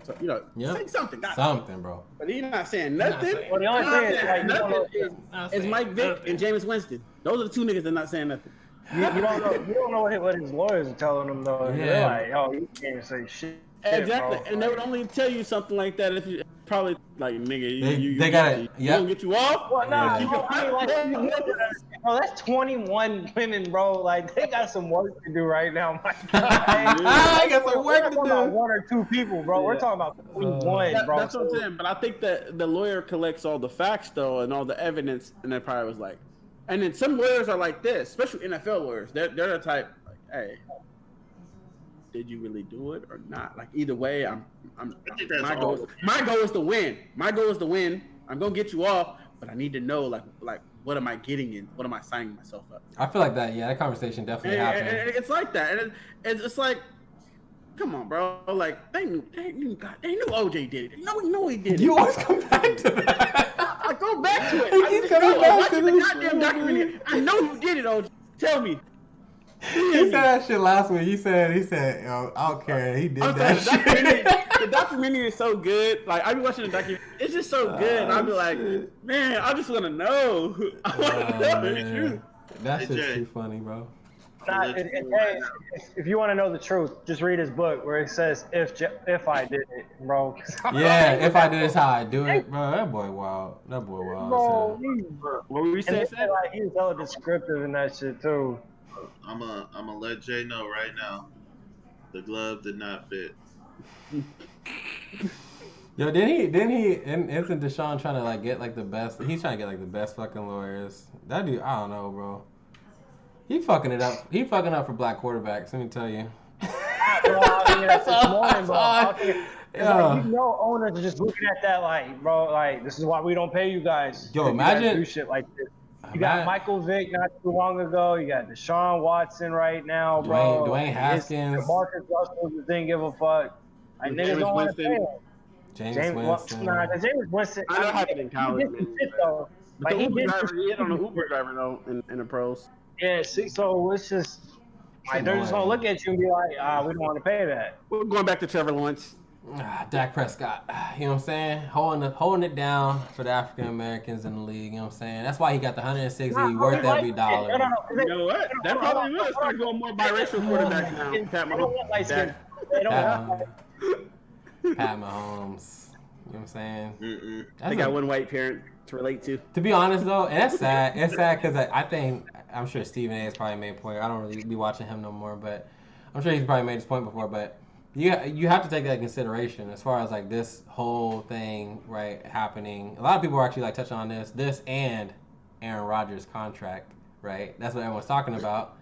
something. Something, bro. But he's not saying nothing. Well, the only thing is like nothing is Mike Vick and Jameis Winston. Those are the two niggas that are not saying nothing. You don't know what his lawyers are telling him though. Yeah. They're like, oh, you can't say shit. Exactly, bro. and they would only tell you something like that if you probably like nigga. They got it. Yeah, gonna get you off. Well, nah, bro, that's 21 women, bro. Like they got some work to do right now. My God, I got some work to do. About 1 or 2 people, bro. Yeah. We're talking about 21, bro. That's what I'm saying. But I think that the lawyer collects all the facts though and all the evidence, and that probably was like. And then some lawyers are like this, especially NFL lawyers. They're the type like, hey, did you really do it or not? Like either way, I think that's my all. goal. My goal is to win. My goal is to win. I'm gonna get you off, but I need to know like what am I getting in? What am I signing myself up? I feel like that. Yeah, that conversation definitely happened. And it's like that, and it's like, come on, bro. Like they knew OJ did it. They know he did it. You always come back to that. I go back to it. He I keeps just coming know. back I'm to watching the this goddamn shit, documentary. I know you did it, OJ. Tell me. He said that shit last week. He said, yo, I don't care. He did that shit. The documentary is so good. Like I be watching the documentary, it's just so good. And I be like, man, I just want to know. I want to know the truth. That shit's too funny, bro. If you want to know the truth, just read his book where it says if I did it, bro. Yeah, if I did this, how I do it, bro. That boy wild. That boy wild. Bro, What were you saying? like, he was hella descriptive in that shit too. I'm gonna let Jay know right now. The glove did not fit. Yo, didn't he? And isn't Deshaun trying to like get like the best? He's trying to get like the best fucking lawyers. That dude, I don't know, bro. He fucking it up. He fucking up for black quarterbacks. Let me tell you. Bro, I mean, that's this morning, bro. Like, you know, owners are just looking at that like, bro, like this is why we don't pay you guys. Yo, you imagine guys do shit like this. You got Michael Vick not too long ago. You got Deshaun Watson right now, bro. Dwayne Haskins. Marcus Russell just didn't give a fuck. Like niggas don't want to pay him. James Winston. James Winston. I know it happened in college. He did some shit though. But Like, the Uber driver, he hit on the Uber driver though in the pros. Yeah, see, so it's just like they're just gonna look at you and be like, we don't want to pay that. We're going back to Trevor Lawrence. Dak Prescott, you know what I'm saying? Holding it down for the African Americans in the league, you know what I'm saying? That's why he got the 160 worth every dollar. No. You know what? That probably will start going more biracial quarterbacks now. Pat Mahomes. They don't have Pat Mahomes. You know what I'm saying? They got one white parent to relate to. To be honest though, and that's sad. It's sad because I think I'm sure Stephen A. has probably made a point. I don't really be watching him no more, but I'm sure he's probably made his point before. But you have to take that into consideration as far as like this whole thing right happening. A lot of people are actually like touching on this and Aaron Rodgers' contract, right? That's what everyone's talking about.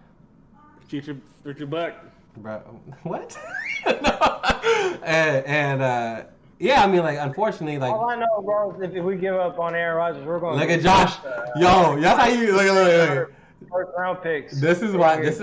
Future buck. Bro, what? and yeah, I mean, like, unfortunately, like. All I know, bro, is if we give up on Aaron Rodgers, we're going to look at Josh. Yo, that's how you look. First round picks. This is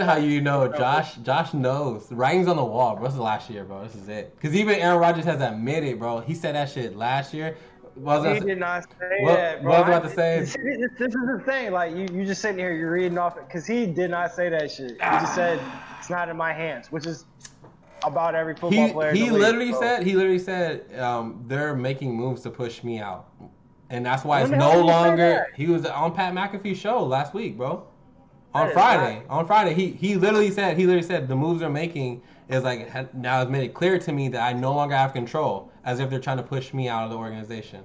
how you know Josh knows. Writing's on the wall, bro. This is last year, bro. This is it. Because even Aaron Rodgers has admitted, bro. He said that shit last year. He did not say that, bro. What I was about to say. This is the thing. Like, you just sitting here, you're reading off it. Because he did not say that shit. He just said, it's not in my hands, which is about every football player. He literally said, they're making moves to push me out. And that's why it's no longer. He was on Pat McAfee's show last week, bro. On Friday, he literally said the moves they're making is like now it's made it clear to me that I no longer have control, as if they're trying to push me out of the organization.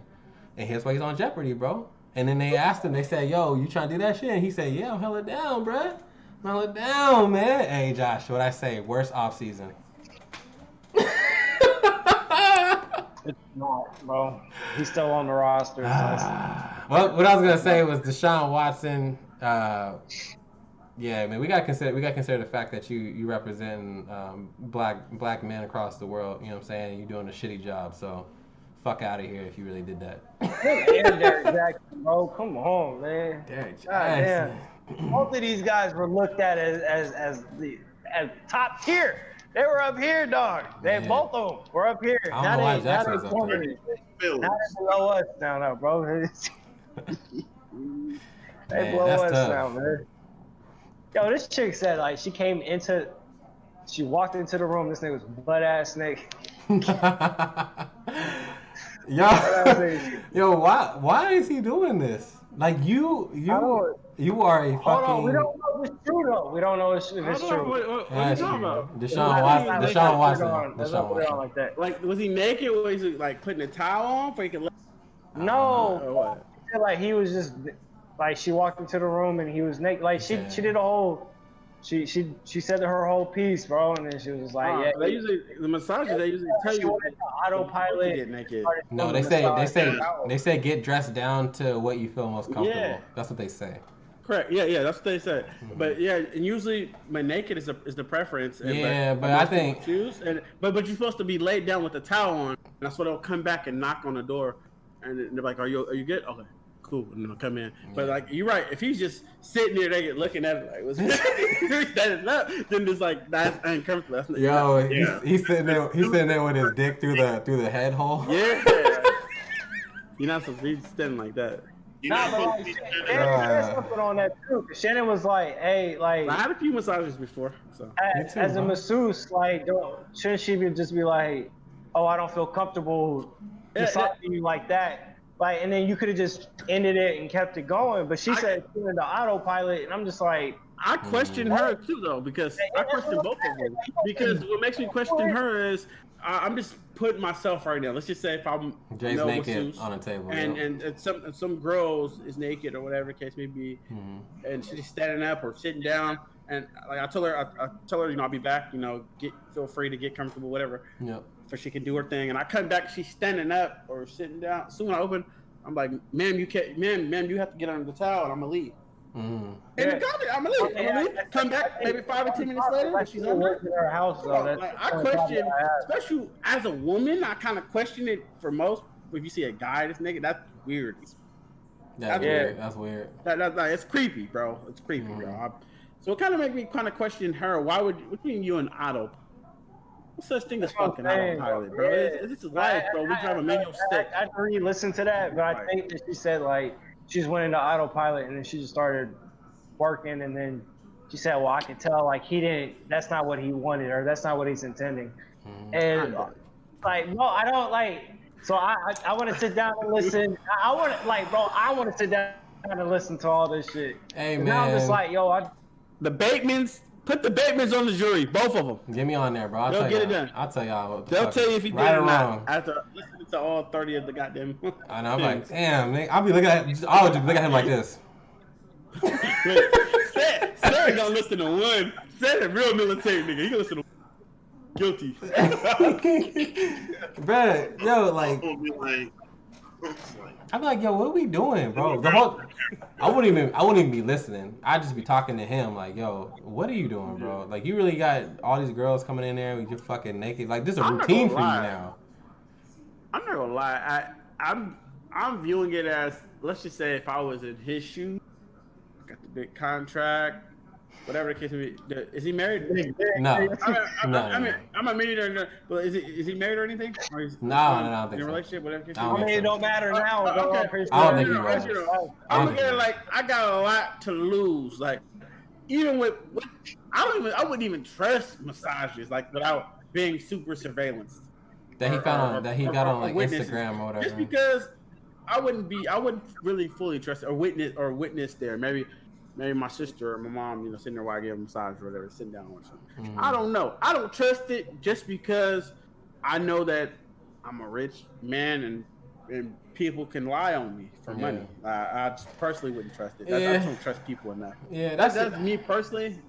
And here's why he's on Jeopardy, bro. And then they asked him, they said, "Yo, you trying to do that shit?" And he said, "Yeah, I'm hella down, bro. I'm hella down, man." Hey, Josh, what I say? Worst off season. It's not, bro. He's still on the roster. Well, what I was gonna say was Deshaun Watson. Yeah, man, we gotta consider the fact that you represent black men across the world. You know what I'm saying? You're doing a shitty job, so fuck out of here if you really did that. Derek Jackson, bro, come on, man. Derek Jackson. Both of these guys were looked at as top tier. They were up here, dog. Both of them were up here. I don't know why Jackson's up there. Now they're below us now, bro. They blow us now, man. Yo, this chick said like she walked into the room. This nigga was butt ass naked. Yo, why is he doing this? Like you are a fucking. Hold on, we don't know if it's true though. We don't know if it's true. What are you talking about? Deshaun Watson. Let's not put it on like that. Like, was he naked or was he like putting a towel on for he could? No. Or what? Like he was just like she walked into the room and he was naked. Like she did a whole. She said her whole piece, bro, and then she was just like, They usually the massages. They usually tell you autopilot. Get naked. No, they say get dressed down to what you feel most comfortable. Yeah. That's what they say. Correct. Yeah, that's what they said. But yeah, and usually my naked is the preference. Yeah, but I most think- people choose but you're supposed to be laid down with a towel on. And that's why they'll come back and knock on the door, and they're like, "Are you good? Okay, cool." And they'll come in. But like you're right, if he's just sitting there naked looking at it like, "What's standing up?" Then it's like that's uncomfortable. That's Yo, he's sitting there. He's sitting there with his dick through the head hole. Yeah. You're not supposed to be standing like that. Nah, but like, Shannon said something on that too. 'Cause Shannon was like, "Hey, like, I had a few massages before, so as a masseuse, like, shouldn't she just be like, oh, I don't feel comfortable massaging you like that, like, and then you could have just ended it and kept it going." But she said she went to autopilot, and I'm just like, I question her too, though, because I question both of them. Because what makes me question her is I'm just putting myself right now. Let's just say if I'm Jay's naked on a table, and some girls is naked or whatever the case may be, and she's standing up or sitting down, and like I tell her, I'll be back. Feel free to get comfortable, whatever. Yep. So she can do her thing, and I come back, she's standing up or sitting down. Soon I open, I'm like, ma'am, you have to get under the towel, and I'm gonna leave. And I'm gonna leave. Come back maybe 5 or 10 minutes later. She's under her house. I question, especially as a woman, I kind of question it for most. If you see a guy that's naked, that's weird. That's weird. That's weird. It's creepy, bro. It's creepy, bro. So it kind of make me kind of question her. What do you mean you an auto? What such thing as fucking autopilot, bro? This is life, bro. We drive a manual stick. I didn't really listen to that, but I think that she said like she's went into autopilot and then she just started working, and then she said, well, I could tell like that's not what he wanted, or that's not what he's intending. And like, no, I don't like, so I want to sit down and listen. I want to sit down and listen to all this shit. Hey, man. Now I'm just like, yo, put the Batemans on the jury, both of them. Get me on there, bro. They'll get it done. I'll tell y'all what They'll tell you if you did right or or not wrong. after listening to all 30 of the goddamn I know, I'm like, damn, man. I'll be looking at him like this. Sarah ain't gonna listen to one. Sarah a real military nigga. He gonna listen to guilty. Bruh, yo, like, I'm like, yo, what are we doing, bro? I wouldn't even be listening. I'd just be talking to him, like, yo, what are you doing, bro? Like, you really got all these girls coming in there with your fucking naked. Like, this is a routine for you now. I'm not gonna lie. I'm viewing it as, let's just say, if I was in his shoes, got the big contract, whatever the case may be. Is he married? No. I'm not married or but is he married or anything? Or No, I don't think in a so. relationship, whatever case. I mean, it don't matter now. Okay. I don't think he was. I'm looking at it like I got a lot to lose. Like even with I wouldn't even trust massages like without being super surveillance. That he got on like witnesses. Instagram or whatever. Just because I wouldn't really fully trust or witness there. Maybe my sister or my mom, sitting there while I give a massage or whatever, sitting down or something. I don't know. I don't trust it just because I know that I'm a rich man and people can lie on me for money. I just personally wouldn't trust it. I just don't trust people enough. Yeah, that's me personally.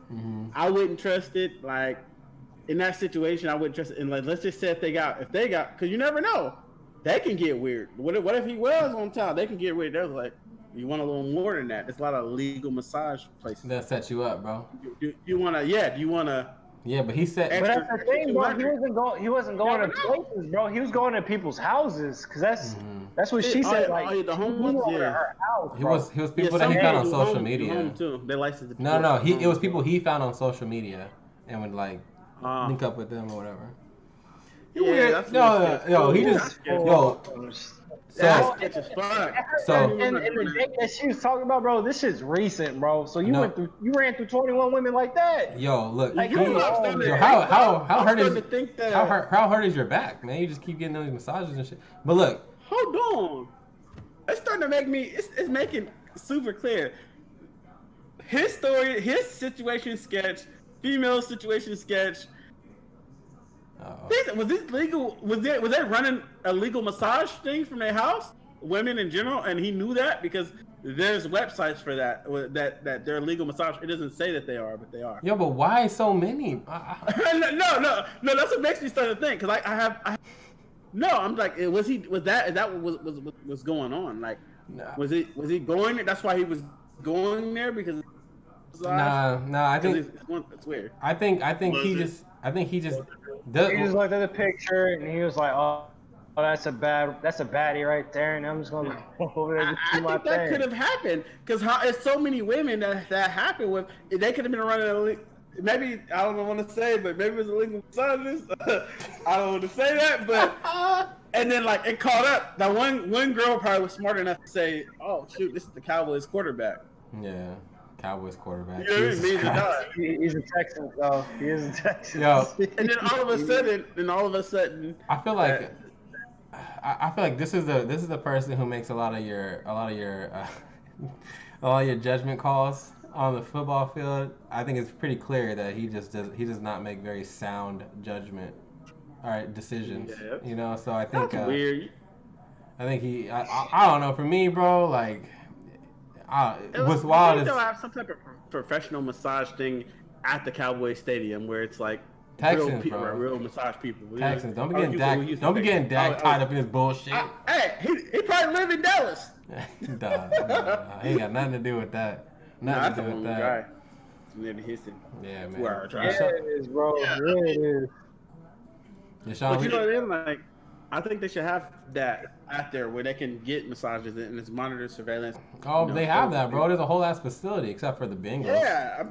I wouldn't trust it. Like in that situation, I wouldn't trust it. And like, let's just say if they got, because you never know, they can get weird. What if he was on time? They can get weird. They're like, you want a little more than that. There's a lot of legal massage places. That set you up, bro. You want to, yeah. Do you want to? Yeah, but he said. But that's the thing, bro. He wasn't going to places, bro. He was going to people's houses, cause that's what she said. Like the home ones, her house, He was people that he found on social media. Home too. They licensed. No. It was people he found on social media and would like link up with them or whatever. That's So and the date that she was talking about, bro, this shit's recent, bro. So you ran through 21 women like that. Yo, look, like, how hurt is your back, man? You just keep getting those massages and shit. But look, hold on, it's starting to make me. It's making super clear. His story, his situation sketch, female situation sketch. Was this legal? Was they running a legal massage thing from their house? Women in general, and he knew that because there's websites for that they're legal massage. It doesn't say that they are, but they are. Yeah, but why so many? No. That's what makes me start to think because no, I'm like, is that what was going on? Like, was he going? That's why he was going there because Nah. I think it's weird. I think Was he it? just. I think he just. He just looked at the picture and he was like, "Oh, that's a baddie right there," and I'm just gonna go over there and I do my think that thing. could have happened because there's so many women that happened with. They could have been running maybe I don't want to say, but maybe it was a legal misogynist. I don't want to say that, but and then like it caught up. That one girl probably was smart enough to say, "Oh shoot, this is the Cowboys quarterback." Yeah, Cowboys quarterback. You know what I Jesus mean? Christ. He's a Texan, though. He is a Texan. Yo. And then all of a sudden, I feel like I feel like this is the person who makes a lot of your a lot of your judgment calls on the football field. I think it's pretty clear that he does not make very sound judgment, all right, decisions. Yeah. You know, so I think that's weird. I think I don't know. For me, bro, like what's wild is they'll have some type of professional massage thing at the Cowboy Stadium where it's like Texans, real massage people. Texans, don't be getting Dak tied up in his bullshit. Hey, he probably live in Dallas. Nah, he ain't got nothing to do with that. Nothing to do with that. Guy. It's near the Houston. Yeah, man. Where I drive. Yeah, it is, bro. Yeah, it is. Deshaun, But you know what I mean? Like, I think they should have that out there where they can get massages and it's monitored surveillance. oh, you know, they have that, bro. There's a whole ass facility except for the Bengals. Yeah.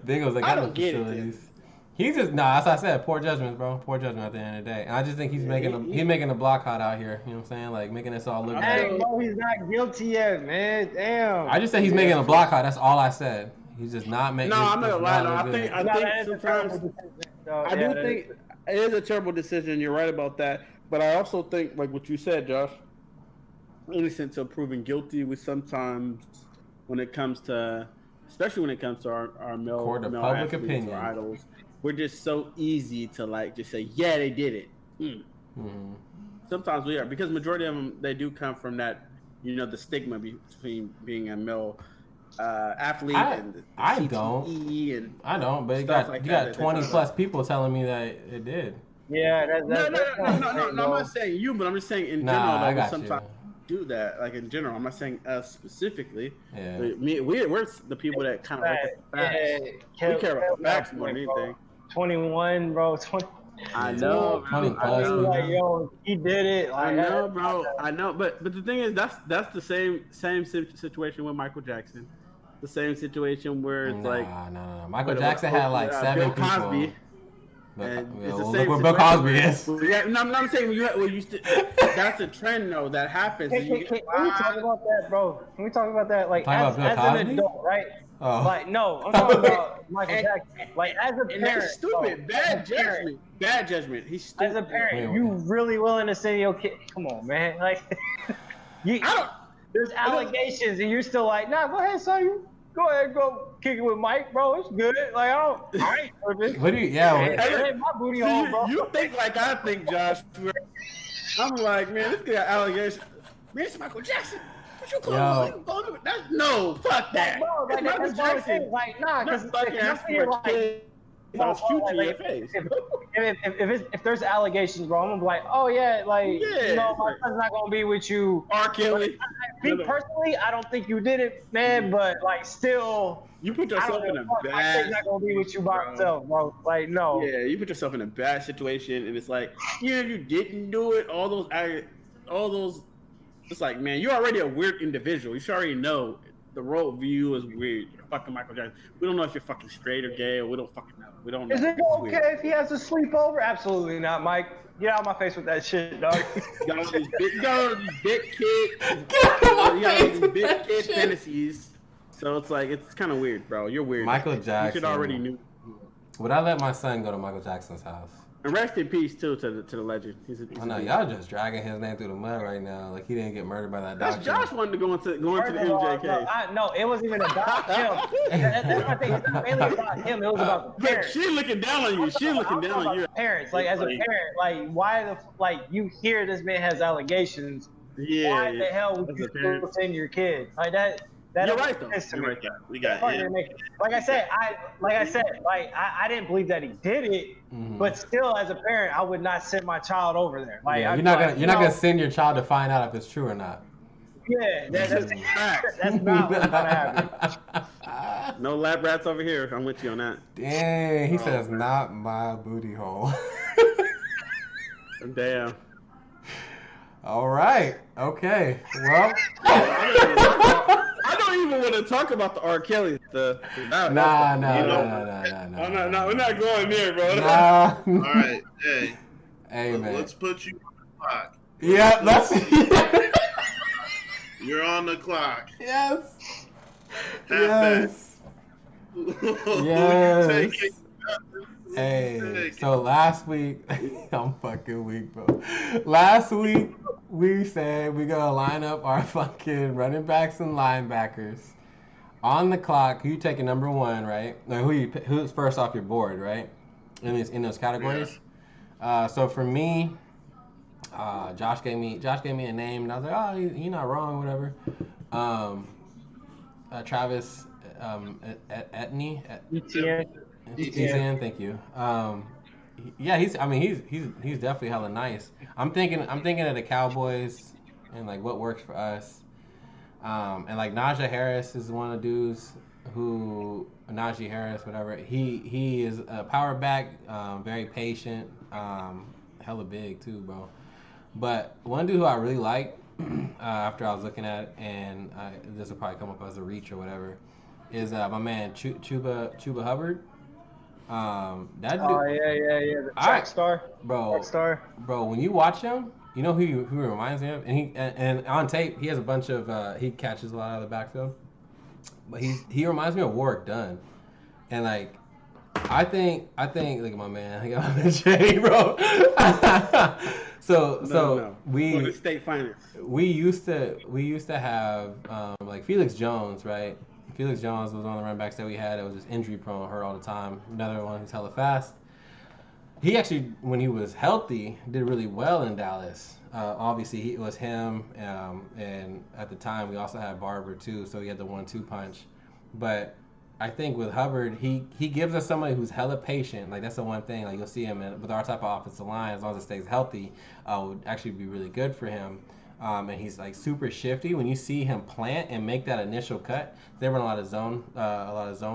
Bengals, they I got no don't get it, facilities. He's just as I said, poor judgment, bro. Poor judgment at the end of the day. And I just think he's making a block out out here. You know what I'm saying? Like making us all look Hey, bad. bro, he's not guilty yet, man. Damn. I just said he's making a block out. That's all I said. He's just not making. No, I'm not gonna lie. look I think good. sometimes I do think it is a terrible decision. You're right about that. But I also think, like what you said, Josh, innocent till proven guilty. We sometimes, when it comes to, especially when it comes to our male, Court of male public athletes opinion. or idols, we're just so easy to like just say, yeah, they did it. Mhm. Sometimes we are because majority of them they do come from that, you know, the stigma between being a male athlete and the I CTE don't. and I don't, but you stuff got like you that got that 20 they plus people telling me that it did. Yeah, No, I'm not saying you, but I'm just saying in general. I Like, got sometimes do that, like in general. I'm not saying us specifically. Yeah. But we're the people that kind of look at the facts. We care about the facts more than anything. 21, bro. 20. I know, 20 bro. plus. Like, yo, he did it. Like, I know, bro. I know, but the thing is, that's the same situation with Michael Jackson. The same situation where it's like no. Michael Jackson had like 7 Bill Cosby. people. And Well, it's the look same where Bill Cosby situation. is. Yeah, no, I'm saying that's a trend though that happens. Can we talk about that, bro? Can we talk about that? Like, Talk as about Bill an Cosby? adult, right? Oh. Like, no, I'm talking about Michael Jackson. Like, as a And parent, that's stupid. bro, Bad as a parent, judgment. Bad judgment. He's stupid. As a parent, Wait. you really willing to send your kid? Come on, man. Like, there's allegations, and you're still like, nah, go ahead, son. You go ahead, go kick it with Mike, bro. It's good. Like, I ain't tripping. What do you? Yeah. It ain't my booty hole, bro. You think like I think, Josh. I'm like, man, this guy got allegations. Man, it's Michael Jackson. What you calling him? No, fuck that. Bro, like, It's Michael that's what I'm Jackson. saying. Like, nah, because Not fucking ass sports kid. I'll shoot you in your face. If there's allegations, bro, I'm gonna be like, oh yeah, like, you know, my son's not gonna be with you. R. Kelly. Me personally, I don't think you did it, man. But like, still, You put I yourself don't in know. a My bad. kid's not gonna be with you by himself, bro. Like, no. Yeah, you put yourself in a bad situation, and it's like, even if you didn't do it, all those, it's like, man, you're already a weird individual. You should already know the role of you is weird. You're fucking Michael Jackson. We don't know if you're fucking straight or gay, or we don't fucking know. We don't know. Is it It's okay weird. if he has to sleep over? Absolutely not, Mike. Get out of my face with that shit, dog. You got all these big kid fantasies. So it's like, it's kind of weird, bro. You're weird. Michael You Jackson. should already knew. Would I let my son go to Michael Jackson's house? And rest in peace too to the legend. I know y'all just dragging his name through the mud right now, like he didn't get murdered by that That's doctor. Josh wanted to go into the MJ case. No, it wasn't even about him. That's my thing. It's not mainly about him. It was about the But parents. she looking down on you. She looking down on you. Parents, like, as a parent, like, why you hear this man has allegations? Yeah. Why the hell would As you a parent. still send your kid like that? That You're don't right though. make sense to You're me. right though. We got Fuck, yeah. it make- Like I said, I didn't believe that he did it, Mhm. but still, as a parent, I would not send my child over there. Like, Yeah, I'd you're be not like, gonna you're not gonna send your child to find out if it's true or not. Yeah, Facts. that's not what's gonna happen. No lab rats over here. I'm with you on that. Dang, he Oh, says man. not my booty hole. Damn. All right. Okay. Well. I don't even want to talk about the R. Kelly stuff. Nah. Oh, no, we're not going there, bro. Nah. All right, hey, Hey, man. let's put you on the clock. Yeah, that's. You're on the clock. Yes. Half Yes. Take it. Hey, so last week, I'm fucking weak, bro. Last week, we said we're gonna line up our fucking running backs and linebackers on the clock. You taking number one, right? Like who's first off your board, right? In those categories. So for me, Josh gave me a name, and I was like, oh, you're not wrong, whatever. Travis Etney. ETN. Thank you. Yeah, he's definitely hella nice. I'm thinking of the Cowboys and like what works for us. And like Najee Harris is one of the dudes who Najee Harris, whatever. He is a power back, very patient, hella big too, bro. But one dude who I really like, after I was looking at it, and this will probably come up as a reach or whatever, is my man Chuba Hubbard. That dude, Oh yeah. The track star. bro, Track star. bro. When you watch him, you know who he reminds me of, and on tape he has a bunch of he catches a lot out of the backfield, but he reminds me of Warwick Dunn, and like I think look at my man, I got my man Jay, bro. So we For the state finals. we used to have like Felix Jones, right? Felix Jones was one of the running backs that we had. It was just injury prone, hurt all the time. Another one who's hella fast. He actually, when he was healthy, did really well in Dallas. Obviously, it was him, and at the time we also had Barber too, so he had the 1-2 punch. But I think with Hubbard, he gives us somebody who's hella patient. Like that's the one thing. Like you'll see him with our type of offensive line, as long as it stays healthy, would actually be really good for him. And he's like super shifty. When you see him plant and make that initial cut, they run a lot of zone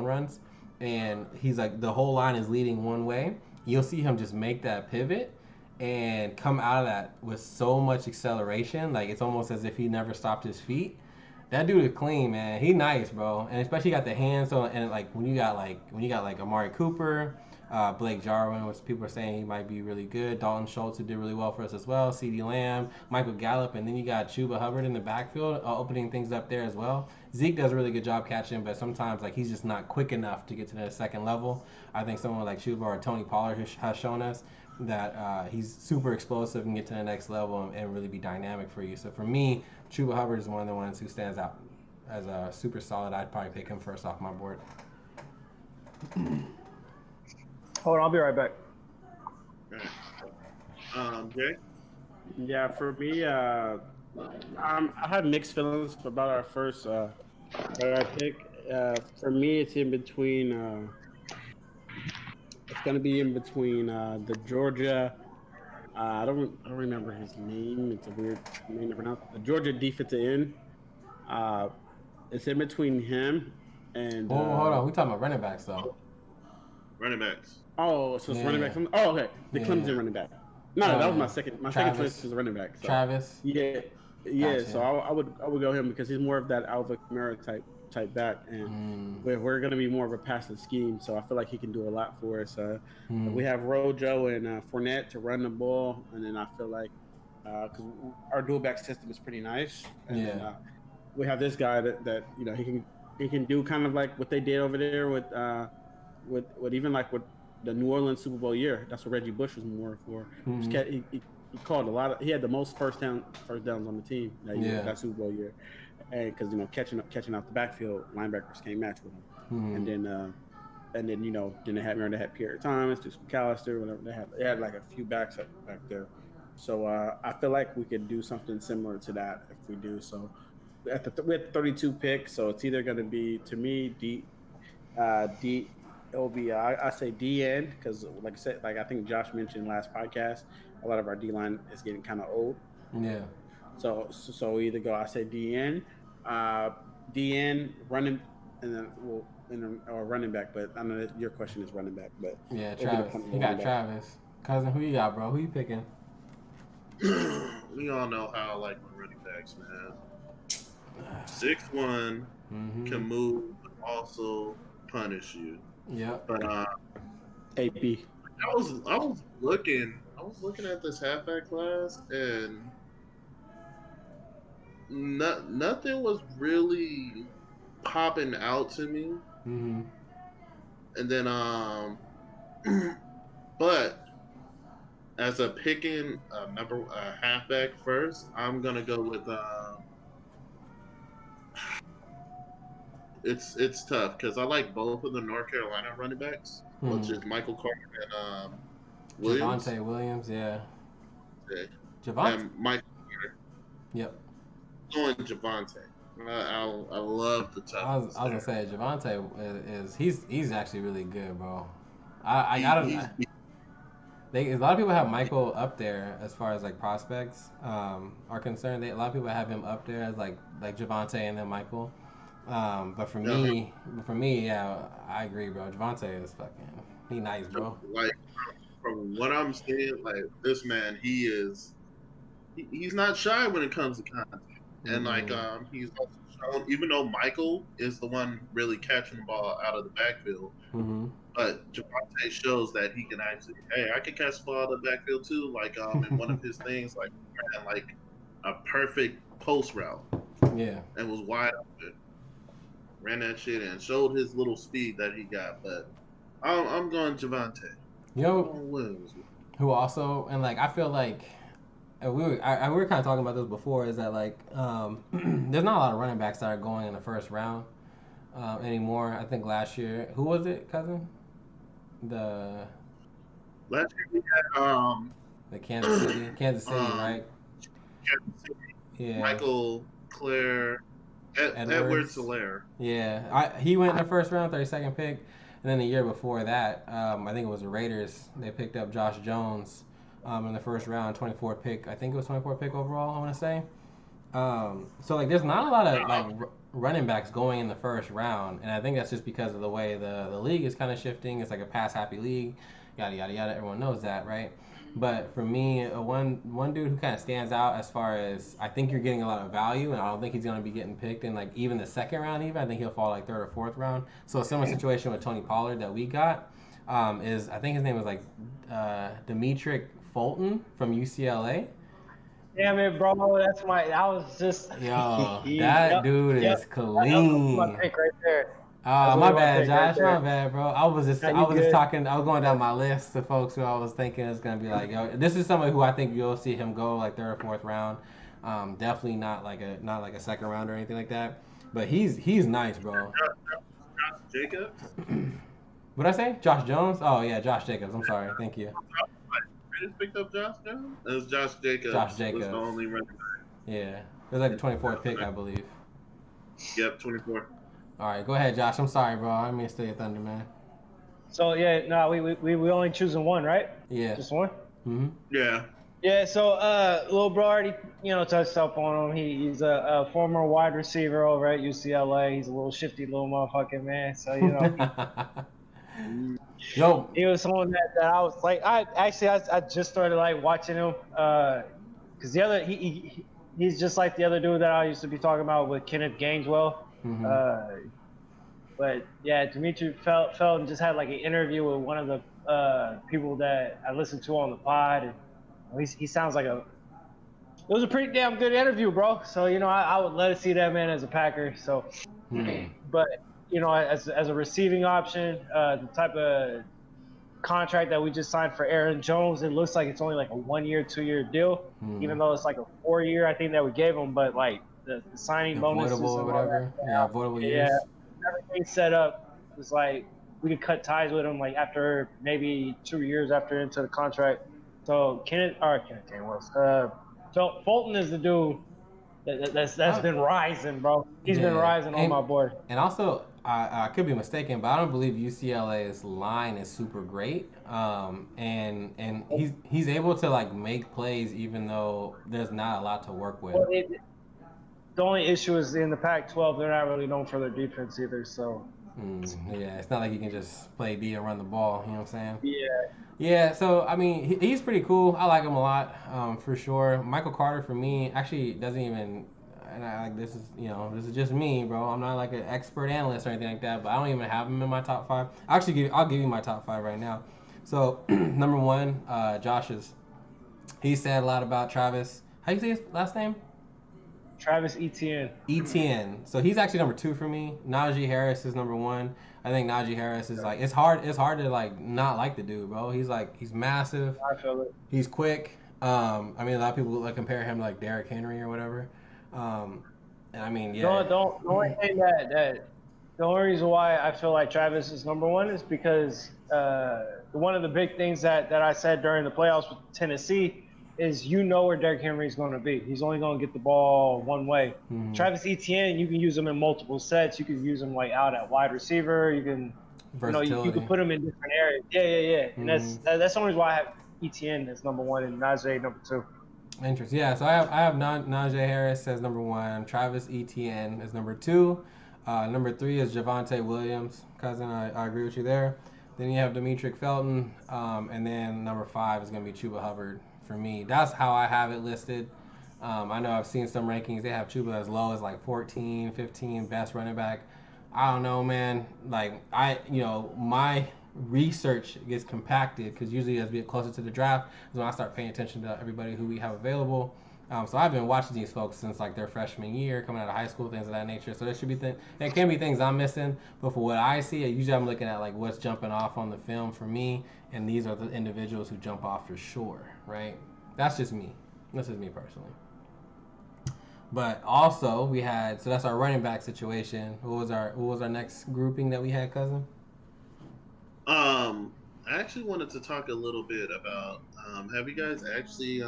runs, and he's like the whole line is leading one way. You'll see him just make that pivot and come out of that with so much acceleration. Like it's almost as if he never stopped his feet. That dude is clean, man. He nice, bro, and especially got the hands. So and like when you got like Amari Cooper, Blake Jarwin, which people are saying he might be really good. Dalton Schultz, who did really well for us as well. CeeDee Lamb, Michael Gallup, and then you got Chuba Hubbard in the backfield, opening things up there as well. Zeke does a really good job catching, but sometimes like he's just not quick enough to get to the second level. I think someone like Chuba or Tony Pollard has shown us that he's super explosive and get to the next level and really be dynamic for you. So for me, Chuba Hubbard is one of the ones who stands out as a super solid. I'd probably pick him first off my board. Hold on, I'll be right back. Jay? Yeah, for me, I have mixed feelings about our first pick. For me, it's in between. It's gonna be in between the Georgia. I don't remember his name. It's a weird name to pronounce. The Georgia defensive end. It's in between him and. Hold on, we talking about running backs though. Running backs. Oh, so it's running back. Oh, okay. The Clemson running back. No, that was my second. My second choice was running back. So. Travis. Yeah. Gotcha. So I would go him because he's more of that Alvin Kamara type back, and we're going to be more of a passing scheme. So I feel like he can do a lot for us. We have Rojo and Fournette to run the ball, and then I feel like because our dual back system is pretty nice, and then, we have this guy that he can do kind of like what they did over there with even like with the New Orleans Super Bowl year. That's what Reggie Bush was more for. He called a lot of. He had the most first downs on the team that Super Bowl year, and because catching out the backfield, linebackers can't match with him. And then then they had Pierre Thomas, just McAllister, whatever. They had like a few backs back there. So I feel like we could do something similar to that if we do. So we have 32 picks, so it's either going to be, to me, it'll be I say DN because like I said, like I think Josh mentioned last podcast, a lot of our D line is getting kind of old. Yeah. So we either go. I say DN, DN running, and then or running back. But I know that your question is running back, but Yeah, it'll be the Travis. point of He the running got back. Travis. Cousin, who you got, bro? Who you picking? We all know how I like my running backs, man. 6'1", Mm-hmm. can move, but also punish you. Yep. But AP. I was looking at this halfback class, and nothing was really popping out to me. Mm-hmm. And then but as a picking number halfback first, I'm gonna go with it's tough because I like both of the North Carolina running backs, which Mm-hmm. is Michael Carter and Williams. Javante Williams, yeah. Okay. Javante. And Mike Yep. going Javante. I love the I toughness was gonna there. say Javante is he's actually really good, bro. I don't. He's They a lot of people have Michael up there as far as like prospects are concerned. A lot of people have him up there as like Javante and then Michael. But uh, for me, yeah, I agree, bro. Javante is fucking he nice, bro. like from what I'm seeing, like this man, he's not shy when it comes to contact, and like Mm-mm. he's also shown, even though Michael is the one really catching the ball out of the backfield, Mm-hmm. but Javante shows that he can actually, hey, I can catch the ball out of the backfield too. Like in one of his things, like ran like a perfect post route Yeah. and was wide open, ran that shit and showed his little speed that he got. But I'm going Javante. You I'm know going Williams. who also and like I feel like we were kind of talking about this before is that like there's not a lot of running backs that are going in the first round anymore. I think last year who was it, cousin? The Last year we had the Kansas City, um right? Yeah, Michael Claire, Edward Edwards. Solaire. Yeah, he went in the first round, 32nd pick, and then the year before that, I think it was the Raiders. They picked up Josh Jones in the first round, 24th pick. I think it was 24th pick overall. I want to say. So like, there's not a lot of like running backs going in the first round, and I think that's just because of the way the league is kind of shifting. It's like a pass happy league, yada yada yada. Everyone knows that, right? But for me, one dude who kind of stands out as far as I think you're getting a lot of value, and I don't think he's going to be getting picked in like even the second round. Even I think he'll fall like third or fourth round. So a similar situation with Tony Pollard that we got is I think his name was like Demetric Fulton from UCLA. Damn it, bro. That's my. I was just. Yo, that Yep. dude Yep. is That was my clean. pick right there. That's My really my bad, pick right Josh. My there. bad, bro. Now I you was just good. talking. I was going down my list of folks who I was thinking is gonna be like, yo, this is somebody who I think you'll see him go like third or fourth round. Definitely not like a second round or anything like that. But he's nice, bro. Josh Jacobs. What I say? Josh Jones? Oh yeah, Josh Jacobs. I'm sorry. Thank you. Raiders picked up Josh Jones. It was Josh Josh Jacobs was the Jacobs. only running back. Yeah, it was like the 24th pick, I believe. Yep, 24. All right, go ahead, Josh. I'm sorry, bro. I didn't mean to steal your thunder, man. So yeah, no, we only choosing one, right? Yeah. Just one. Mhm. Yeah. Yeah, so little bro already touched up on him. He's a former wide receiver over at UCLA. He's a little shifty little motherfucking man. So Yo. he was someone that I was like I just started like watching him because the other he's just like the other dude that I used to be talking about with Kenneth Gainswell. Mhm. But yeah, Dimitri Felton just had like an interview with one of the people that I listened to on the pod, and he sounds like it was a pretty damn good interview, bro. So I would let it see that man as a Packer. So, but as a receiving option, the type of contract that we just signed for Aaron Jones, it looks like it's only like a 1 year, 2 year deal, even though it's like a 4 year I think that we gave him, but like the signing Avoidable bonuses or and all whatever. Yeah, avoidable that, yeah, years. everything set up was like we could cut ties with him like after maybe 2 years after into the contract. So Kenneth Gainwell, Fulton is the dude That's been rising, bro. He's been rising on my board. And also, I could be mistaken, but I don't believe UCLA's line is super great. And he's able to like make plays even though there's not a lot to work with. Well, the only issue is in the Pac-12, they're not really known for their defense either. So yeah, it's not like you can just play D and run the ball. You know what I'm saying? yeah. Yeah, so I mean, he's pretty cool. I like him a lot, for sure. Michael Carter for me actually doesn't even. And this is just me, bro. I'm not like an expert analyst or anything like that, but I don't even have him in my top 5. I'll give you my top 5 right now. So number 1, Josh's. He said a lot about Travis. How do you say his last name? Travis Etienne. Etienne. So he's actually number 2 for me. Najee Harris is number 1. I think Najee Harris is like it's hard to like not like the dude, bro. He's massive. I feel it. He's quick. I mean, a lot of people like compare him to like Derrick Henry or whatever. And I mean, yeah. The only thing the only reason why I feel like Travis is number 1 is because one of the big things that I said during the playoffs with Tennessee is where Derrick Henry is going to be. He's only going to get the ball one way. Mm-hmm. Travis Etienne, you can use him in multiple sets. You can use him like out at wide receiver. You can, you can put him in different areas. Yeah. And that's the only reason why I have Etienne as number 1 and Najee number 2. Interesting. Yeah, so I have Najee Harris as number 1. Travis Etienne as number 2. Number 3 is Javonte Williams. Cousin, I agree with you there. Then you have Demetric Felton. And then number 5 is going to be Chuba Hubbard for me. That's how I have it listed. I know I've seen some rankings. They have Chuba as low as like 14, 15, best running back. I don't know, man. Like, my research gets compacted because usually as we get closer to the draft is when I start paying attention to everybody who we have available. So I've been watching these folks since like their freshman year, coming out of high school, things of that nature. So there should be there can be things I'm missing, but for what I see, usually I'm looking at like what's jumping off on the film for me, and these are the individuals who jump off for sure, right? That's just me. This is me personally. But also we had that's our running back situation. What was our next grouping that we had, cousin? I actually wanted to talk a little bit about. Have you guys actually?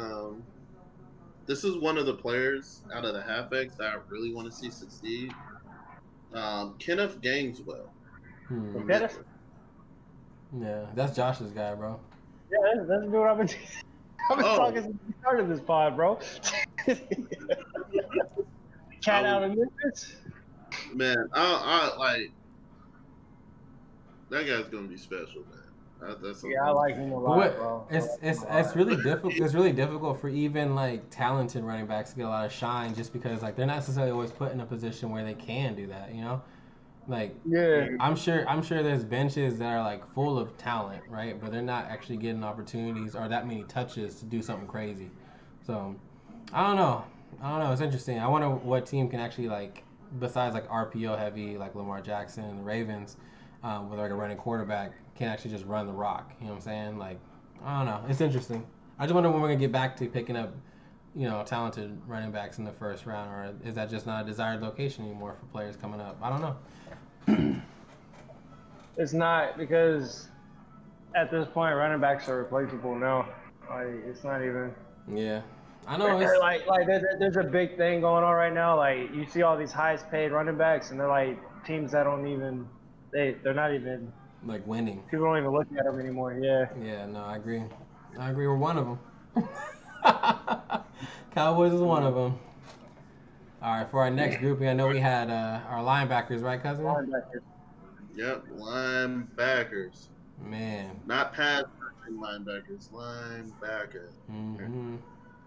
This is one of the players out of the halfbacks that I really want to see succeed. Kenneth Gainswell. Yeah, that's Josh's guy, bro. Yeah, that's what I've been talking since we started this pod, bro. Cat out of Memphis. Man, I like that guy's gonna be special, man. I like him a lot, bro. It's really difficult. It's really difficult for even like talented running backs to get a lot of shine, just because like they're not necessarily always put in a position where they can do that. Like I'm sure there's benches that are like full of talent, right? But they're not actually getting opportunities or that many touches to do something crazy. So I don't know. It's interesting. I wonder what team can actually like, besides like RPO heavy like Lamar Jackson and the Ravens, with like a running quarterback, can actually just run the rock. You know what I'm saying? Like, I don't know. It's interesting. I just wonder when we're gonna get back to picking up, talented running backs in the first round, or is that just not a desired location anymore for players coming up? I don't know. It's not, because at this point running backs are replaceable now. Like, it's not even. Yeah. I know. Like there's a big thing going on right now. Like, you see all these highest paid running backs, and they're like teams that don't even they're not even like winning. People don't even look at them anymore. Yeah. Yeah. No, I agree. We're one of them. Cowboys is one of them. All right. For our next grouping, I know we had our linebackers, right, cousin? Linebackers. Yep, linebackers. Man. Not pass rushing linebackers. Linebacker. Mm-hmm.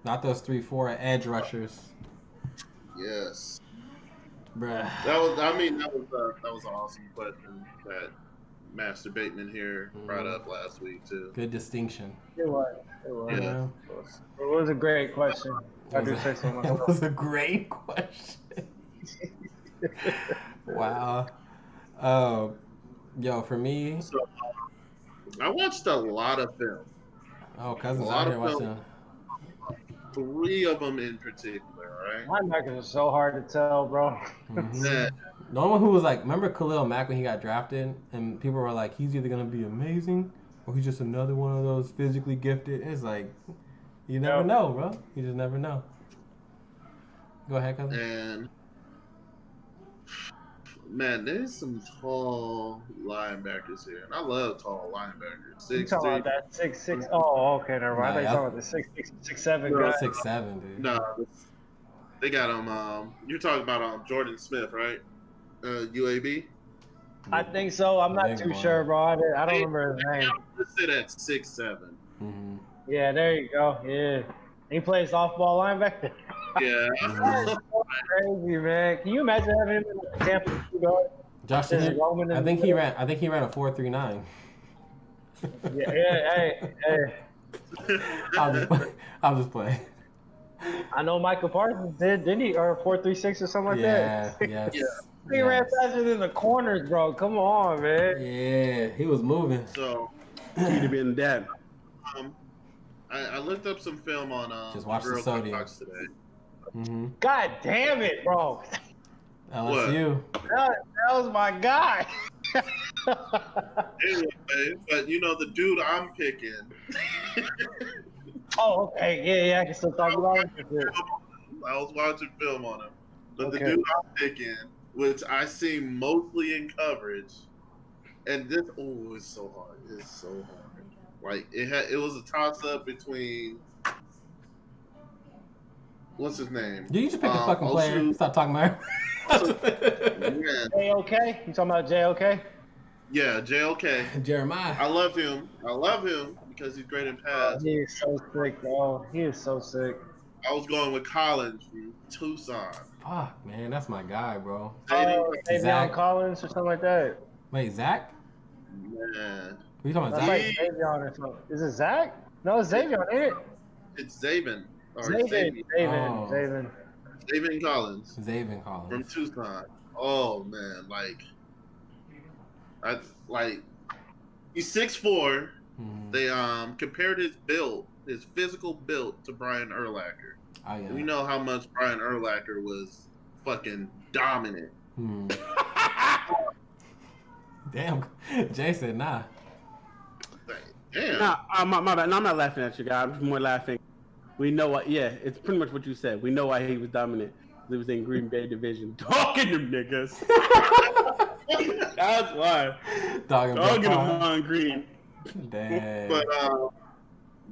Not those 3-4 edge rushers. Yes. Bruh. That was an awesome question that Master Bateman here brought up last week too. Good distinction. It was. Yeah. It was a great question. It was a great question. Wow. Yo, for me. So, I watched a lot of film. Oh, cousin's out here watching. 3 of them in particular, right? Linebackers are so hard to tell, bro. Mm-hmm. Yeah. The only one who was like, remember Khalil Mack when he got drafted, and people were like, he's either gonna be amazing or he's just another one of those physically gifted. It's like, you never know, bro. You just never know. Go ahead, cousin. And man, there's some tall linebackers here, and I love tall linebackers. You 6'3". talking about that 6'6"? Oh, okay, never mind. Nah, I thought you yeah. talking about the 6'6", 6'7" No, guy. 6'7", dude. No, they got him. You're talking about Jordan Smith, right? UAB. I think so. I'm not Big too boy. sure, bro. I don't remember his name. Let's sit at 6'7". Mm-hmm. Yeah, there you go. Yeah, he plays off-ball linebacker. Yeah. That's so crazy, man. Can you imagine having him in the Tampa Bay, dog? Josh, Just roaming in I the think he middle? ran. I think he ran a 4.39. Yeah, hey. I'll just play. I know Michael Parsons didn't he? Or 4.36 or something like that. Yes. Yeah. He ran yes. faster than the corners, bro. Come on, man. Yeah, he was moving. So, Key to being dead. I looked up some film on Just watch the Girl sodium. Fox today. Mm-hmm. God damn it, bro. LSU. That was my guy. Anyway, but you know the dude I'm picking. Oh, okay. Yeah, I can still talk about it. I was watching film on him, but the Okay. dude I'm picking, which I see mostly in coverage, and this it's so hard. It's so hard. Like it was a toss up between what's his name? Did you just pick a fucking player? Osu- Stop talking about him. Yeah, JOK? You talking about JOK? yeah, JLK. Jeremiah. I love him. Because he's great in pass. He is so sick, bro. He is so sick. I was going with Collins from Tucson. Fuck, man, that's my guy, bro. Oh, Davion Zach. Collins or something like that. Wait, Zach? Man, What you talking about, That's Zach? like Davion or something. Is it Zach? No, it's Davion, ain't it? it's Zabin. Or David. Oh. Zabin Collins Zaven from Collins. Tucson. Oh man, he's 6'4". Mhm. They compared his physical build to Brian Urlacher. Oh, yeah. We know how much Brian Urlacher was fucking dominant. Hmm. Damn. Jay said nah. Like, damn. Nah, my bad. No, I'm not laughing at you, guy. I'm just more laughing. We know what. Yeah, it's pretty much what you said. We know why he was dominant. He was in Green Bay division, dogging them niggas. That's why. Dogging Dogging them Brett on Green. Favre. Damn. But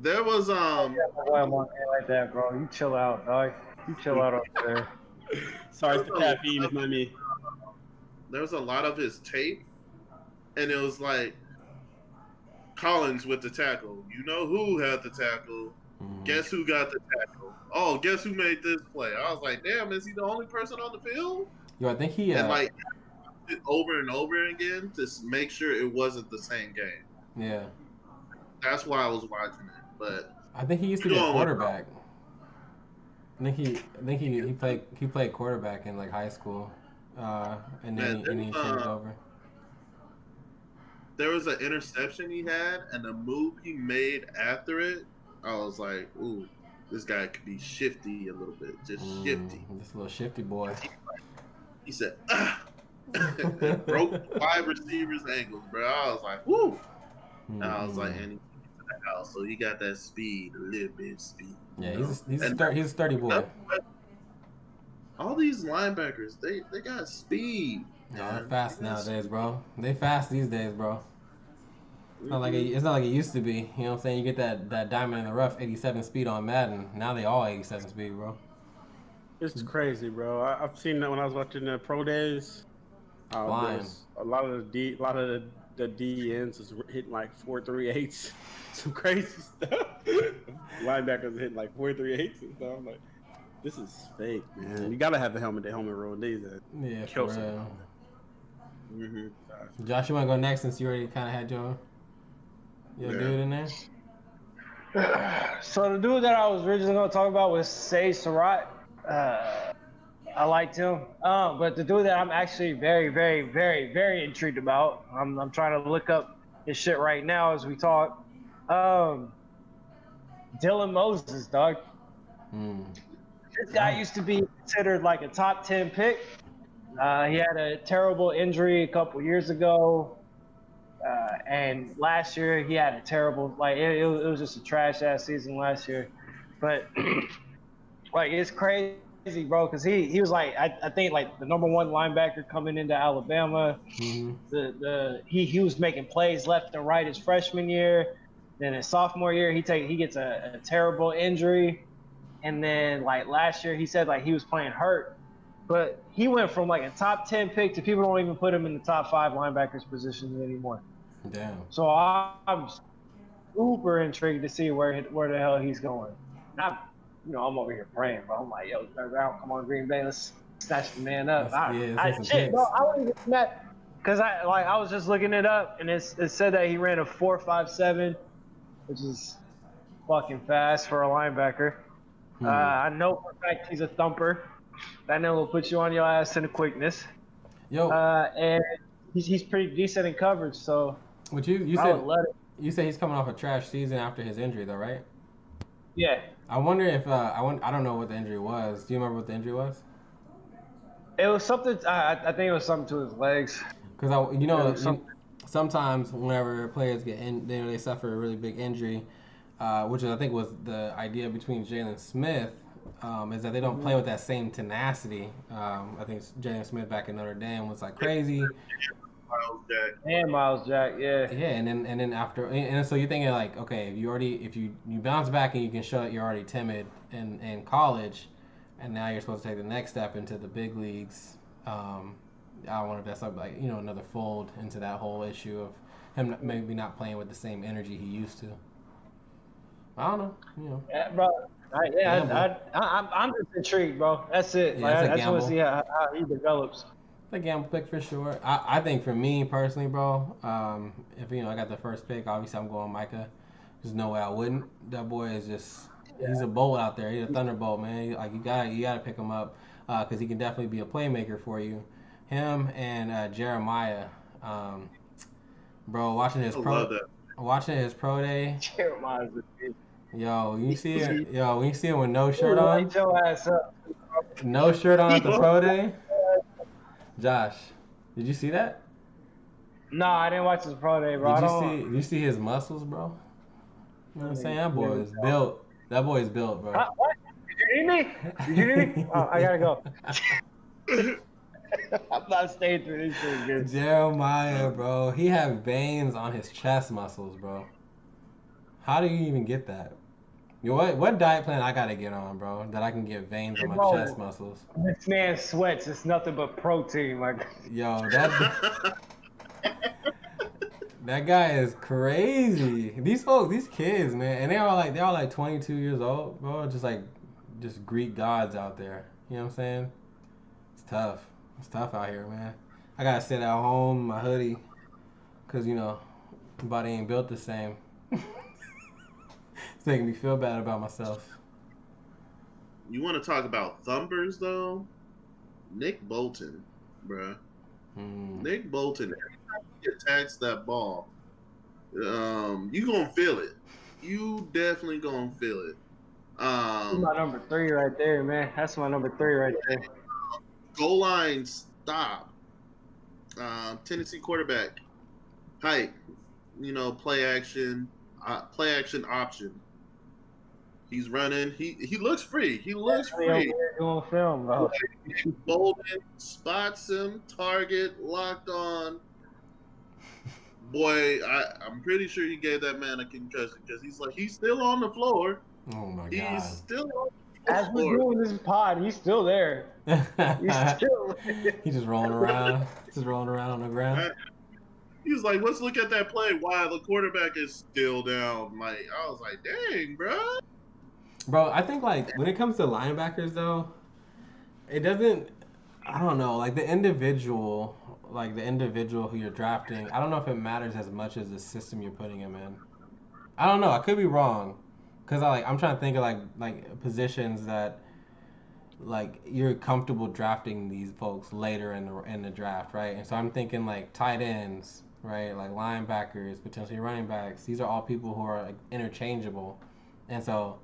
there was Yeah, boy, I'm on there like that, bro. You chill out, dog. You chill out over there. Sorry, it's the caffeine. It's not me. there was a lot of his tape, and it was like Collins with the tackle. You know who had the tackle? Mhm. Guess who got the tackle? Oh, guess who made this play? I was like, damn, is he the only person on the field? Yo, I think he. And like over and over again to make sure it wasn't the same game. Yeah. That's why I was watching it. But I think he used to be a quarterback. I think he played quarterback in like high school, and then he changed over. there was an interception he had, and the move he made after it, I was like, ooh, this guy could be shifty a little bit, just shifty. This little shifty boy. He said, broke 5 receivers' ankles, bro. I was like, woo. And I was like, and he to the house, so he got that speed, a little bit of speed. Yeah, you know? he's a sturdy boy. All these linebackers, they got speed. No, they're fast nowadays, bro. They fast these days, bro. It's not like it used to be. You know what I'm saying? You get that diamond in the rough 87 speed on Madden. Now they all 87 speed, bro. It's crazy, bro. I've seen that when I was watching the pro days. Flying. A lot of the DNs was hitting like 4.38s, some crazy stuff. Linebackers hitting like 4.38s and stuff. I'm like, this is fake, man. You gotta have the helmet rule these days. Yeah, Kill for real. Mm-hmm. Josh, you want to go next since you already kind of had your dude in there? So the dude that I was originally going to talk about was Sage Surratt. I liked him. But the dude that I'm actually very, very, very, very intrigued about, I'm trying to look up his shit right now as we talk. Dylan Moses, dog. This guy used to be considered like a top 10 pick. He had a terrible injury a couple years ago. And last year he had a terrible, it was just a trash ass season last year. But like, it's crazy bro, because he was like I think like the number one linebacker coming into Alabama. Mm-hmm. He was making plays left and right his freshman year. Then his sophomore year, he gets a terrible injury, and then like last year he said like he was playing hurt, but he went from like a top 10 pick to people don't even put him in the top 5 linebackers position anymore. Damn. So I'm super intrigued to see where the hell he's going. I, I'm over here praying, but I'm like, yo, third round, come on, Green Bay, let's snatch the man up. Let's get some Shit, bro, picks. I wouldn't get mad because I was just looking it up and it said that he ran a 4.57, which is fucking fast for a linebacker. I know for a fact he's a thumper. That nigga will put you on your ass in the quickness. Yo, and he's pretty decent in coverage, so but you I said would let it. you said he's coming off a trash season after his injury, though, right? Yeah. I wonder if I don't know what the injury was. Do you remember what the injury was? It was something. I think it was something to his legs. Because sometimes whenever players they suffer a really big injury, which I think was the idea between Jalen Smith, is that they don't play with that same tenacity. I think Jalen Smith back in Notre Dame was like crazy. Miles Jack. And Miles Jack, yeah. Yeah, and then after, and so you're thinking like, okay, if you bounce back and you can show that you're already timid in college, and now you're supposed to take the next step into the big leagues. I wonder if that's like another fold into that whole issue of him maybe not playing with the same energy he used to. I don't know, Yeah, bro. I'm just intrigued, bro. That's it. Yeah, like, it's a I just want gamble. to see how he develops. The gamble pick for sure. I think for me personally, bro, if I got the first pick, obviously I'm going Micah. There's no way I wouldn't. That boy is he's a bolt out there. He's a thunderbolt, man. Like you gotta pick him up because he can definitely be a playmaker for you. Him and Jeremiah, bro, watching his pro day. Jeremiah's a bitch. Yo, when you see him with no shirt on, Light your ass up. no shirt on at the pro day. Josh, did you see that? No, I didn't watch his pro day, bro. Did you see his muscles, bro? You know what I'm saying? That boy is built. That boy is built, bro. What? Did you need me? Oh, I gotta go. I'm not staying through this shit again. Jeremiah, bro. He had veins on his chest muscles, bro. How do you even get that? What diet plan I gotta get on, bro, that I can get veins on my chest muscles? This man sweats. It's nothing but protein. Like, yo, that guy is crazy. These kids, man, and they're all like 22 years old, bro. Just Greek gods out there. You know what I'm saying? It's tough. It's tough out here, man. I gotta sit at home, my hoodie, cause body ain't built the same. It's making me feel bad about myself. You want to talk about thumpers though? Nick Bolton, bruh. Nick Bolton, every time he attacks that ball, you gonna feel it. You definitely gonna feel it. that's my number 3 right there, man. That's my number 3 right there. Goal line stop. Tennessee quarterback. Hype. Play action option. He's running. He looks free. He looks free. Doing film, bro. Bolden spots him, target, locked on. Boy, I'm pretty sure he gave that man a concussion because he's still on the floor. Oh my god. He's still on the As floor. we're doing this pod, he's still there. He's still He's just rolling around. Just rolling around on the ground. He's like, let's look at that play while the quarterback is still down. Like, I was like, dang, bro. Bro, I think like when it comes to linebackers though, it doesn't. I don't know. Like the individual who you're drafting, I don't know if it matters as much as the system you're putting him in. I don't know. I could be wrong, cause I'm trying to think of like positions that like you're comfortable drafting these folks later in the draft, right? And so I'm thinking like tight ends, right? Like linebackers, potentially running backs. These are all people who are like interchangeable, and so.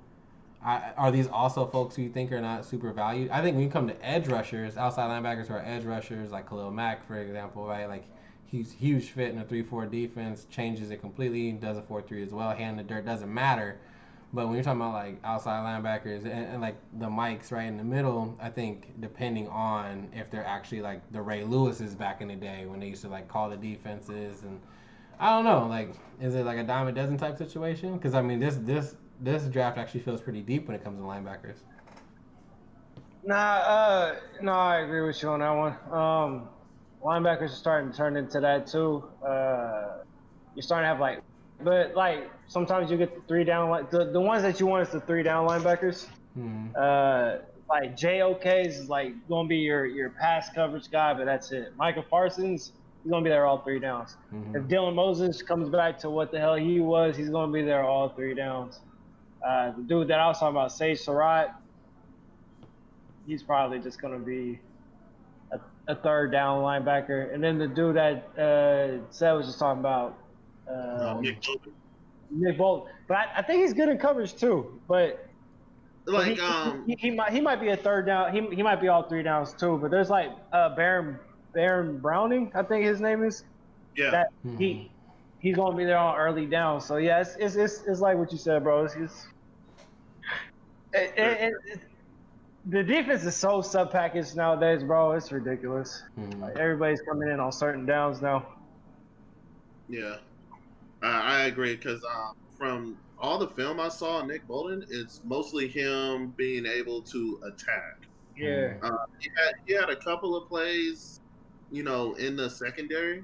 Are these also folks who you think are not super valued? I think when you come to edge rushers, outside linebackers who are edge rushers, like Khalil Mack, for example, right? Like he's huge fit in a 3-4 defense, changes it completely, does a 4-3 as well, hand in the dirt, doesn't matter. But when you're talking about like outside linebackers and like the Mikes right in the middle, I think depending on if they're actually like the Ray Lewis's back in the day when they used to like call the defenses, and I don't know, like is it like a dime a dozen type situation? Because I mean this draft actually feels pretty deep when it comes to linebackers. No, I agree with you on that one. Linebackers are starting to turn into that too. You're starting to have like, but like sometimes you get the three down, like the ones that you want is the three down linebackers. Hmm. Like JOK's is like gonna be your pass coverage guy, but that's it. Micah Parsons, he's gonna be there all three downs. Hmm. If Dylan Moses comes back to what the hell he was, he's gonna be there all three downs. The dude that I was talking about, Sage Surratt, he's probably just gonna be a third down linebacker. And then the dude that Seth was just talking about, Nick Bolton. Nick Bolton. But I think he's good in coverage too. But Like, he might be a third down. He might be all three downs too. But there's like Baron Browning, I think his name is. yeah. That Hmm. he's gonna be there on early down. So yeah, it's like what you said, bro. The defense is so sub packaged nowadays, bro. It's ridiculous. Hmm. Like everybody's coming in on certain downs now. Yeah, I agree because from all the film I saw, Nick Bolton, it's mostly him being able to attack. Yeah. He had a couple of plays, in the secondary,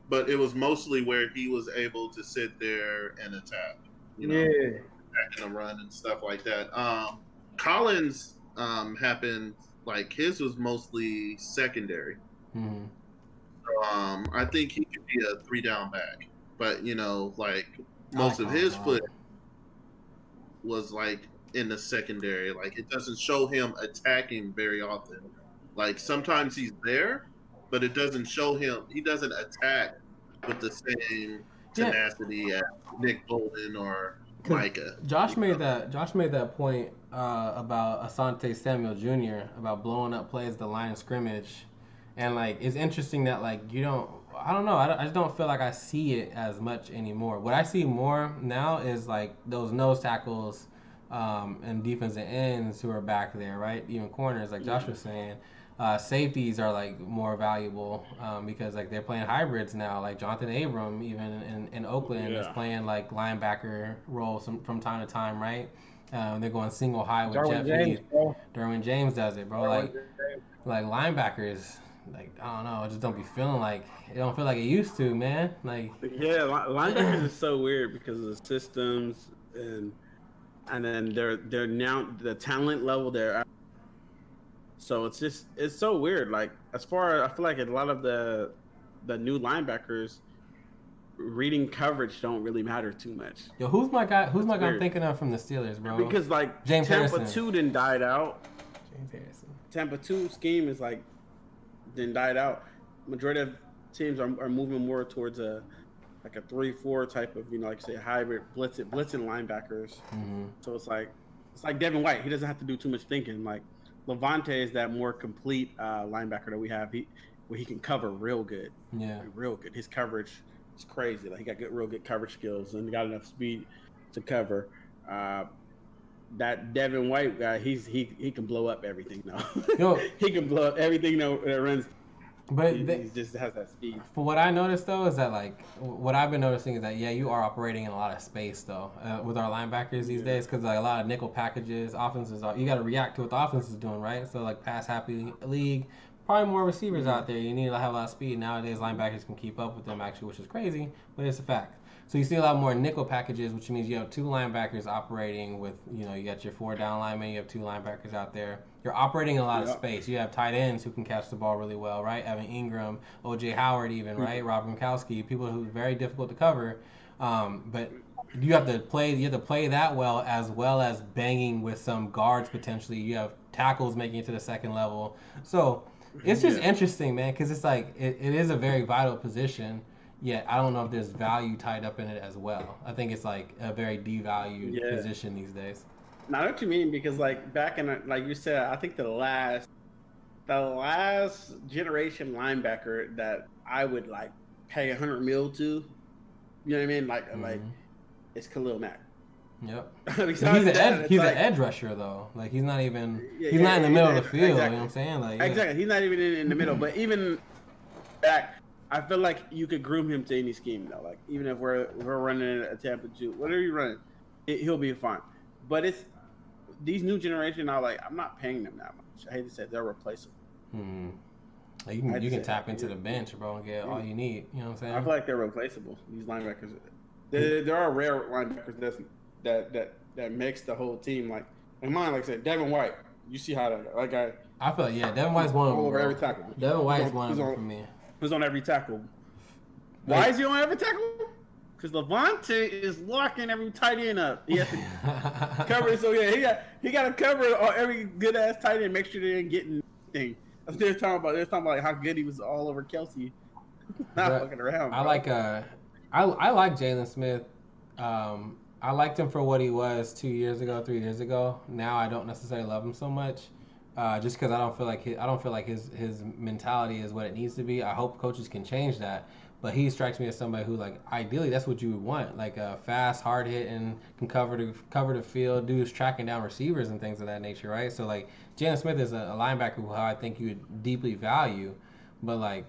but it was mostly where he was able to sit there and attack, Yeah. attacking a run and stuff like that. Collins happened like his was mostly secondary. Hmm. I think he could be a 3-down back, but like most of his foot was like in the secondary. Like it doesn't show him attacking very often. Like sometimes he's there, but it doesn't show him. He doesn't attack with the same tenacity as Nick Bolton or Micah. Josh made that point about Asante Samuel Jr. about blowing up plays at the line of scrimmage, and like it's interesting that like you don't. I don't know. I just don't feel like I see it as much anymore. What I see more now is like those nose tackles and defensive ends who are back there, right? Even corners, like Josh was saying. Safeties are like more valuable because like they're playing hybrids now. Like Jonathan Abram, even in Oakland, is playing like linebacker roles from time to time, right? They're going single high with Jeff Heath. Derwin James does it, bro. Like linebackers, like I don't know, it just don't be feeling like it don't feel like it used to, man. Like linebackers is so weird because of the systems and then they're now the talent level they're at. So it's so weird. Like as far I feel like a lot of the new linebackers reading coverage don't really matter too much. Yo, who's my guy I'm thinking of from the Steelers, bro? Because like James Tampa Harrison. 2 didn't died out. James Harrison. Tampa 2 scheme is like didn't died out. Majority of teams are moving more towards a 3-4 type of like say hybrid blitzing linebackers. Mm-hmm. So it's like Devin White. He doesn't have to do too much thinking. Like Levante is that more complete linebacker that we have. Where he can cover real good. Yeah, real good. His coverage is crazy. Like he got real good coverage skills and got enough speed to cover. That Devin White guy, he can blow up everything now. He can blow up everything that runs. But he just has that speed. For what I noticed though is that like what I've been noticing is that you are operating in a lot of space though with our linebackers these days because like a lot of nickel packages, offenses you got to react to what the offense is doing, right? So like pass happy league, probably more receivers out there. You need to have a lot of speed nowadays. Linebackers can keep up with them actually, which is crazy, but it's a fact. So you see a lot more nickel packages, which means you have two linebackers operating with, you got your 4 down linemen, you have 2 linebackers out there. You're operating a lot of space. You have tight ends who can catch the ball really well, right? Evan Ingram, O.J. Howard even, right? Rob Gronkowski, people who are very difficult to cover. But you have to play that well as banging with some guards potentially. You have tackles making it to the second level. So it's just interesting, man, because it's like it is a very vital position. Yet I don't know if there's value tied up in it as well. I think it's like a very devalued position these days. I know what you mean because like back in like you said, I think the last generation linebacker that I would like pay $100 million to, you know what I mean? Like it's Khalil Mack. Yep. Besides He's that, an like, edge rusher though. Like he's not even yeah, he's not in the he's middle an of the edge- field. exactly. You know what I'm saying? Like yeah. Exactly. He's not even in the middle. But even back, I feel like you could groom him to any scheme though. Like even if we're running a Tampa Jew, whatever you run, he'll be fine. But it's these new generation are like, I'm not paying them that much. I hate to say it, they're replaceable. Like you can tap into the bench, bro, and get all you need. You know what I'm saying? I feel like they're replaceable. These linebackers, there are rare linebackers that makes the whole team. Like in mine, like I said, Devin White. You see how that like I feel Devin White's one of them. Over every tackle. Devin White's one of them for me. He's on every tackle. Why is he on every tackle? Because Levante is locking every tight end up. He has to cover it. So yeah, he got to cover every good ass tight end. Make sure they ain't getting anything. They're talking about like how good he was all over Kelsey. Not fucking around. Bro. I like Jalen Smith. I liked him for what he was 2 years ago, 3 years ago. Now I don't necessarily love him so much, just because I don't feel like his mentality is what it needs to be. I hope coaches can change that. But he strikes me as somebody who, like, ideally that's what you would want, like a fast, hard hitting, can cover the field, dudes tracking down receivers and things of that nature, right? So like Jalen Smith is a linebacker who I think you would deeply value, but like,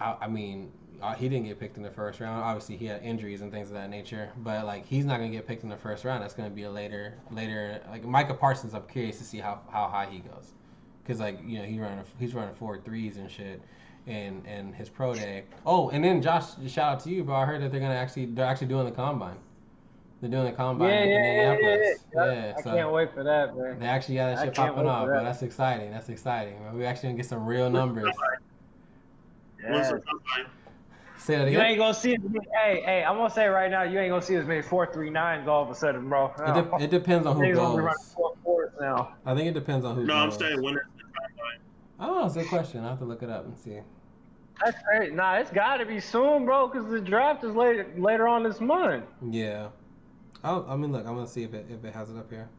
I mean, he didn't get picked in the first round. Obviously, he had injuries and things of that nature, but like he's not gonna get picked in the first round. That's gonna be a later. Like Micah Parsons, I'm curious to see how high he goes, because like he's running 4.3s and shit. And his pro day. Oh, and then Josh, shout out to you, bro. I heard that they're actually doing the combine. They're doing the combine in Indianapolis. Yeah, I can't wait for that, man. They actually got that shit popping off, bro. That's exciting. Bro. We actually gonna get some real numbers. Yeah. Say that again. You ain't gonna see as many. Hey, I'm gonna say right now, you ain't gonna see as many 4.39s all of a sudden, bro. It depends on who goes. Now. I think it depends on who. No, goes. I'm saying when is the combine? Oh, it's a good question. I have to look it up and see. That's great. Nah, it's got to be soon, bro, because the draft is later on this month. Yeah. I mean, look, I'm gonna see if it has it up here.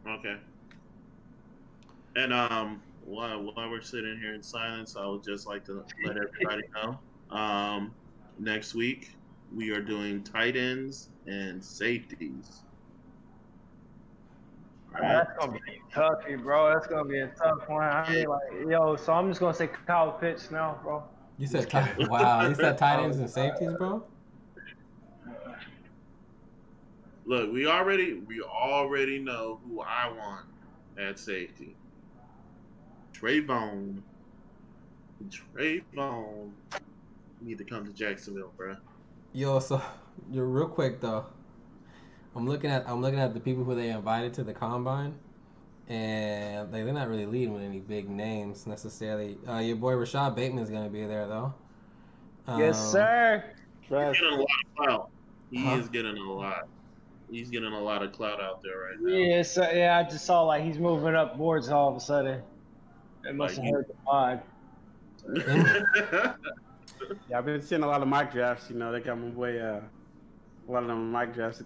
Okay. And while we're sitting here in silence, I would just like to let everybody know. Next week we are doing tight ends and safeties. That's gonna be tough, bro. That's gonna be a tough one. I mean, like, so I'm just gonna say Kyle Pitts now, bro. You said wow. You said tight ends and safeties, bro. Look, we already know who I want at safety. Trayvon. You need to come to Jacksonville, bro. Yo, so you're real quick though. I'm looking at the people who they invited to the combine, and they're not really leading with any big names necessarily. Your boy Rashad Bateman is gonna be there though. Yes, sir. He's getting a lot of clout. He is getting a lot. He's getting a lot of clout out there right now. Yeah, I just saw like he's moving up boards all of a sudden. It must have heard the pod. Yeah, I've been seeing a lot of mock drafts. You know, they got my boy. A lot of them mock drafts.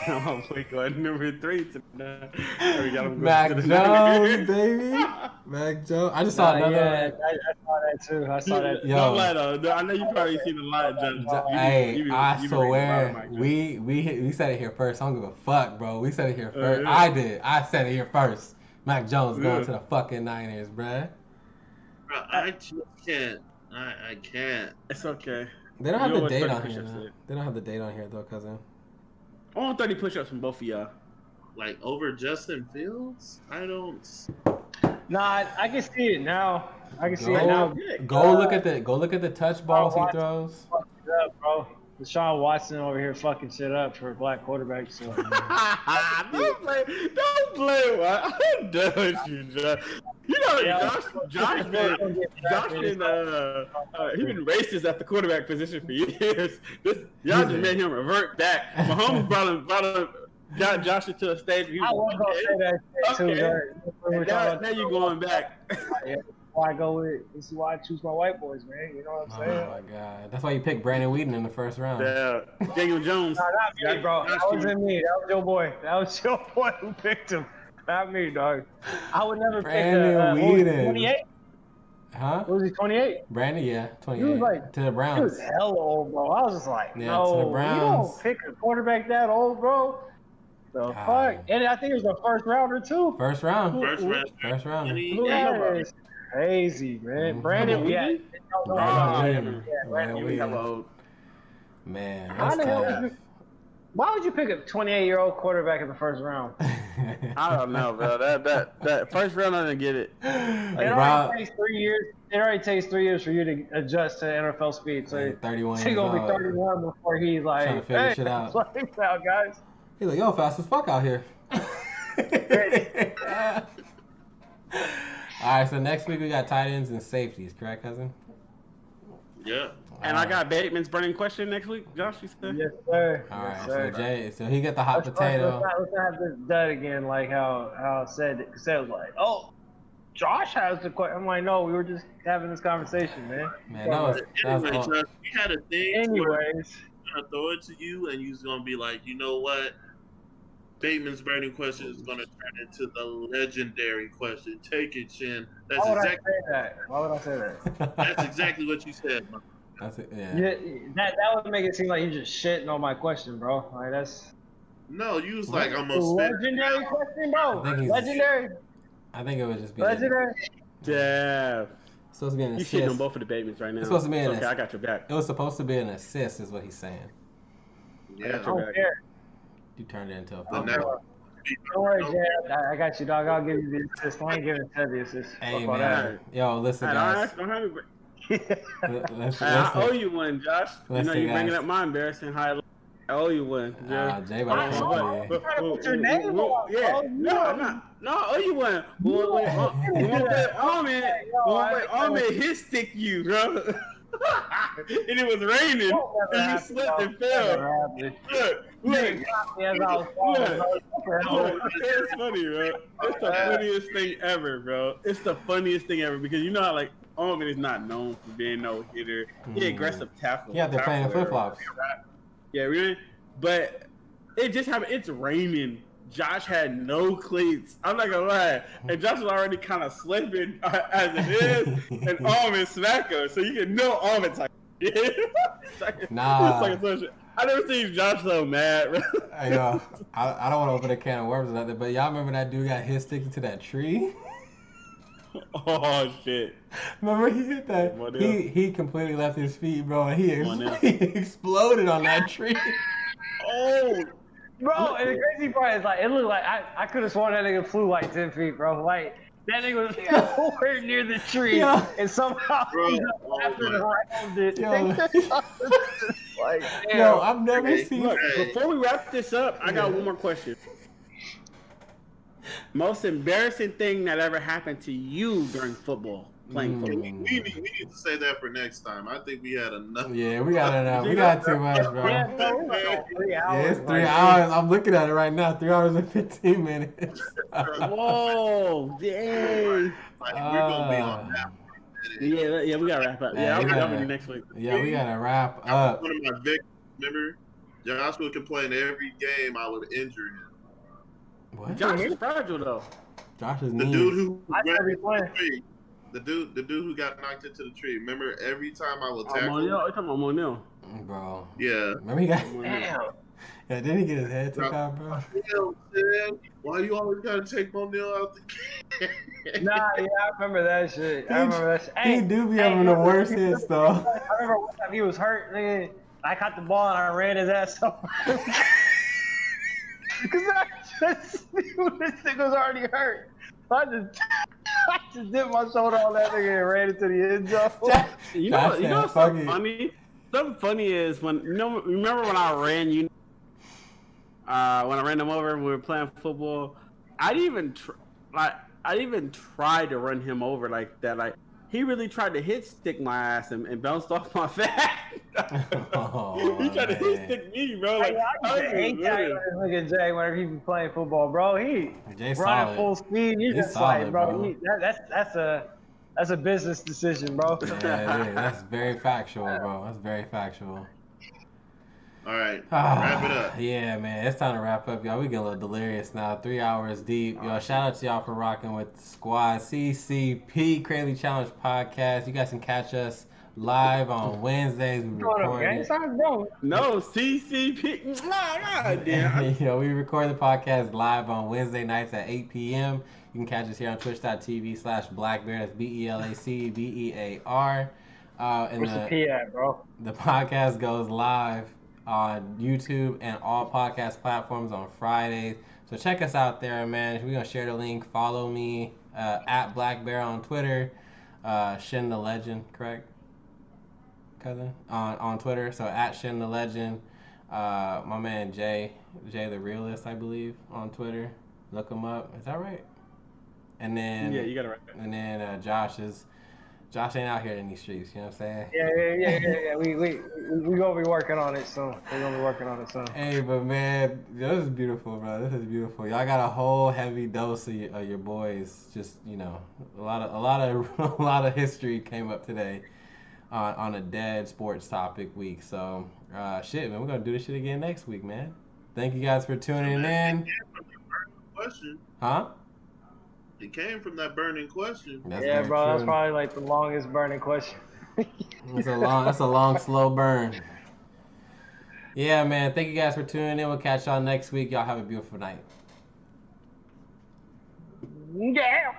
I'm going number 3 tonight. Mac Jones, baby. Mac Jones. I just saw another. Yeah, I saw that too. I saw that. Yo. Don't lie though. I know you probably seen a lot of Hey, I swear, we said it here first. I don't give a fuck, bro. We said it here first. Yeah. I did. I said it here first. Mac Jones going to the fucking Niners, bruh. Bro, I just can't. I can't. It's okay. They don't have the date on here. They don't have the date on here though, cousin. I want 30 push-ups from both of y'all. Like over Justin Fields? I don't. Nah, I can see it now. I can see it now. Go look at the touch balls he throws. Bro. Deshaun Watson over here fucking shit up for a black quarterback. So. Don't play. I'm done with you, Josh. You know, Josh been racist at the quarterback position for years. Y'all just made him revert back. Mahomes got Josh into a stage. I was gonna say that too. Now you're going back. Why go with? This is why I choose my white boys, man. You know what I'm saying? Oh my god, that's why you picked Brandon Whedon in the first round. Yeah, Daniel Jones. No, not me, bro. That wasn't me. That was your boy. That was your boy who picked him. Not me, dog. I would never Brandon pick Whedon. 28. Huh? Was he 28? Brandon, yeah, He 28. was like, To the he Browns. was hella old, bro. I was just like, Yeah, to the no, you Browns. don't pick a quarterback that old, bro. The God. fuck? And I think it was the first rounder too. First round. First round. First rounder. Who are you talking about? That is crazy, man. Mhm. Brandon, Come on, yeah. Weezy? No, Brandon yeah, Williams. Brandon He was Williams. hella old. Man, How that's the hell tough. would you? Why would you pick a 28-year-old quarterback in the first round? I don't know, bro. That first round, I didn't get it. It Rob- already takes 3 years. It already takes 3 years for you to adjust to NFL speed. So He's 31 he's years gonna be old. 31 before he's Trying to like, figure hey, shit out. play out, guys. He's like, yo, fast as fuck out here. All right, so next week we got tight ends and safeties, correct, cousin? Yeah. And I got Bateman's burning question next week, Josh. You said? Yes, sir. All Yes, right, sir. so Jay, so he got the hot potato. Let's not have this dud again, like how said was like, oh, Josh has the question. I'm like, no, we were just having this conversation, man. Man, that was Anyway, all. Josh, we had a thing where Anyways, I'm gonna throw it to you, and you're gonna be like, you know what? Bateman's burning question is gonna turn into the legendary question. Take it, Chin. That's why would exactly I say that? Why would I say that? that's exactly what you said. Man. That's it, yeah. Yeah, that would make it seem like you just shitting on my question, bro. Like that's No, you was like, I'm a gonna spit. legendary question, bro. I think he's- Legendary, I think it would just be. legendary. Yeah. It's supposed to be an You shitting on assist. both of the Batemans right now. It's supposed to be an okay, I got your back. It was supposed to be an assist, is what he's saying. I Yeah. got I your don't back. care. You turned it into a But football. now, Don't worry, Jay. I got you, dog. I'll give you the assist. I ain't giving Ted the assist. Hey, Fuck all man. Yo, listen, Hey, guys. don't have me. Let's, Hey, I owe listen. you one, Josh. You know Listen, you bringing guys. up my embarrassing highlight. I owe you one. Jay about to come for you. trying to put your name on, Yeah, bro. no, I owe you one. We won't let Ahmed hit stick you, bro. And it was raining, and you slipped and fell. Look, it's funny, bro. It's the funniest thing ever, bro. It's the funniest thing ever because you know how like Ahmed is not known for being no hitter. He aggressive tackle. Yeah, they're playing flip flops. Yeah, really. But it just happened. It's raining. Josh had no cleats. I'm not gonna lie. And Josh was already kind of slipping as it is, and Ahmed smack him. So you can know Ahmed's like, Nah. I never seen Josh so mad, bro. Hey, yo, I don't want to open a can of worms or nothing, but y'all remember that dude got hit sticking to that tree? Oh shit! Remember he hit that? Come on, He completely left his feet, bro, and he Come on, now. he exploded on that tree. Oh, Bro, and the crazy part is like it looked like I could have sworn that nigga flew like 10 feet, bro. Like that nigga was nowhere near the tree, Yeah. and somehow Bro, he just oh wrapped it my. around it. Yo. Like, damn. Yo, I've never seen. look! Before we wrap this up, I got one more question. Most embarrassing thing that ever happened to you during football, playing football. we need to say that for next time. I think we had enough. Yeah, we got enough. We got too much, bro. Yeah, bro, we was on 3 hours. Yeah, it's 3 like, hours. I'm looking at it right now. 3 hours and 15 minutes. Whoa, dang! Like, we're gonna be on that. Yeah, we gotta wrap up. Yeah, Yeah, I'll we be gotta- coming next week. Yeah, we gotta wrap up. One of my victims, remember? Joshua complained every game I would injure him. What? Josh is fragile though. Josh is The mean. dude who I ran never into the played. tree. The dude who got knocked into the tree. Remember, every time I would Oh, tackle Monel, him? you talking about Monel? Bro. Yeah. Remember he got. Damn. Yeah, didn't he get his head took out, bro? Hell, man. Why you always gotta take Monel out the game? Nah, yeah, I remember that shit. I remember that shit. He do be having the worst hits, though. I remember one time he was hurt, nigga. I caught the ball and I ran his ass off. Cause I just knew this nigga was already hurt. So I just dipped my shoulder on that nigga and ran into the end zone. You Josh know said, what's "Fuck so it." funny? Something funny is when remember when I ran when I ran him over when we were playing football. I didn't even try to run him over like that. Like he really tried to hit stick my ass and bounced off my back. Oh, He tried to hit man. stick me, bro. Like I hate that nigga Jay whenever he be playing football, bro. He Jay running solid. full speed. You He's just like, solid, bro. bro. That's a business decision, bro. Yeah, it is. That's very factual, bro. That's very factual. All right, wrap it up. Yeah, man, it's time to wrap up, y'all. We getting a little delirious now. 3 hours deep. Yo, shout out to y'all for rocking with the squad. CCP Crazy Challenge Podcast. You guys can catch us live on Wednesdays. We record it. No, CCP. Nah, damn. We record the podcast live on Wednesday nights at 8 p.m. You can catch us here on twitch.tv/blackbear. That's BELACBEAR. And Where's the P at, bro? The podcast goes live on YouTube and all podcast platforms on Fridays. So check us out there, man. We're going to share the link. Follow me at Black Bear on Twitter. Shin the Legend, correct? Cousin? On Twitter. So at Shin the Legend. My man Jay the Realist, I believe, on Twitter. Look him up. Is that right? And then Yeah, you got it right. And then Josh ain't out here in these streets, you know what I'm saying? Yeah. We gonna be working on it soon. Hey, but man, this is beautiful, bro. This is beautiful. Y'all got a whole heavy dose of your boys. Just a lot of history came up today on a dead sports topic week. So shit, man, we're gonna do this shit again next week, man. Thank you guys for tuning in. Question. Huh? It came from that burning question. That's yeah, bro, true. that's probably like the longest burning question. That's a long, slow burn. Yeah, man. Thank you guys for tuning in. We'll catch y'all next week. Y'all have a beautiful night. Yeah.